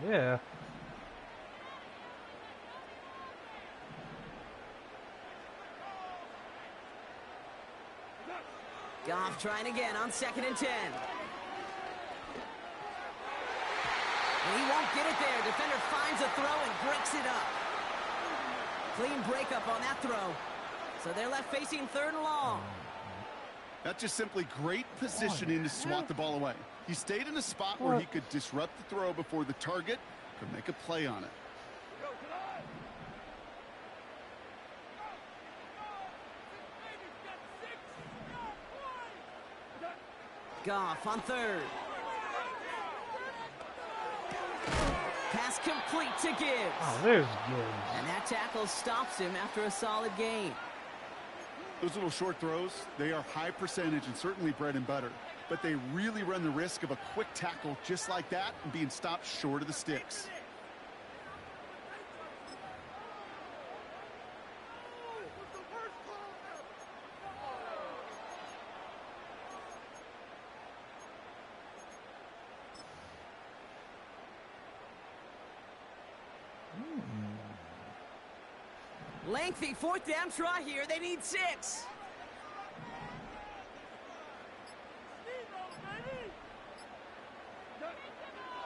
yeah. Goff trying again on 2nd and 10. And he won't get it there. Defender finds a throw and breaks it up. Clean breakup on that throw. So they're left facing 3rd and long. That's just simply great positioning to swat the ball away. He stayed in a spot where he could disrupt the throw before the target could make a play on it. Goff on 3rd. Pass complete to Gibbs. Oh, there's Gibbs. And that tackle stops him after a solid gain. Those little short throws, they are high percentage and certainly bread and butter. But they really run the risk of a quick tackle just like that and being stopped short of the sticks. Lengthy 4th down try here. They need 6.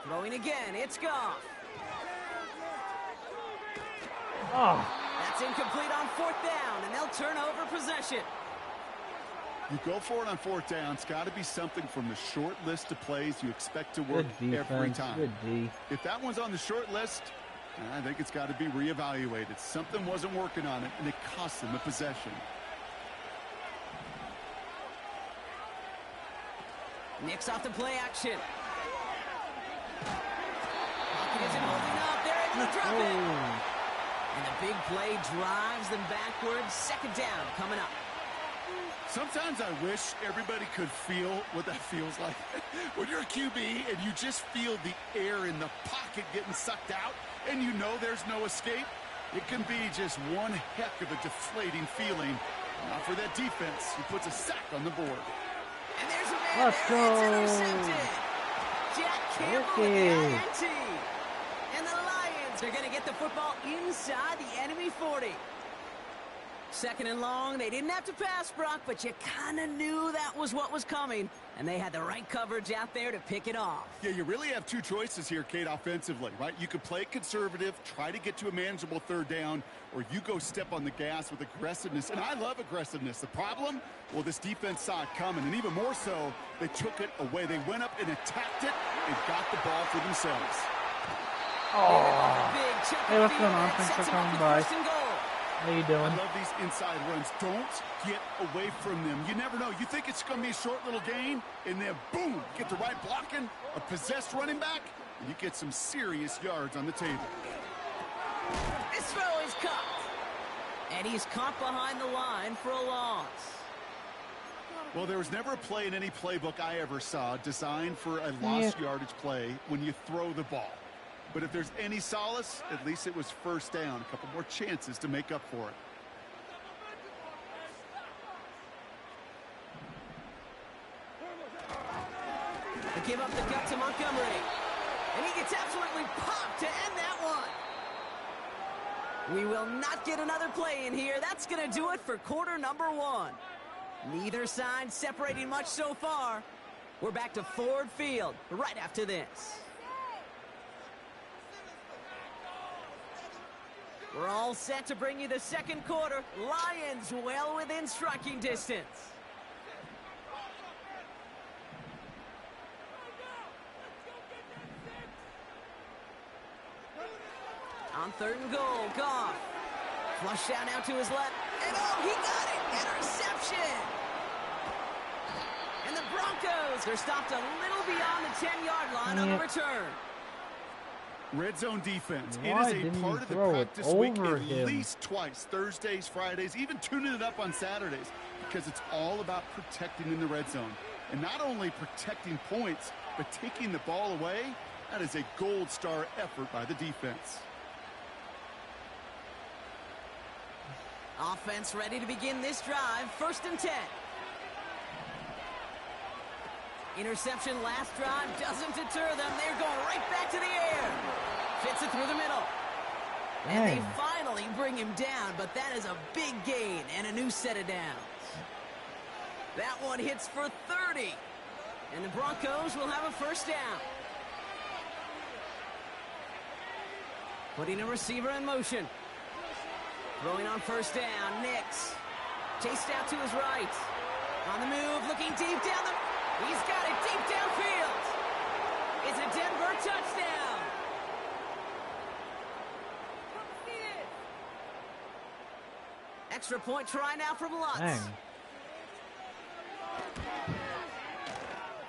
Throwing again. It's Goff. Oh. That's incomplete on 4th down, and they'll turn over possession. You go for it on 4th down. It's got to be something from the short list of plays you expect to work Good defense. every time. Good D. If that one's on the short list, I think it's got to be reevaluated. Something wasn't working on it, and it cost them the possession. Nicks off the play action. And the drop it. And the big play drives them backwards. Second down coming up. Sometimes I wish everybody could feel what that feels like. When you're a QB and you just feel the air in the pocket getting sucked out and you know there's no escape, it can be just one heck of a deflating feeling. Not for that defense, who puts a sack on the board. And there's a man. Let's go. It's intercepted. Jack Campbell with the INT. And the Lions are going to get the football inside the enemy 40. Second and long. They didn't have to pass, Brock, but you kind of knew that was what was coming. And they had the right coverage out there to pick it off. Yeah, you really have two choices here, Kate, offensively, right? You could play conservative, try to get to a manageable third down, or you go step on the gas with aggressiveness. And I love aggressiveness. The problem, well, this defense saw it coming, and even more so, they took it away. They went up and attacked it and got the ball for themselves. Hey, what's going on? Thanks for coming by. How you doing? I love these inside runs. Don't get away from them. You never know. You think it's going to be a short little gain, and then boom, get the right blocking, a possessed running back, and you get some serious yards on the table. This throw is caught. And he's caught behind the line for a loss. Well, there was never a play in any playbook I ever saw designed for a lost yardage play when you throw the ball. But if there's any solace, at least it was first down. A couple more chances to make up for it. They give up the gut to Montgomery. And he gets absolutely popped to end that one. We will not get another play in here. That's going to do it for quarter number one. Neither side separating much so far. We're back to Ford Field right after this. We're all set to bring you the second quarter. Lions well within striking distance. On third and goal, Goff. Flush down out to his left. And oh, he got it! Interception! And the Broncos are stopped a little beyond the 10-yard line on the return. Red zone defense. Why it is a didn't part he of the throw it practice week over at him? least twice. Thursdays, Fridays, even tuning it up on Saturdays. Because it's all about protecting in the red zone. And not only protecting points, but taking the ball away. That is a gold star effort by the defense. Offense ready to begin this drive. First and 10. Interception last drive doesn't deter them. They're going right back to the air. Fits it through the middle. And they finally bring him down, but that is a big gain and a new set of downs. That one hits for 30. And the Broncos will have a first down. Putting a receiver in motion. Throwing on first down, Nix. Chased out to his right. On the move, looking deep down the... He's got it deep downfield. It's a Denver touchdown. Extra point try now from Lutz. Dang.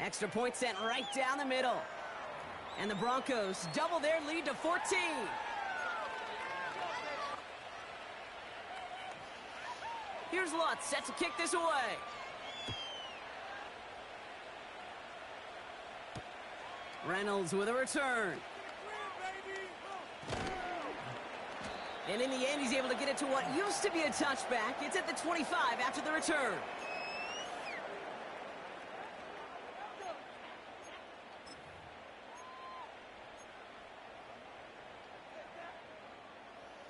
Extra point sent right down the middle. And the Broncos double their lead to 14. Here's Lutz set to kick this away. Reynolds with a return. And in the end, he's able to get it to what used to be a touchback. It's at the 25 after the return.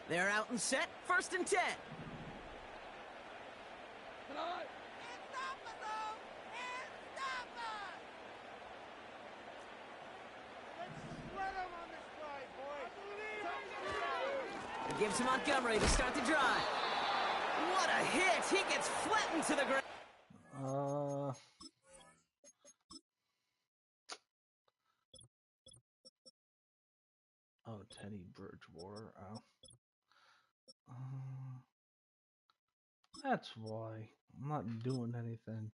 They're out and set. First and 10. It gives to Montgomery to start the drive. What a hit! He gets flattened to the ground. Oh, Teddy Bridgewater. Oh. That's why. I'm not doing anything.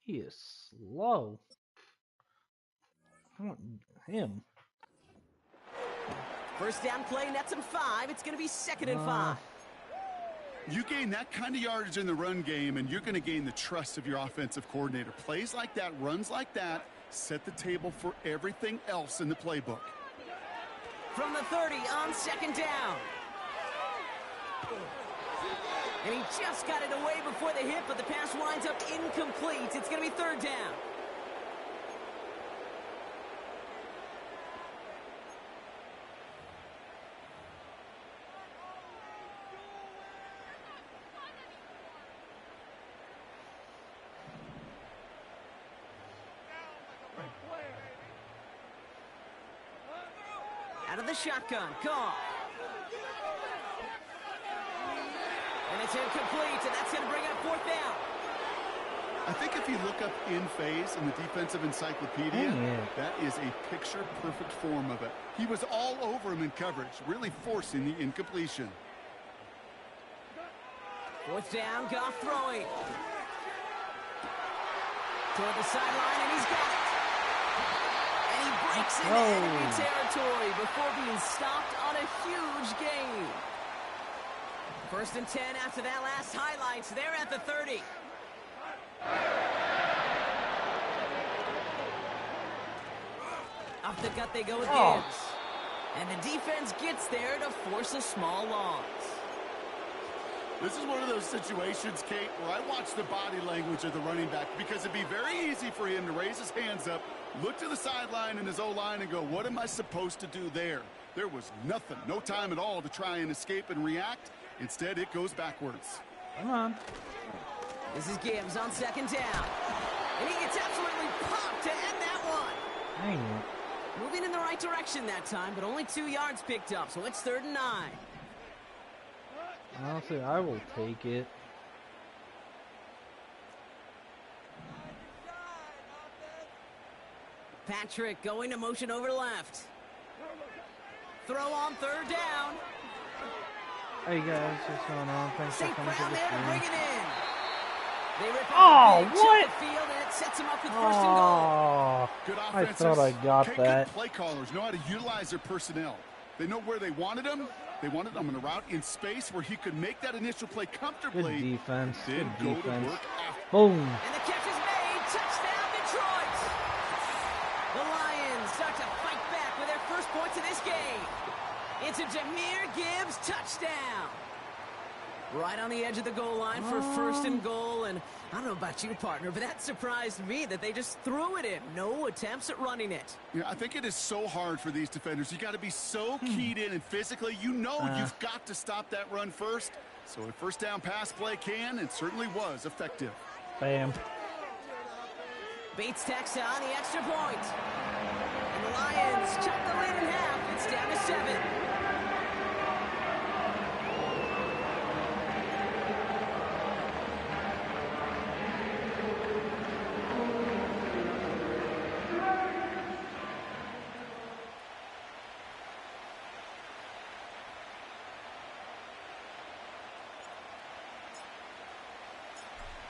He is slow. I want him. First down play nets him 5. It's going to be 2nd and 5. You gain that kind of yardage in the run game, and you're going to gain the trust of your offensive coordinator. Plays like that, runs like that, set the table for everything else in the playbook. From the 30 on 2nd down. And he just got it away before the hit, but the pass winds up incomplete. It's going to be 3rd down. Out of the shotgun, Goff. And it's incomplete, and that's going to bring up 4th down. I think if you look up in phase in the defensive encyclopedia, that is a picture-perfect form of it. He was all over him in coverage, really forcing the incompletion. 4th down, Goff throwing. Toward the sideline, and he's got it. And he breaks into enemy territory before being stopped on a huge gain. 1st and 10 after that last highlights. They're at the 30. Off the gut they go with Gibbs. And the defense gets there to force a small loss. This is one of those situations, Kate, where I watch the body language of the running back, because it'd be very easy for him to raise his hands up, look to the sideline and his O-line and go, what am I supposed to do there? There was nothing, no time at all to try and escape and react. Instead, it goes backwards. Come on. This is Gibbs on 2nd down. And he gets absolutely popped to end that one. Dang it. Moving in the right direction that time, but only 2 yards picked up, so it's 3rd and 9. Honestly, I will take it. Patrick going to motion over left. Throw on 3rd down. Hey guys, what's going on? Thanks for St. coming to Brown the there to stream. bring it in. They rip Oh, up what? the field, and it sets him up with 1st and goal. Good I offenses. thought I got Good that. play callers know how to utilize their personnel. They know where they wanted him. They wanted him on a route in space where he could make that initial play comfortably. Good defense. Then Good go defense. to work after. Boom. And the catch is made. Touchdown, Detroit. The Lions start to fight back with their first points of this game. It's a Jahmyr Gibbs touchdown. Right on the edge of the goal line for 1st and goal. And I don't know about you, partner, but that surprised me that they just threw it in. No attempts at running it. Yeah, I think it is so hard for these defenders. You got to be so keyed in, and physically, you know you've got to stop that run first. So a 1st down pass play can and certainly was effective. Bam. Bates tacks on the extra point. And the Lions chop the lead in half. It's down to 7.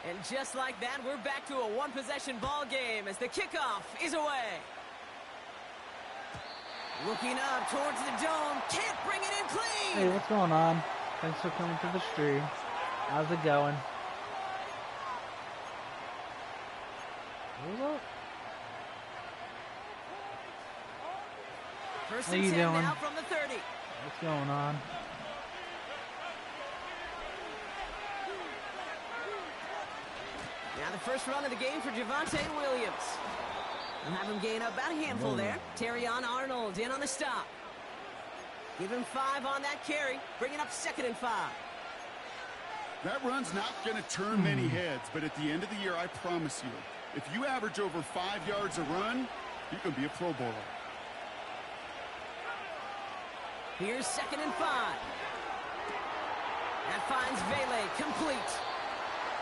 And just like that, we're back to a one-possession ball game as the kickoff is away. Looking up towards the dome, can't bring it in clean. Hey, what's going on? Thanks for coming to the stream. How's it going? What's up? First How and you 10 doing? now from the 30. What's going on? Now the first run of the game for Javonte Williams. We'll have him gain up about a handful there. Terrion Arnold in on the stop. Give him 5 on that carry. Bringing up 2nd and 5. That run's not going to turn many heads, but at the end of the year, I promise you, if you average over 5 yards a run, you're going to be a Pro Bowler. Here's 2nd and 5. That finds Vele complete.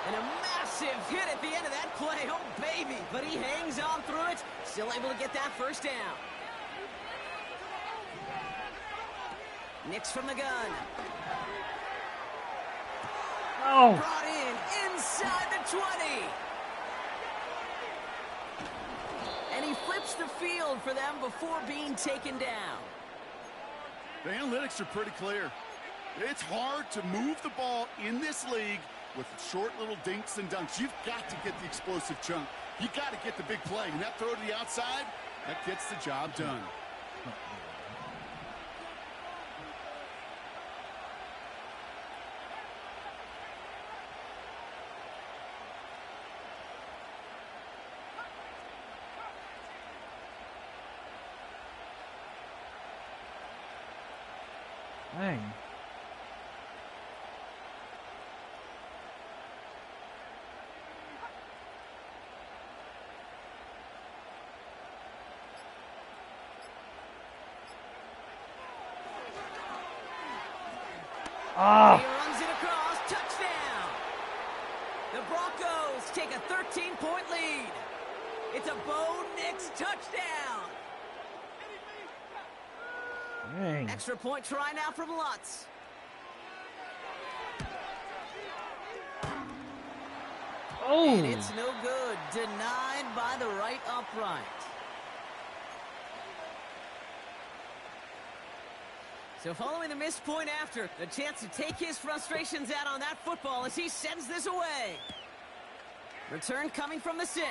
And a massive hit at the end of that play. Oh, baby. But he hangs on through it. Still able to get that first down. Nix from the gun. Oh! Brought in inside the 20. And he flips the field for them before being taken down. The analytics are pretty clear. It's hard to move the ball in this league with short little dinks and dunks. You've got to get the explosive chunk. You got to get the big play. And that throw to the outside, that gets the job done. Dang. Ah. He runs it across. Touchdown. The Broncos take a 13-point lead. It's a Bo Nix touchdown. Dang. Extra point try now from Lutz. Oh. And it's no good. Denied by the right upright. So following the missed point after, a chance to take his frustrations out on that football as he sends this away. Return coming from the 6.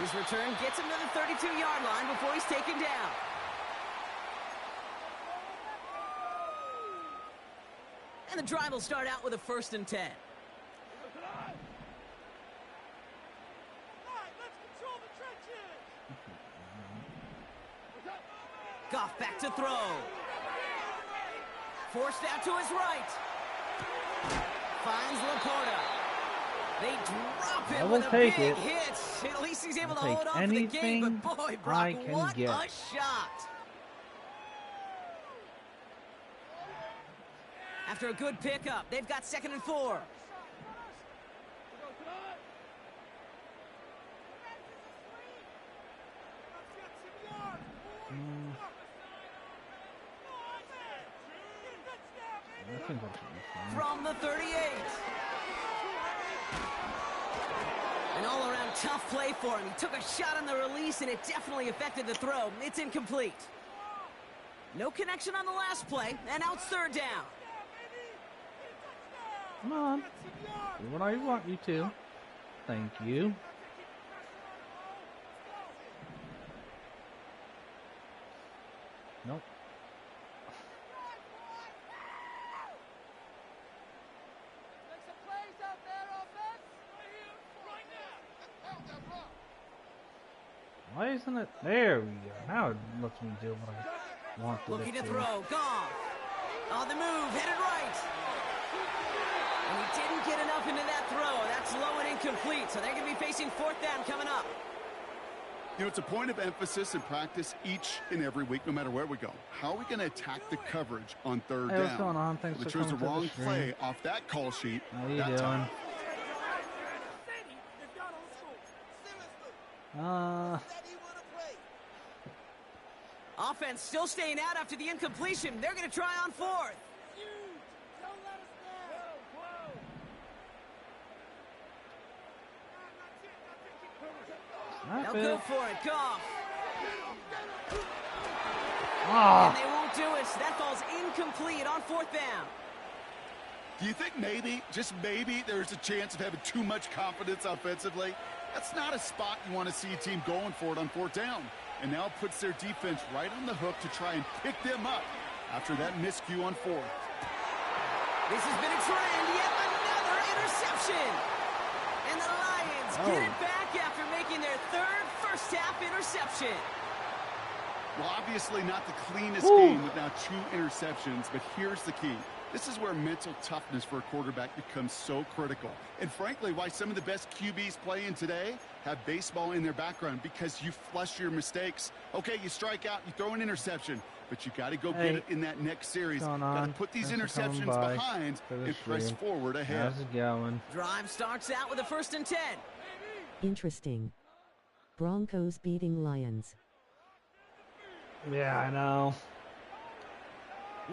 His return gets him to the 32-yard line before he's taken down. And the drive will start out with a 1st and 10. Goff back to throw. Forced out to his right. Finds Laporta. They drop him with a big hit. At least he's able to hold on for the game. But boy, Brock, what a shot. After a good pickup, they've got 2nd and 4. From the 38. An all-around tough play for him. He took a shot on the release, and it definitely affected the throw. It's incomplete. No connection on the last play, and now it's 3rd down. Come on. Do what I want you to. Thank you. Nope. Why isn't it? There we go. Now it lets me do what I want to do. Looking to throw. Goff. On the move. Headed right. And he didn't get enough into that throw. That's low and incomplete. So they're going to be facing 4th down coming up. You know, it's a point of emphasis and practice each and every week, no matter where we go. How are we going to attack the coverage on 3rd down? What's going on? Thanks They for chose the coming to wrong the play off that call sheet. How you that doing? Time. Offense still staying out after the incompletion. They're going to try on 4th. They'll go for it. Goff. And they won't do it. So that ball's incomplete on 4th down. Do you think maybe, just maybe, there's a chance of having too much confidence offensively? That's not a spot you want to see a team going for it on 4th down. And now it puts their defense right on the hook to try and pick them up after that miscue on 4th. This has been a trend. Yet another interception. And the Lions get it back after making their 3rd first-half interception. Well, obviously not the cleanest game with now 2 interceptions, but here's the key. This is where mental toughness for a quarterback becomes so critical. And frankly, why some of the best QBs playing today have baseball in their background, because you flush your mistakes. Okay, you strike out, you throw an interception, but you got to go get it in that next series. Got to put these interceptions behind and press forward ahead. How's it going? Drive starts out with a 1st and 10. Interesting. Broncos beating Lions. Yeah, I know.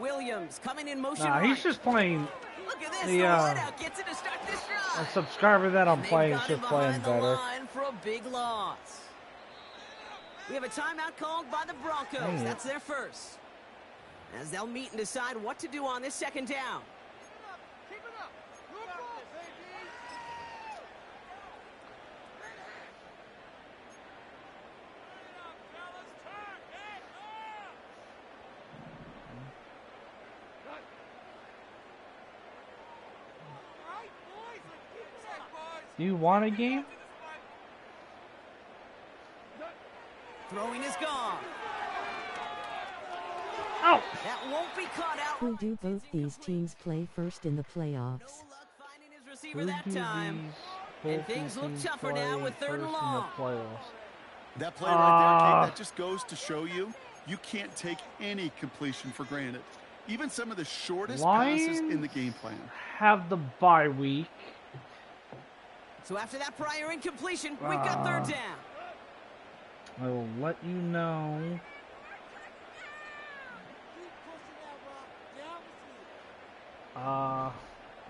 Williams coming in motion. He's just playing. Look at this. The wideout gets it to start this drive. A subscriber that I'm playing is just playing better. Line for a big loss. We have a timeout called by the Broncos. That's their first. As they'll meet and decide what to do on this second down. Keep it up. Look up, baby. Do you want a game? Throwing is gone. Oh! That won't be caught out. Who do both these teams play first in the No playoffs? luck finding his receiver that time. And things look Teams tougher now with play 3rd and first in the long. playoffs. That play right there, Kate, that just goes to show you, you can't take any completion for granted. Even some of the shortest passes in the game plan. Have the bye week. So after that prior incompletion, we've got 3rd down. I will let you know.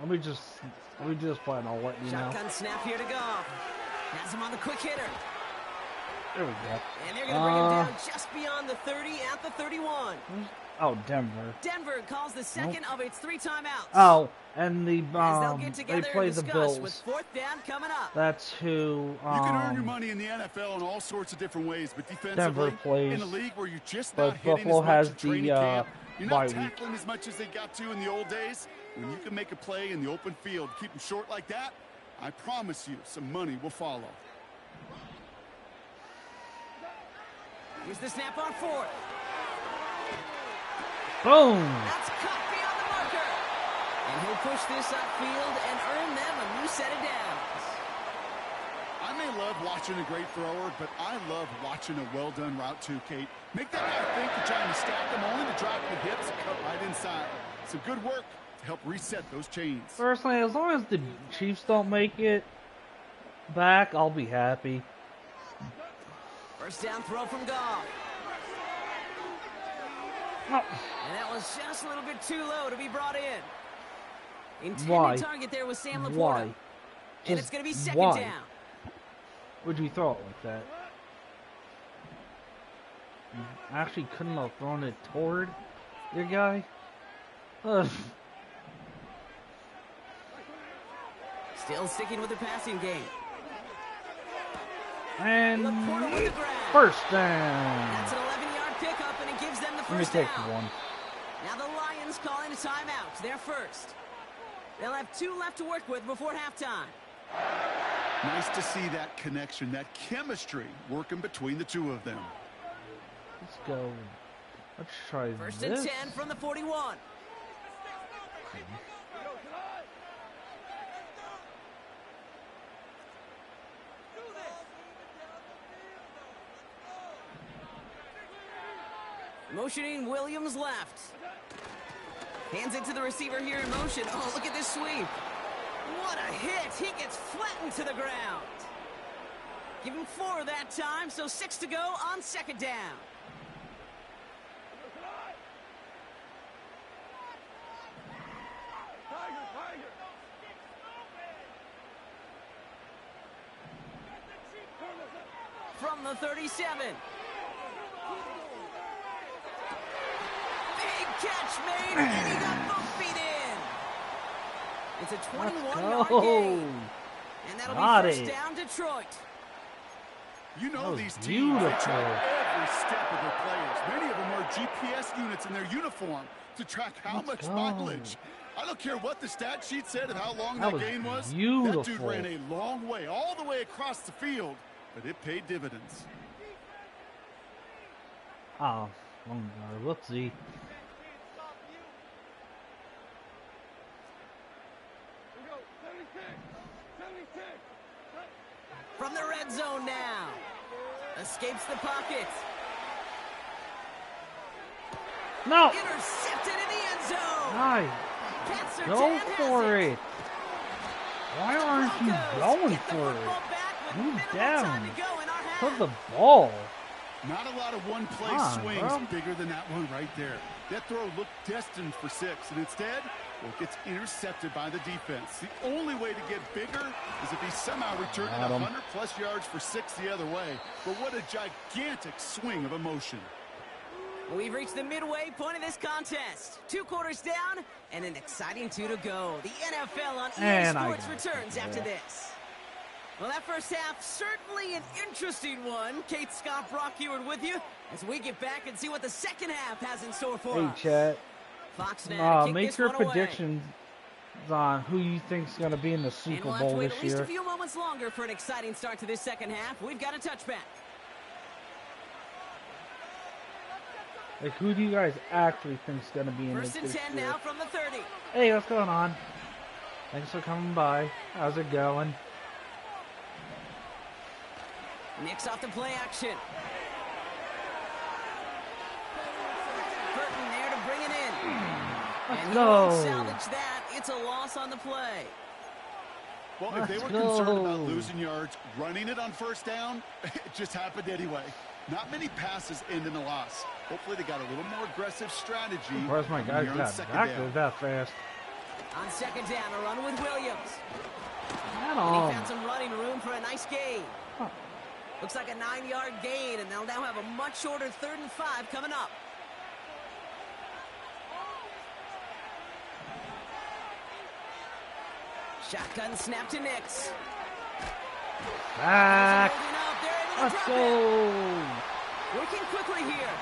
Let me just play and I'll let you know. Shotgun snap here to go. Has him on the quick hitter. There we go. And they're going to bring him down just beyond the 30 at the 31. Oh, Denver. Denver calls the second of its 3 timeouts. Oh, and the As they'll get they together play and the discuss Bills. with 4th down coming up. That's who. You can earn your money in the NFL in all sorts of different ways, but defensively, Denver plays, in a league where you're just but not hitting Buffalo as much has in training the camp, you're bye not week. tackling as much as they got to in the old days. When you can make a play in the open field, keep them short like that, I promise you some money will follow. Here's the snap on 4th. Boom! That's cut beyond the marker. And he'll push this upfield and earn them a new set of downs. I may love watching a great thrower, but I love watching a well-done route too, Kate. Make that guy think you're trying to stack them, only to drop the hips and cut right inside. Some good work to help reset those chains. Personally, as long as the Chiefs don't make it back, I'll be happy. First down throw from Goff. Oh. And that was just a little bit too low to be brought in. Intended Why? target there was Sam Laporta. Why? And Just it's going to be 2nd why? down. Would you throw it like that? You actually couldn't have thrown it toward your guy? Ugh. Still sticking with the passing game. And Laporta with the grab. first down. That's an 11-yard pickup, and it gives them the Let me first take down. one. Now the Lions calling a timeout. They're first. They'll have 2 left to work with before halftime. Nice to see that connection, that chemistry working between the two of them. Let's go. Let's try First this. and 10 from the 41. Motioning Williams left. Hands it to the receiver here in motion. Oh, look at this sweep. What a hit. He gets flattened to the ground. Give him 4 that time, so 6 to go on 2nd down. From the 37. Big catch made, and he got both feet in. It's a 21-yard gain. And that'll Got be first it. down, Detroit. You know was these teams, they beautiful. track every step of their players. Many of them wear GPS units in their uniform to track how Let's much go. mileage. I don't care what the stat sheet said and how long That that was gain was. That beautiful. dude ran a long way, all the way across the field, but it paid dividends. Oh, let's see. From the red zone now. Escapes the pocket. No! Intercepted in the end zone. Nice. Cats are Go down, for has it. Why aren't you Broncos going get the for it? football back with Move minimal down. time to go in our half. Put the ball. Not a lot of one-play swings bigger than that one right there. That throw looked destined for 6, and instead, well, it gets intercepted by the defense. The only way to get bigger is if he somehow returned it 100-plus yards for 6 the other way. But what a gigantic swing of emotion. We've reached the midway point of this contest. 2 quarters down, and an exciting 2 to go. The NFL on EA Sports returns after this. Well, that first half, certainly an interesting one. Kate, Scott, Brock Eward with you as we get back and see what the second half has in store for us. Hey, chat. Fox now make your predictions on who you think's going to be in the Super Bowl this year. And we'll have to wait at least a few moments longer for an exciting start to this second half. We've got a touchback. Like, who do you guys actually think's going to be in this year? First and 10 now from the 30. Hey, what's going on? Thanks for coming by. How's it going? Knicks off the play action. Burton there to bring it in. And he won't salvage that. It's a loss on the play. Well, if they were concerned about losing yards, running it on first down, it just happened anyway. Not many passes end in a loss. Hopefully they got a little more aggressive strategy. Where's my guys got back that fast? On second down, a run with Williams. And he found some running room for a nice gain. Looks like a 9-yard gain, and they'll now have a much shorter 3rd and 5 coming up. Shotgun snap to Knicks. Back. Let's go. Working quickly here.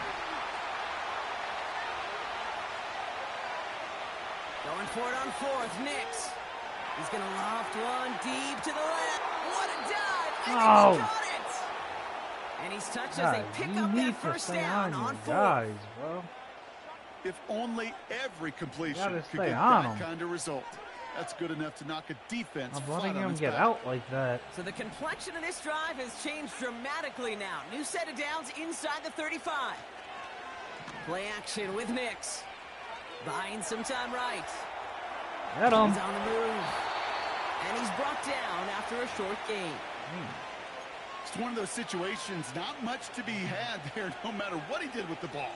Going for it on 4th. Knicks. He's going to loft one deep to the left. What a dive. And he's got it. And he's touched as they pick up that first down on 4th. Guys, bro. If only every completion could get that kind of result. That's good enough to knock a defense I'm flat letting on him its get back. out like that. So the complexion of this drive has changed dramatically now. New set of downs inside the 35. Play action with Knicks. Buying some time right. He's on the move. And he's brought down after a short gain. It's one of those situations, not much to be had there no matter what he did with the ball.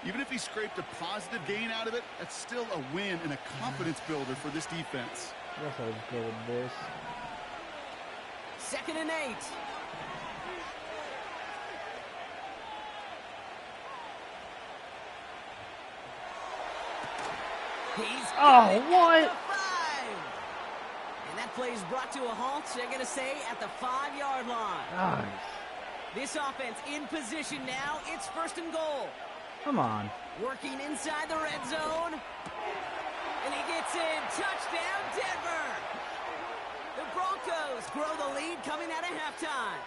Even if he scraped a positive gain out of it, that's still a win and a confidence builder for this defense. Yes, I'd go with this. 2nd and 8. What? And that play is brought to a halt, they're going to say, at the 5-yard line. Nice. This offense in position now. It's 1st and goal. Come on. Working inside the red zone. And he gets in. Touchdown, Denver. The Broncos grow the lead coming out of halftime.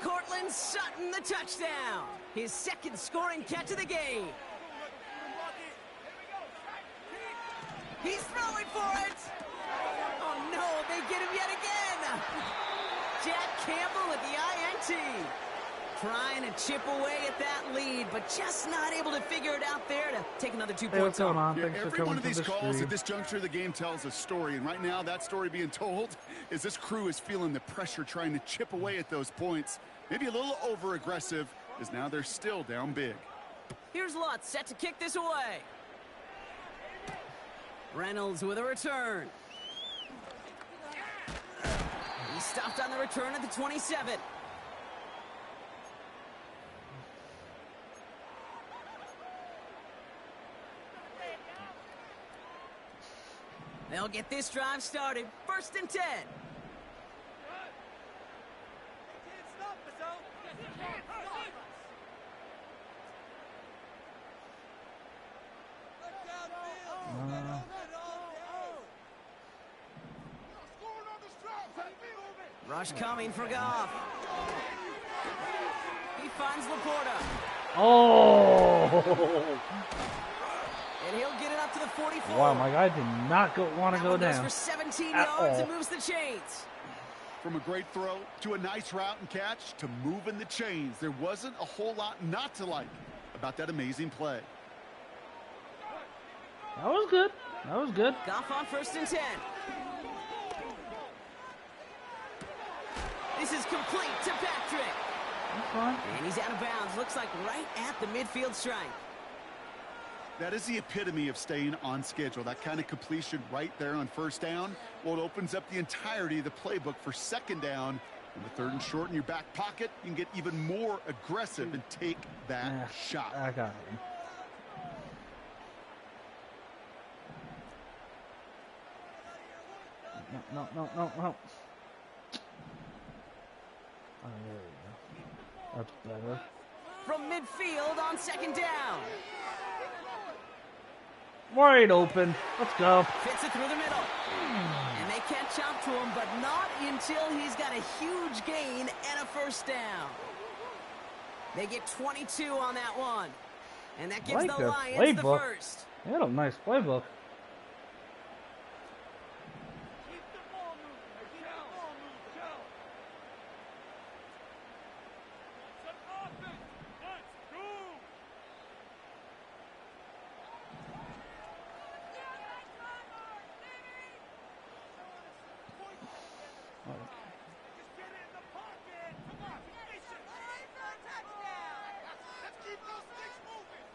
Cortland Sutton, the touchdown. His 2nd scoring catch of the game. He's throwing for it. Oh, no, they get him yet again. Jack Campbell with the INT. Trying to chip away at that lead, but just not able to figure it out there to take another 2 points what's going off. on? Yeah, every one of these calls at this juncture of the game tells a story, and right now that story being told is this crew is feeling the pressure trying to chip away at those points. Maybe a little over-aggressive, as now they're still down big. Here's Lutz set to kick this away. Reynolds with a return. He stopped on the return at the 27. They'll get this drive started. 1st and 10. Rush coming for Goff. He finds Laporta. And he'll get it up to the 44. Wow, my guy did not want to go down. For 17 yards and moves the chains. From a great throw to a nice route and catch to moving the chains, there wasn't a whole lot not to like about that amazing play. That was good. That was good. Goff on 1st and 10. This is complete to Patrick. That's fine. And he's out of bounds. Looks like right at the midfield strike. That is the epitome of staying on schedule. That kind of completion right there on first down. Well, it opens up the entirety of the playbook for second down. And with 3rd and short in your back pocket, you can get even more aggressive and take that shot. I got him. No. Oh, there we go. That's better. From midfield on second down. Wide open. Let's go. Fits it through the middle. And they catch up to him, but not until he's got a huge gain and a first down. They get 22 on that one. And that gives the Lions the first. They had a nice playbook. Keep the ball moving. Keep the ball moving. Go. Some offense. Let's go. Just get it in the pocket. Come on. Finish it. Let's keep those sticks moving.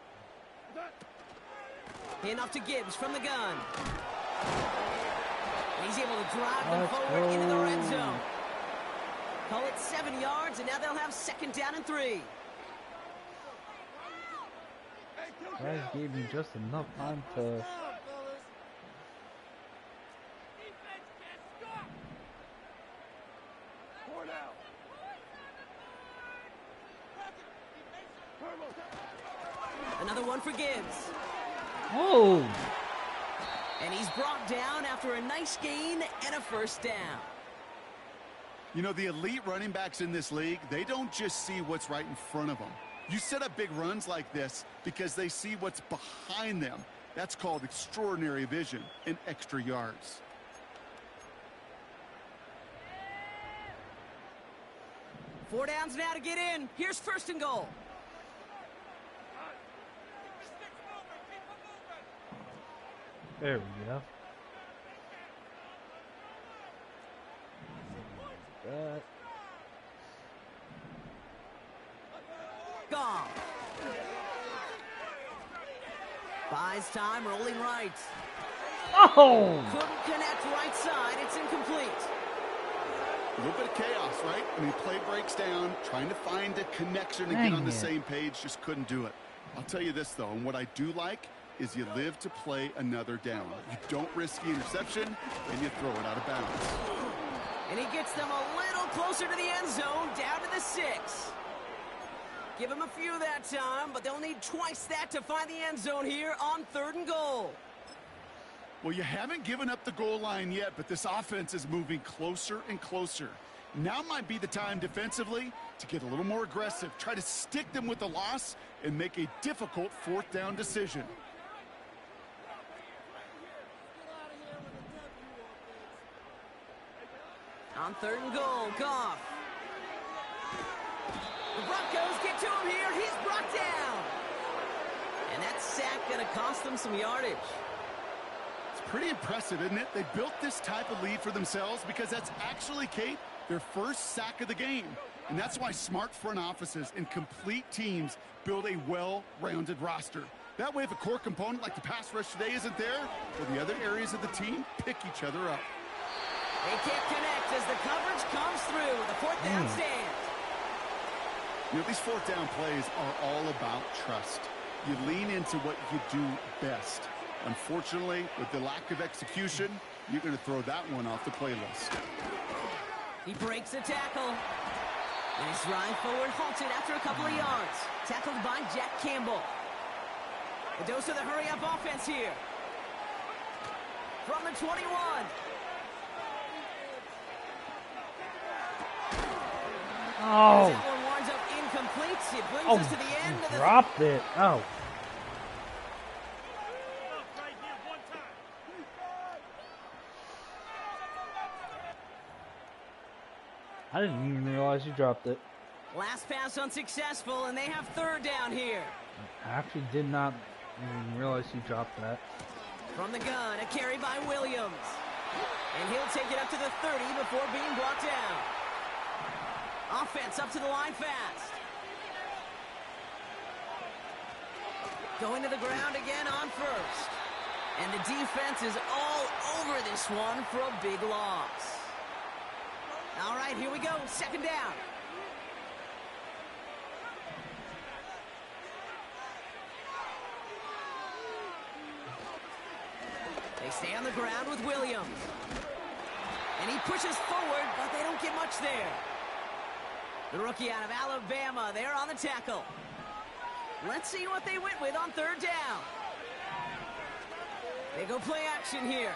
Handoff to Gibbs from the gun. And he's able to drive them forward into the red zone. Call it 7 yards, and now they'll have second down and 3. Guys gave me just enough time to... Defense can't stop. 4 down. Another one for Gibbs. Oh! And he's brought down after a nice gain and a first down. You know, the elite running backs in this league, they don't just see what's right in front of them. You set up big runs like this because they see what's behind them. That's called extraordinary vision and extra yards. Four downs now to get in. Here's first and goal. Keep the sticks moving. Keep them moving. There we go. That. Gone. Buys time, rolling right. Oh! Couldn't connect right side. It's incomplete. A little bit of chaos, right? I mean, play breaks down, trying to find a connection and get on the same page, just couldn't do it. I'll tell you this, though, and what I do like is you live to play another down. You don't risk the interception, and you throw it out of bounds. And he gets them a little closer to the end zone, down to the 6. Give him a few that time, but they'll need twice that to find the end zone here on 3rd and goal. Well, you haven't given up the goal line yet, but this offense is moving closer and closer. Now might be the time defensively to get a little more aggressive, try to stick them with the loss, and make a difficult 4th down decision. On 3rd and goal, Goff. The Broncos get to him here. He's brought down. And that sack going to cost them some yardage. It's pretty impressive, isn't it? They built this type of lead for themselves because that's actually, Kate, their first sack of the game. And that's why smart front offices and complete teams build a well-rounded roster. That way, if a core component like the pass rush today isn't there, well, the other areas of the team pick each other up. They can't connect as the coverage comes through. The 4th down stand. You know, these 4th down plays are all about trust. You lean into what you do best. Unfortunately, with the lack of execution, you're going to throw that one off the playlist. He breaks a tackle. And his drive forward halted after a couple of yards. Tackled by Jack Campbell. A dose of the hurry-up offense here. From the 21. Oh! That one winds up incomplete. It brings Oh, us to the end of the... dropped it. Oh. Right here, one time. I didn't even realize you dropped it. Last pass unsuccessful, and they have 3rd down here. I actually did not even realize you dropped that. From the gun, a carry by Williams. And he'll take it up to the 30 before being brought down. Offense up to the line fast. Going to the ground again on first. And the defense is all over this one for a big loss. All right, here we go. Second down. They stay on the ground with Williams. And he pushes forward, but they don't get much there. The rookie out of Alabama, they're on the tackle. Let's see what they went with on third down. They go play action here.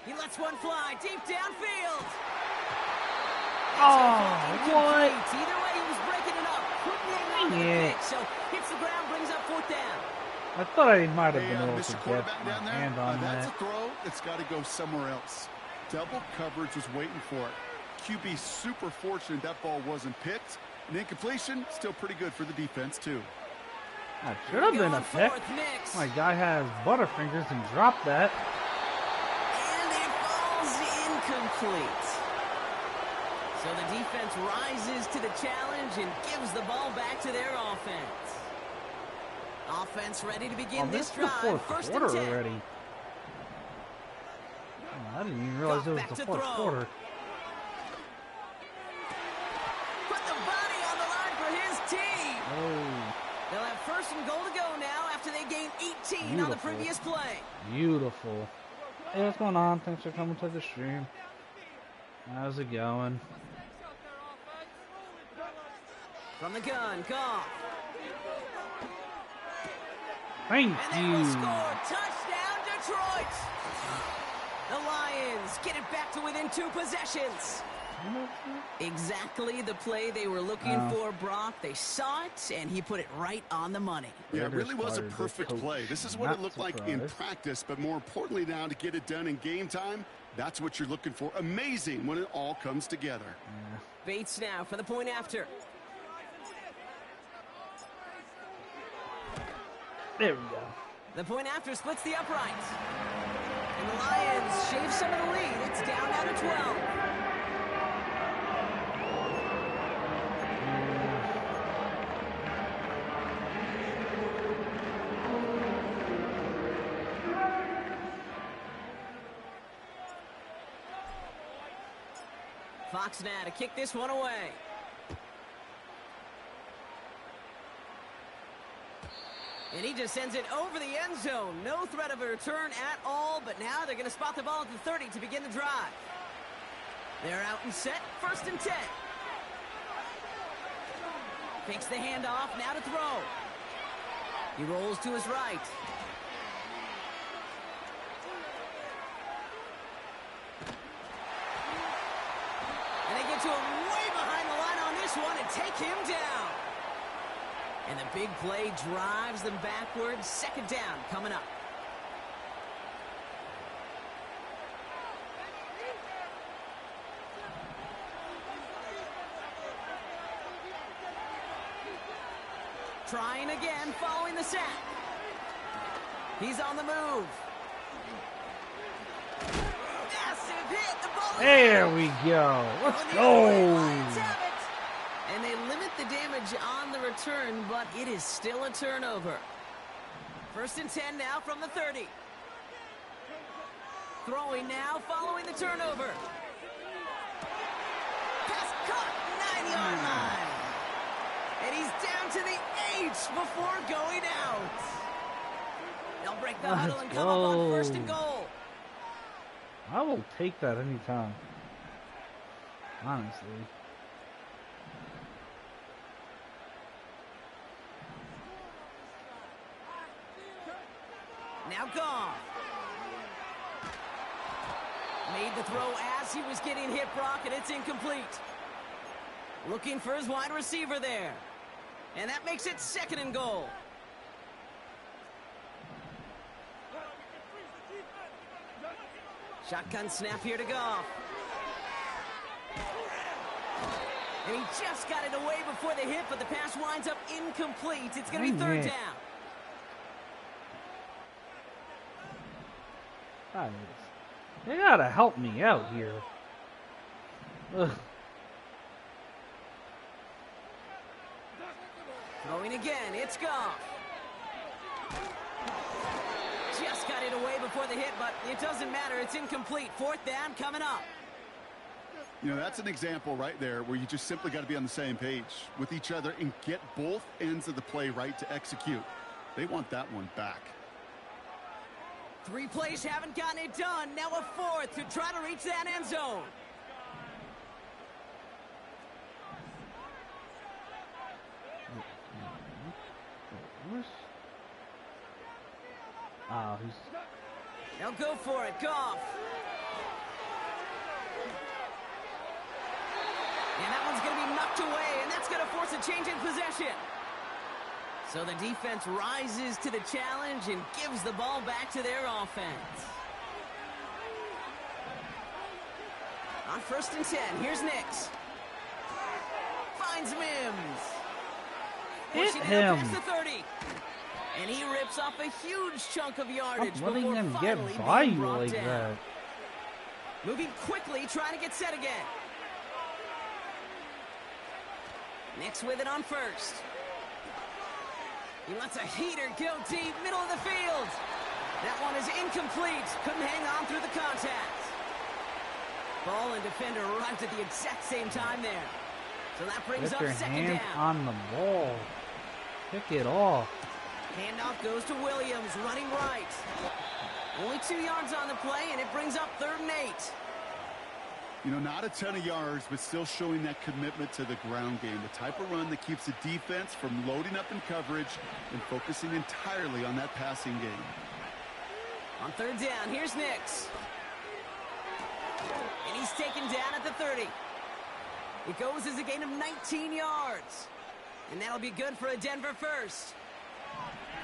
He lets one fly deep downfield. What? Either way, he was breaking it up. Couldn't hang on to the pitch, so hits the ground, brings up fourth down. I thought I might have been able Mr. to get Quarterback my down there, hand on that's that. a throw that's got to go somewhere else. Double coverage was waiting for it. QB super fortunate that ball wasn't picked. An incompletion, still pretty good for the defense, too. That should have been a pick. My guy has butterfingers and dropped that. And it falls incomplete. So the defense rises to the challenge and gives the ball back to their offense. Offense ready to begin this drive. Fourth First quarter and 10. already. Oh, I didn't even realize it was the fourth quarter. Put the body on the line for his team. Oh. They'll have first and goal to go now after they gained 18 on the previous play. Beautiful. Hey, what's going on? Thanks for coming to the stream. How's it going? From the gun, Goff. Thank and they will score. Touchdown, Detroit. The Lions get it back to within 2 possessions. Exactly the play they were looking for, Brock. They saw it, and he put it right on the money. Yeah, it really was a perfect play. This is what it looked like in practice, but more importantly now to get it done in game time, that's what you're looking for. Amazing when it all comes together. Yeah. Bates now for the point after. There we go. The point after splits the uprights. And the Lions shave some of the lead. It's down now to 12. Fox now to kick this one away. And he just sends it over the end zone. No threat of a return at all, but now they're going to spot the ball at the 30 to begin the drive. They're out and set, first and 10. Takes the handoff, now to throw. He rolls to his right. And they get to him way behind the line on this one and take him down. And the big play drives them backwards. Second down coming up. Trying again following the sack. He's on the move. Massive hit. The ball there we go. Let's go. And they limit the damage on the return, but it is still a turnover. First and 10 now from the 30. Throwing now following the turnover. Pass caught, 9-yard line. And he's down to the 8 before going out. They'll break the huddle and come up on first and goal. I will take that anytime. Honestly. Now Goff. Made the throw as he was getting hit, Brock, and it's incomplete. Looking for his wide receiver there. And that makes it second and goal. Shotgun snap here to Goff. And he just got it away before the hit, but the pass winds up incomplete. It's going to be third down. Guys, they gotta help me out here. Ugh. Throwing again, it's Goff. Just got it away before the hit, but it doesn't matter. It's incomplete. 4th down coming up. You know, that's an example right there where you just simply got to be on the same page with each other and get both ends of the play right to execute. They want that one back. 3 plays haven't gotten it done. Now a 4th to try to reach that end zone. Oh, he's... Now go for it, Goff. And that one's going to be knocked away, and that's going to force a change in possession. So the defense rises to the challenge and gives the ball back to their offense. On 1st and 10, here's Nix. Finds Mims. Hit Pushing it him. up past the 30. And he rips off a huge chunk of yardage Stop letting before them finally get by being you brought like down. that. Moving quickly, trying to get set again. Nix with it on 1st. He lets a heater go deep, middle of the field. That one is incomplete. Couldn't hang on through the contact. Ball and defender arrived at the exact same time there. So that brings Get up your 2nd hands down. on the ball. Pick it off. Handoff goes to Williams, running right. Only 2 yards on the play, and it brings up 3rd and 8. You know, not a ton of yards, but still showing that commitment to the ground game. The type of run that keeps the defense from loading up in coverage and focusing entirely on that passing game. On 3rd down, here's Nix. And he's taken down at the 30. It goes as a gain of 19 yards. And that'll be good for a Denver first.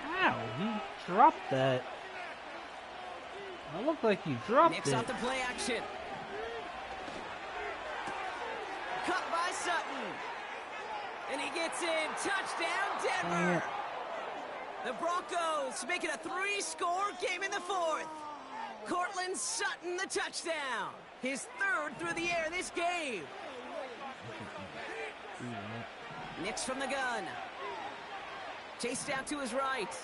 Wow, he dropped that. That looked like he dropped Nix it. off the play action. Cut by Sutton. And he gets in. Touchdown, Denver. The Broncos make it a 3-score game in the 4th. Cortland Sutton, the touchdown. His 3rd through the air this game. Nix from the gun. Chased out to his right.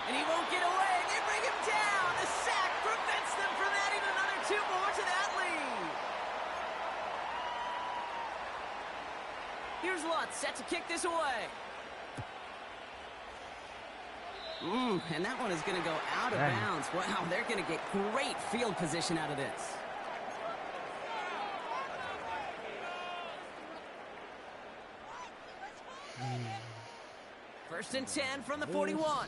And he won't get away. They bring him down. The sack prevents them from adding another 2 more to that lead. Here's Lutz set to kick this away. And that one is going to go out of bounds. Wow, they're going to get great field position out of this. First and 10 from the 41.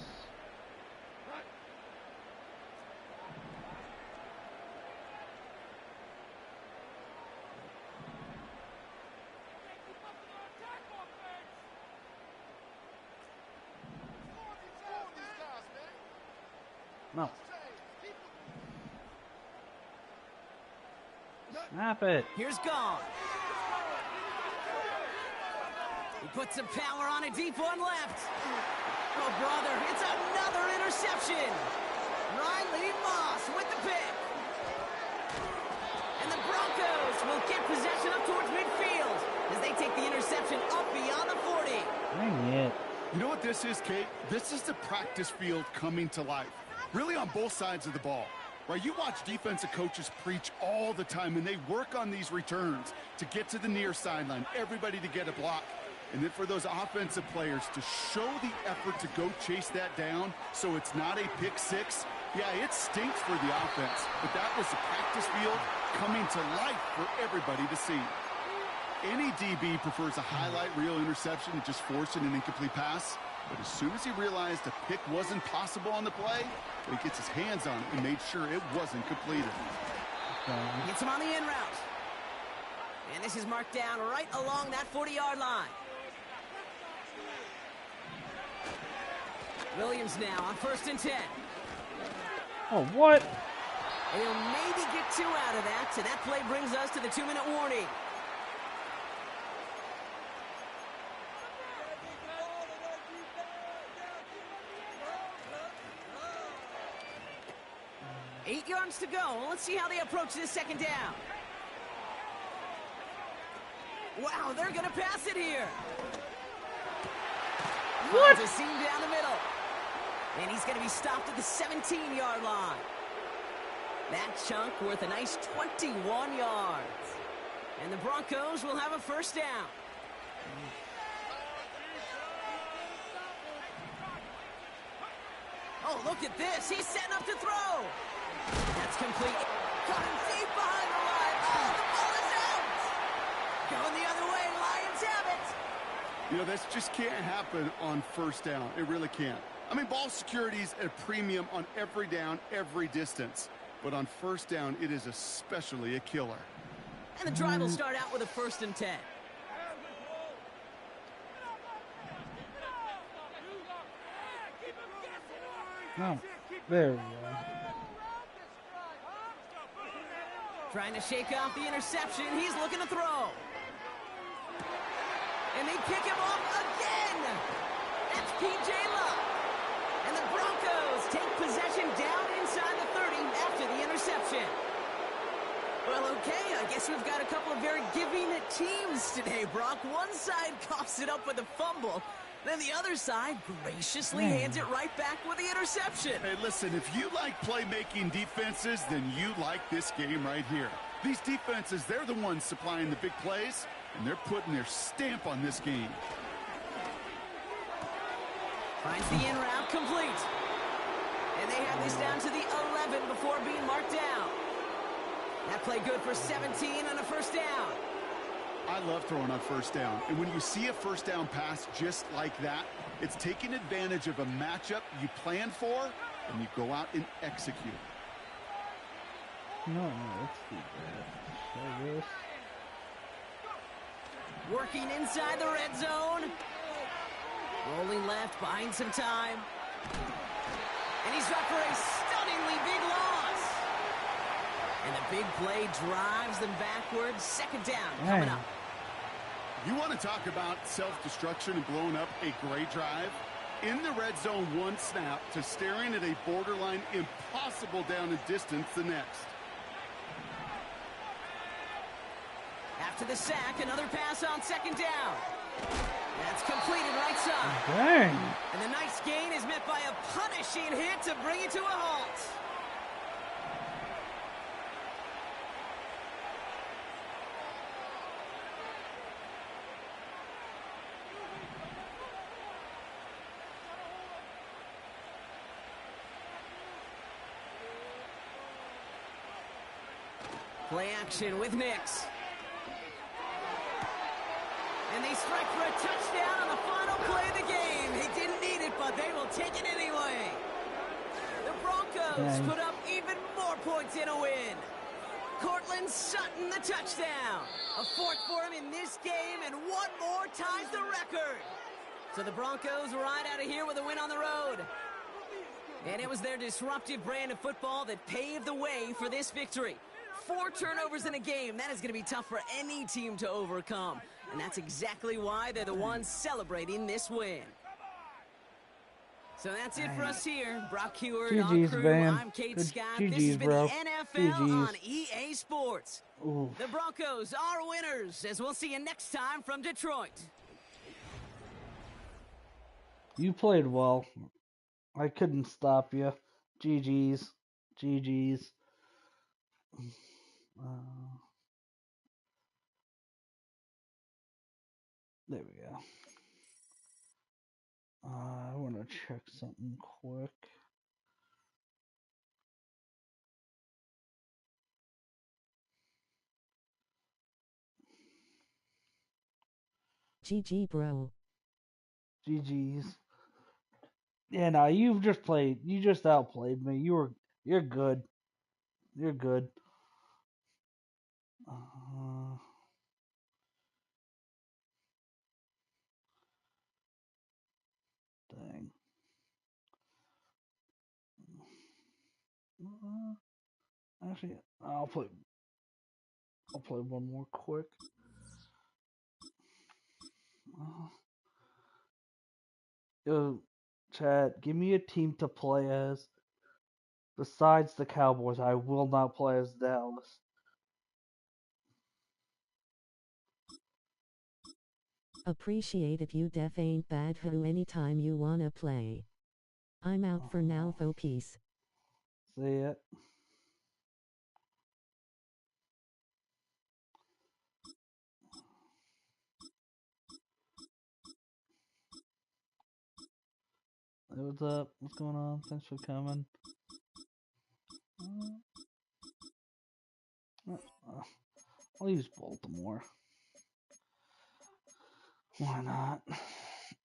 No. Snap it. Here's Gone. He puts some power on a deep one left. Oh, brother, it's another interception. Riley Moss with the pick. And the Broncos will get possession up towards midfield as they take the interception up beyond the 40. Dang it. You know what this is, Kate? This is the practice field coming to life. Really on both sides of the ball. Right, you watch defensive coaches preach all the time, and they work on these returns to get to the near sideline, everybody to get a block. And then for those offensive players to show the effort to go chase that down so it's not a pick six, yeah, it stinks for the offense. But that was the practice field coming to life for everybody to see. Any DB prefers a highlight reel interception to just forcing an incomplete pass. But as soon as he realized a pick wasn't possible on the play, he gets his hands on it and made sure it wasn't completed. Gets him on the in route. And this is marked down right along that 40-yard line. Williams now on 1st and 10. Oh, what? He'll maybe get 2 out of that, so that play brings us to the 2-minute warning. Eight yards to go. Let's see how they approach this second down. Wow, they're going to pass it here. Finds a seam down the middle. And he's going to be stopped at the 17-yard line. That chunk worth a nice 21 yards. And the Broncos will have a first down. Oh, look at this. He's setting up to throw. That's complete. Caught him deep behind the line. Oh, the ball is out. Going the other way. Lions have it. You know, this just can't happen on first down. It really can't. I mean, ball security is a premium on every down, every distance. But on first down, it is especially a killer. And the drive will start out with a 1st and 10. Oh, there we go. Trying to shake off the interception. He's looking to throw. And they pick him off again. That's P.J. Love. And the Broncos take possession down inside the 30 after the interception. Well, okay, I guess we've got a couple of very giving teams today, Brock. One side coughs it up with a fumble. Then the other side graciously hands it right back with the interception. Hey, listen, if you like playmaking defenses, then you like this game right here. These defenses, they're the ones supplying the big plays, and they're putting their stamp on this game. Finds the in route complete. And they have this down to the 11 before being marked down. That play good for 17 on a first down. I love throwing on first down. And when you see a first down pass just like that, it's taking advantage of a matchup you planned for, and you go out and execute. No, let's do that. Show this. Working inside the red zone. Rolling left, buying some time. And he's up for a stunningly big loss. And the big play drives them backwards. 2nd down coming up. You want to talk about self-destruction and blowing up a great drive? In the red zone, one snap to staring at a borderline impossible down and distance the next. After the sack, another pass on 2nd down. That's completed right side. Dang. And the nice gain is met by a punishing hit to bring it to a halt. Play action with Nix. And they strike for a touchdown on the final play of the game. They didn't need it, but they will take it anyway. The Broncos put up even more points in a win. Cortland Sutton, the touchdown. A 4th for him in this game, and one more ties the record. So the Broncos right out of here with a win on the road. And it was their disruptive brand of football that paved the way for this victory. 4 turnovers in a game. That is going to be tough for any team to overcome. And that's exactly why they're the ones celebrating this win. So that's it for us here. Brock Heward, on crew. Man. I'm Kate Good Scott. GG's, this has been bro. the NFL GG's. on EA Sports. Ooh. The Broncos are winners, as we'll see you next time from Detroit. You played well. I couldn't stop you. GG's. GG's. There we go. I want to check something quick. GG, bro. GG's. Yeah, no, you just outplayed me. You're good. You're good. Dang. Actually, I'll play one more quick. Yo, Chad, give me a team to play as. Besides the Cowboys, I will not play as Dallas. Appreciate it, you def ain't bad who anytime you wanna play. I'm out for now, fo peace. See it. Hey, what's up? What's going on? Thanks for coming. I'll use Baltimore. Why not?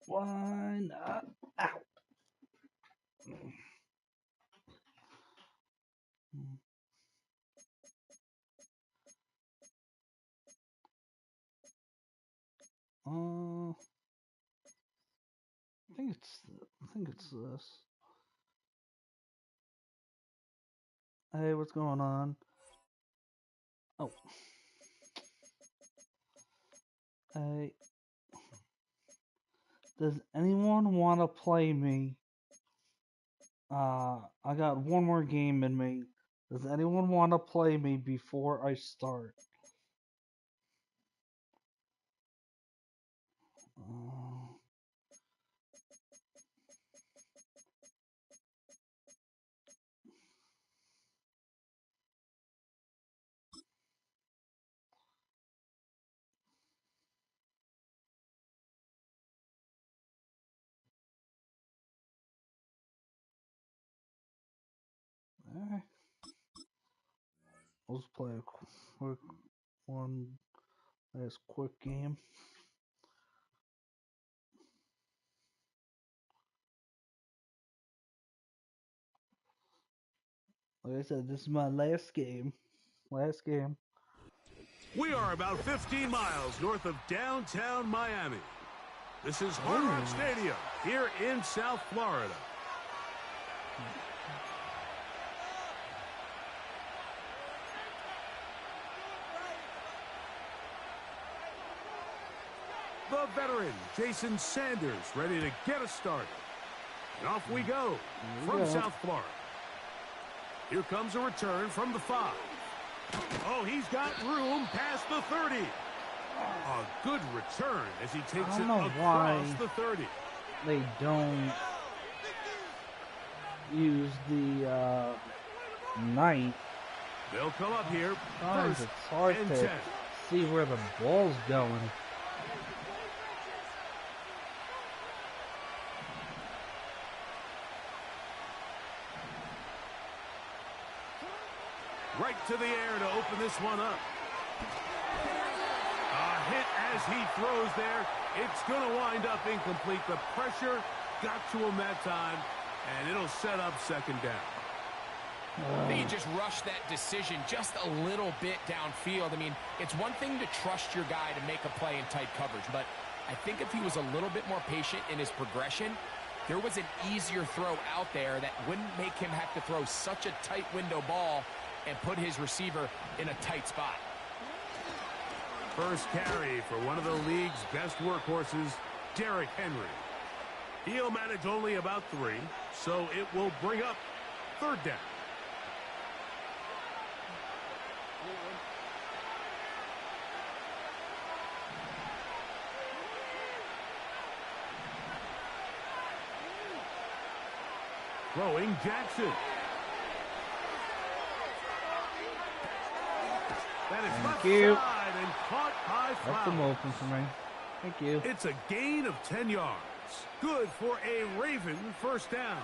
Why not? Ow! I think it's this. Hey, what's going on? Oh. Hey. Does anyone want to play me? I got one more game in me. Does anyone want to play me before I start? Alright. Let's play a quick one. Last quick game. Like I said, this is my last game. Last game. We are about 15 miles north of downtown Miami. This is Hard Rock Stadium here in South Florida. The veteran, Jason Sanders, ready to get us started. And off we go from South Florida. Here comes a return from the 5. Oh, he's got room past the 30. A good return as he takes it across the 30. They don't use the knight. They'll come up here. Sometimes it's hard to see where the ball's going. Right to the air to open this one up. A hit as he throws there. It's going to wind up incomplete. The pressure got to him that time, and it'll set up second down. They just rushed that decision just a little bit downfield. I mean, it's one thing to trust your guy to make a play in tight coverage, but I think if he was a little bit more patient in his progression, there was an easier throw out there that wouldn't make him have to throw such a tight window ball and put his receiver in a tight spot. First carry for one of the league's best workhorses, Derrick Henry. He'll manage only about 3, so it will bring up third down. Throwing Jackson. That is left side and caught by Flowers. Left them open for me. Thank you. It's a gain of 10 yards. Good for a Raven first down.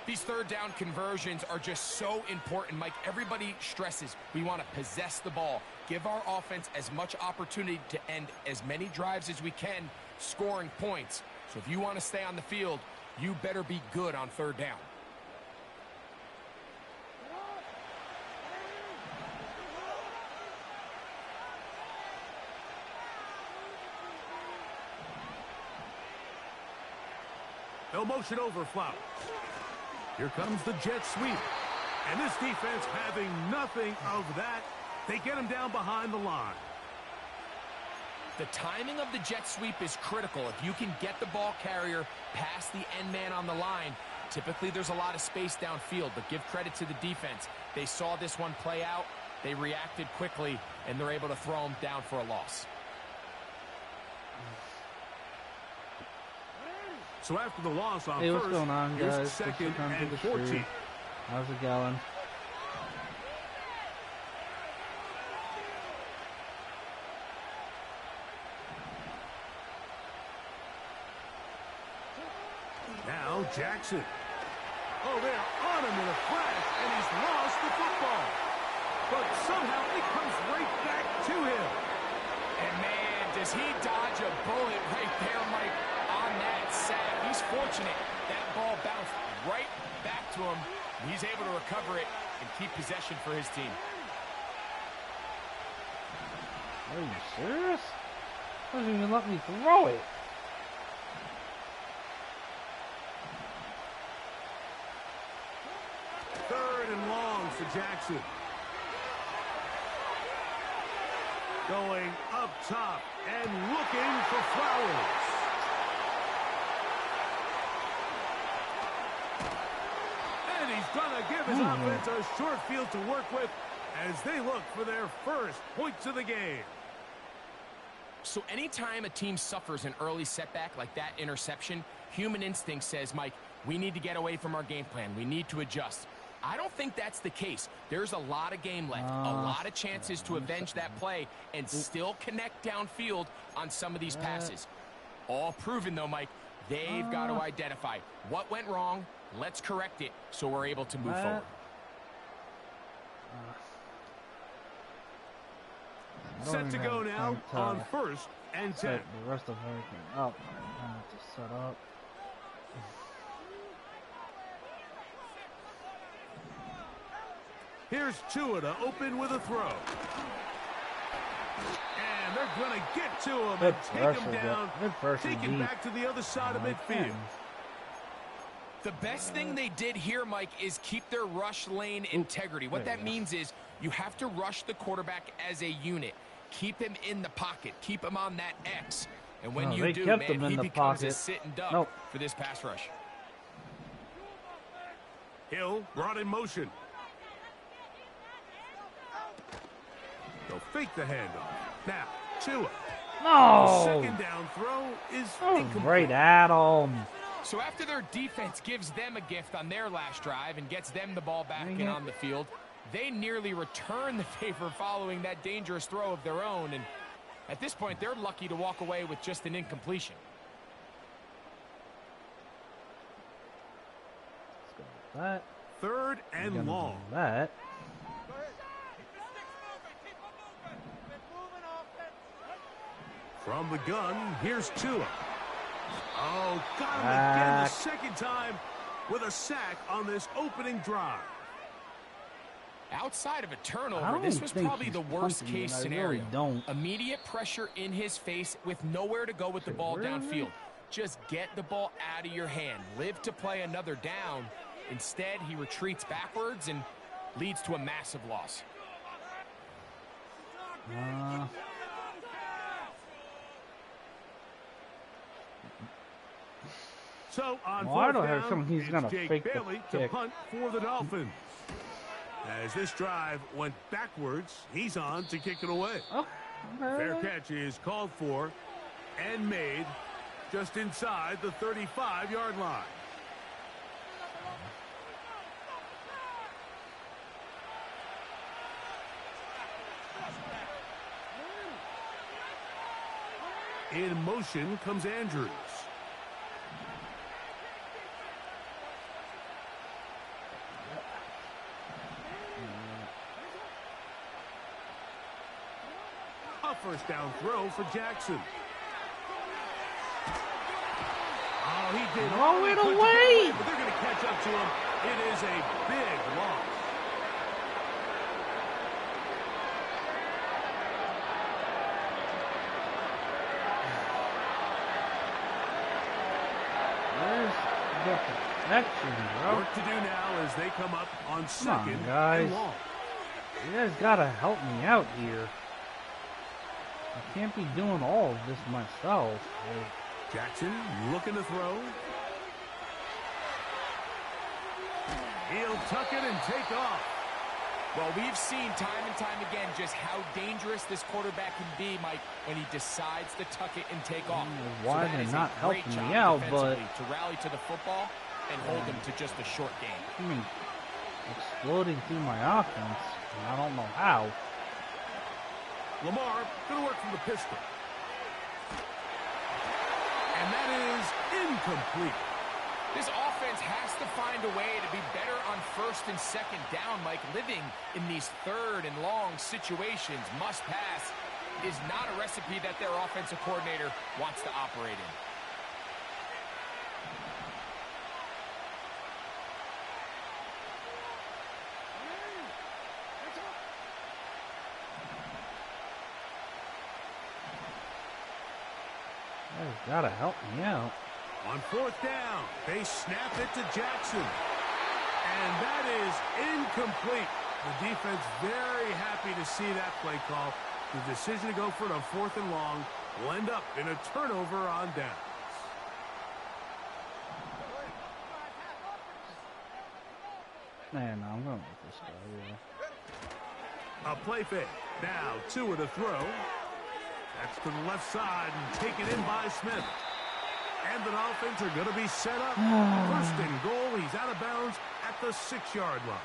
These third down conversions are just so important, Mike. Everybody stresses we want to possess the ball, give our offense as much opportunity to end as many drives as we can, scoring points. So if you want to stay on the field, you better be good on third down. They'll motion over Flowers. Here comes the jet sweep. And this defense having nothing of that. They get him down behind the line. The timing of the jet sweep is critical. If you can get the ball carrier past the end man on the line, typically there's a lot of space downfield, but give credit to the defense. They saw this one play out, they reacted quickly, and they're able to throw him down for a loss. So after the loss on Hey, first, what's going on, here's guys? second Come to and the 14. stream. How's it going? Now Jackson. Oh, they're on him in a flash, and he's lost the football. But somehow it comes right back to him. And man, does he dodge a bullet right there, Mike, on that sack. He's fortunate that ball bounced right back to him. He's able to recover it and keep possession for his team. Are you serious? Doesn't even let me throw it. Third and long for Jackson. Going up top and looking for Flowers. And he's going to give his offense a short field to work with as they look for their first points of the game. So anytime a team suffers an early setback like that interception, human instinct says, Mike, we need to get away from our game plan. We need to adjust. I don't think that's the case. There's a lot of game left, a lot of chances to avenge that play and still connect downfield on some of these passes. All proven, though, Mike, they've got to identify what went wrong. Let's correct it so we're able to move forward. Set to go now on first and 10. Set the rest of everything up. I have to set up. Here's Tua to open with a throw. And they're going to get to him and take him down, take him back to the other side of midfield. The best thing they did here, Mike, is keep their rush lane integrity. What that means is you have to rush the quarterback as a unit. Keep him in the pocket. Keep him on that X. And when you do, man, he becomes a sitting duck for this pass rush. Hill brought in motion. They'll fake the handoff. Now, Tua. No! The second down throw is incomplete. Right at him. So after their defense gives them a gift on their last drive and gets them the ball back and on the field, they nearly return the favor following that dangerous throw of their own. And at this point, they're lucky to walk away with just an incompletion. Let's go with that. Third and long. That. From the gun, here's Tua. Oh, got him again the second time with a sack on this opening drive. Outside of a turnover, this was probably the worst-case scenario. Really Immediate pressure in his face with nowhere to go with the ball downfield. Just get the ball out of your hand. Live to play another down. Instead, he retreats backwards and leads to a massive loss. So on I fourth don't have down, something he's gonna it's Jake fake Bailey the to kick. punt for the Dolphins. As this drive went backwards, he's on to kick it away. Fair catch is called for and made just inside the 35-yard line. In motion comes Andrews. A first down throw for Jackson. Oh, he did. Throw it away! But they're going to catch up to him. It is a big loss. Work to do now as they come up on second and long. You guys gotta help me out here. I can't be doing all of this myself. Jackson looking to throw. He'll tuck it and take off. Well, we've seen time and time again just how dangerous this quarterback can be, Mike, when he decides to tuck it and take off. Why so they're not great helping job me out, but to rally to the football and hold them to just a short game. Exploding through my offense. I don't know how. Lamar going to work from the pistol. And that is incomplete. This offense has to find a way to be better on first and second down, Mike. Living in these third and long situations, must pass, is not a recipe that their offensive coordinator wants to operate in. You gotta help me out. On fourth down, they snap it to Jackson. And that is incomplete. The defense very happy to see that play call. The decision to go for it on fourth and long will end up in a turnover on downs. Man, I'm going with this guy, yeah. A play fake. Now Tua to throw. That's to the left side and taken in by Smith. And the Dolphins are going to be set up. First and goal. He's out of bounds at the 6-yard line.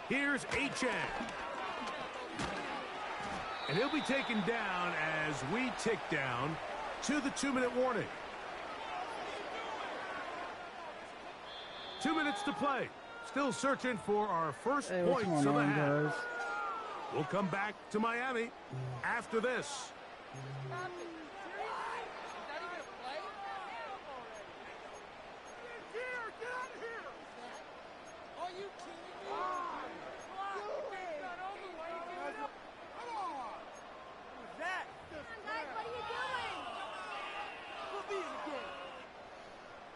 Here's Achane. And he'll be taken down as we tick down to the 2-minute warning. 2 minutes to play. Still searching for our first points of the half. Guys? We'll come back to Miami after this.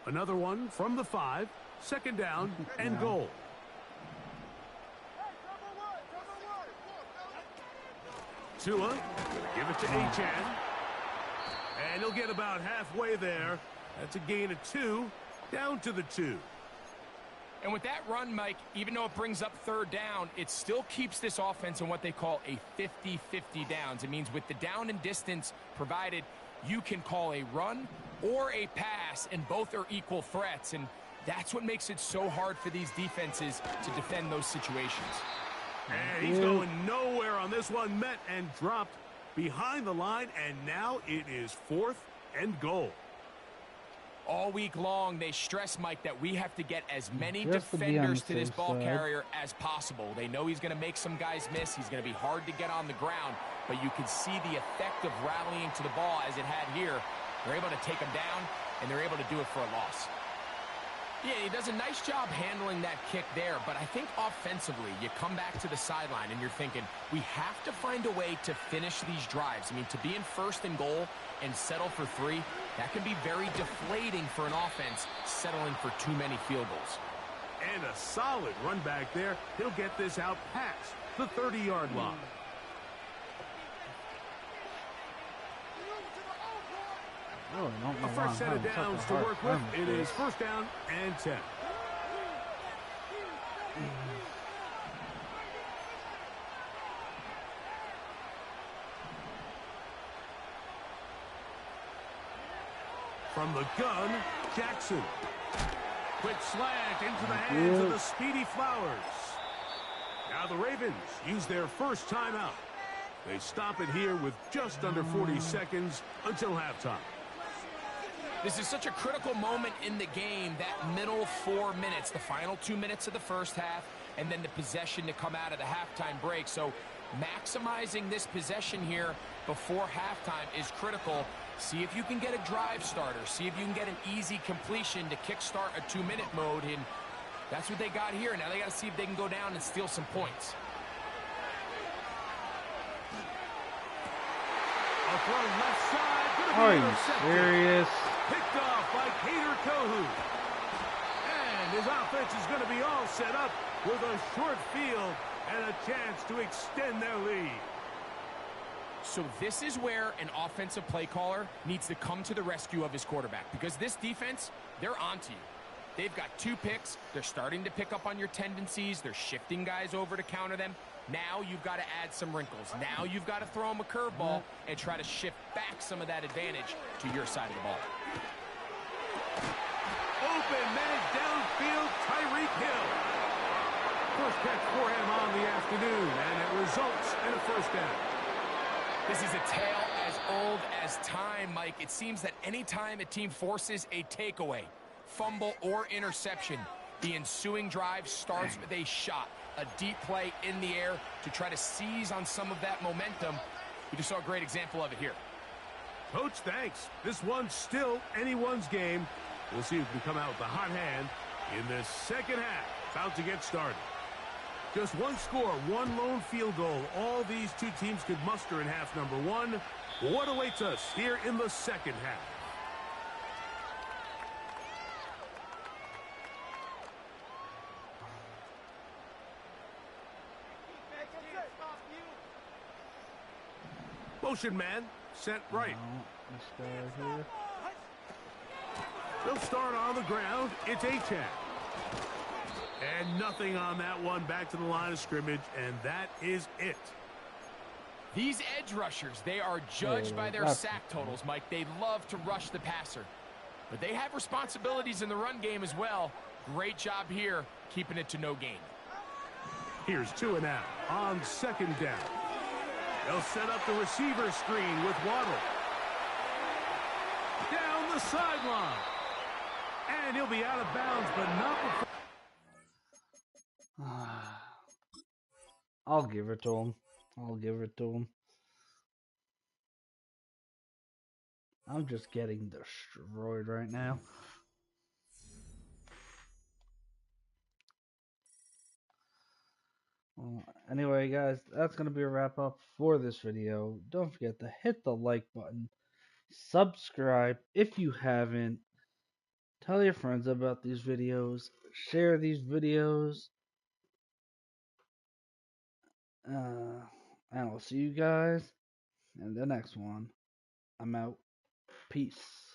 Another one from the 5. Second down and goal. Tua, give it to Achane. And he'll get about halfway there. That's a gain of 2, down to the 2. And with that run, Mike, even though it brings up third down, it still keeps this offense in what they call a 50-50 downs. It means with the down and distance provided, you can call a run or a pass, and both are equal threats. And that's what makes it so hard for these defenses to defend those situations. And he's going nowhere on this one. Met and dropped behind the line, and now it is 4th and goal. All week long, they stress, Mike, that we have to get as many defenders to this ball carrier as possible. They know he's going to make some guys miss. He's going to be hard to get on the ground, but you can see the effect of rallying to the ball as it had here. They're able to take him down, and they're able to do it for a loss. Yeah, he does a nice job handling that kick there, but I think offensively, you come back to the sideline and you're thinking, we have to find a way to finish these drives. I mean, to be in first and goal and settle for 3, that can be very deflating for an offense settling for too many field goals. And a solid run back there. He'll get this out past the 30-yard line. A first set of downs to work with. It is first down and 10. From the gun, Jackson. Quick slant into the hands of the speedy Flowers. Now the Ravens use their first timeout. They stop it here with just under 40 seconds until halftime. This is such a critical moment in the game, that middle 4 minutes, the final 2 minutes of the first half, and then the possession to come out of the halftime break. So maximizing this possession here before halftime is critical. See if you can get a drive starter. See if you can get an easy completion to kickstart a 2-minute mode, and that's what they got here. Now they got to see if they can go down and steal some points. A throw left side. Are you serious? Picked off by Kader Kohu. And his offense is going to be all set up with a short field and a chance to extend their lead. So this is where an offensive play caller needs to come to the rescue of his quarterback, because this defense, they're onto you. They've got 2 picks. They're starting to pick up on your tendencies. They're shifting guys over to counter them. Now you've got to add some wrinkles. Now you've got to throw them a curveball and try to shift back some of that advantage to your side of the ball. Open man downfield, Tyreek Hill. First catch for him on the afternoon, and it results in a first down. This is a tale as old as time, Mike. It seems that anytime a team forces a takeaway, fumble, or interception, the ensuing drive starts with a shot, a deep play in the air to try to seize on some of that momentum. We just saw a great example of it here. Coach, thanks. This one's still anyone's game. We'll see who can come out with the hot hand in the second half. About to get started. Just one score, one lone field goal. All these 2 teams could muster in half number 1. What awaits us here in the second half? Motion man, set right. This guy here. They'll start on the ground. It's Achane. And nothing on that one. Back to the line of scrimmage, and that is it. These edge rushers, they are judged by their sack totals, Mike. They love to rush the passer. But they have responsibilities in the run game as well. Great job here, keeping it to no gain. Here's 2 and out on second down. They'll set up the receiver screen with Waddle. Down the sideline. And he'll be out of bounds, but not before. I'll give it to him. I'll give it to him. I'm just getting destroyed right now. Well, anyway, guys, that's going to be a wrap up for this video. Don't forget to hit the like button. Subscribe if you haven't. Tell your friends about these videos. Share these videos. And I'll see you guys in the next one. I'm out. Peace.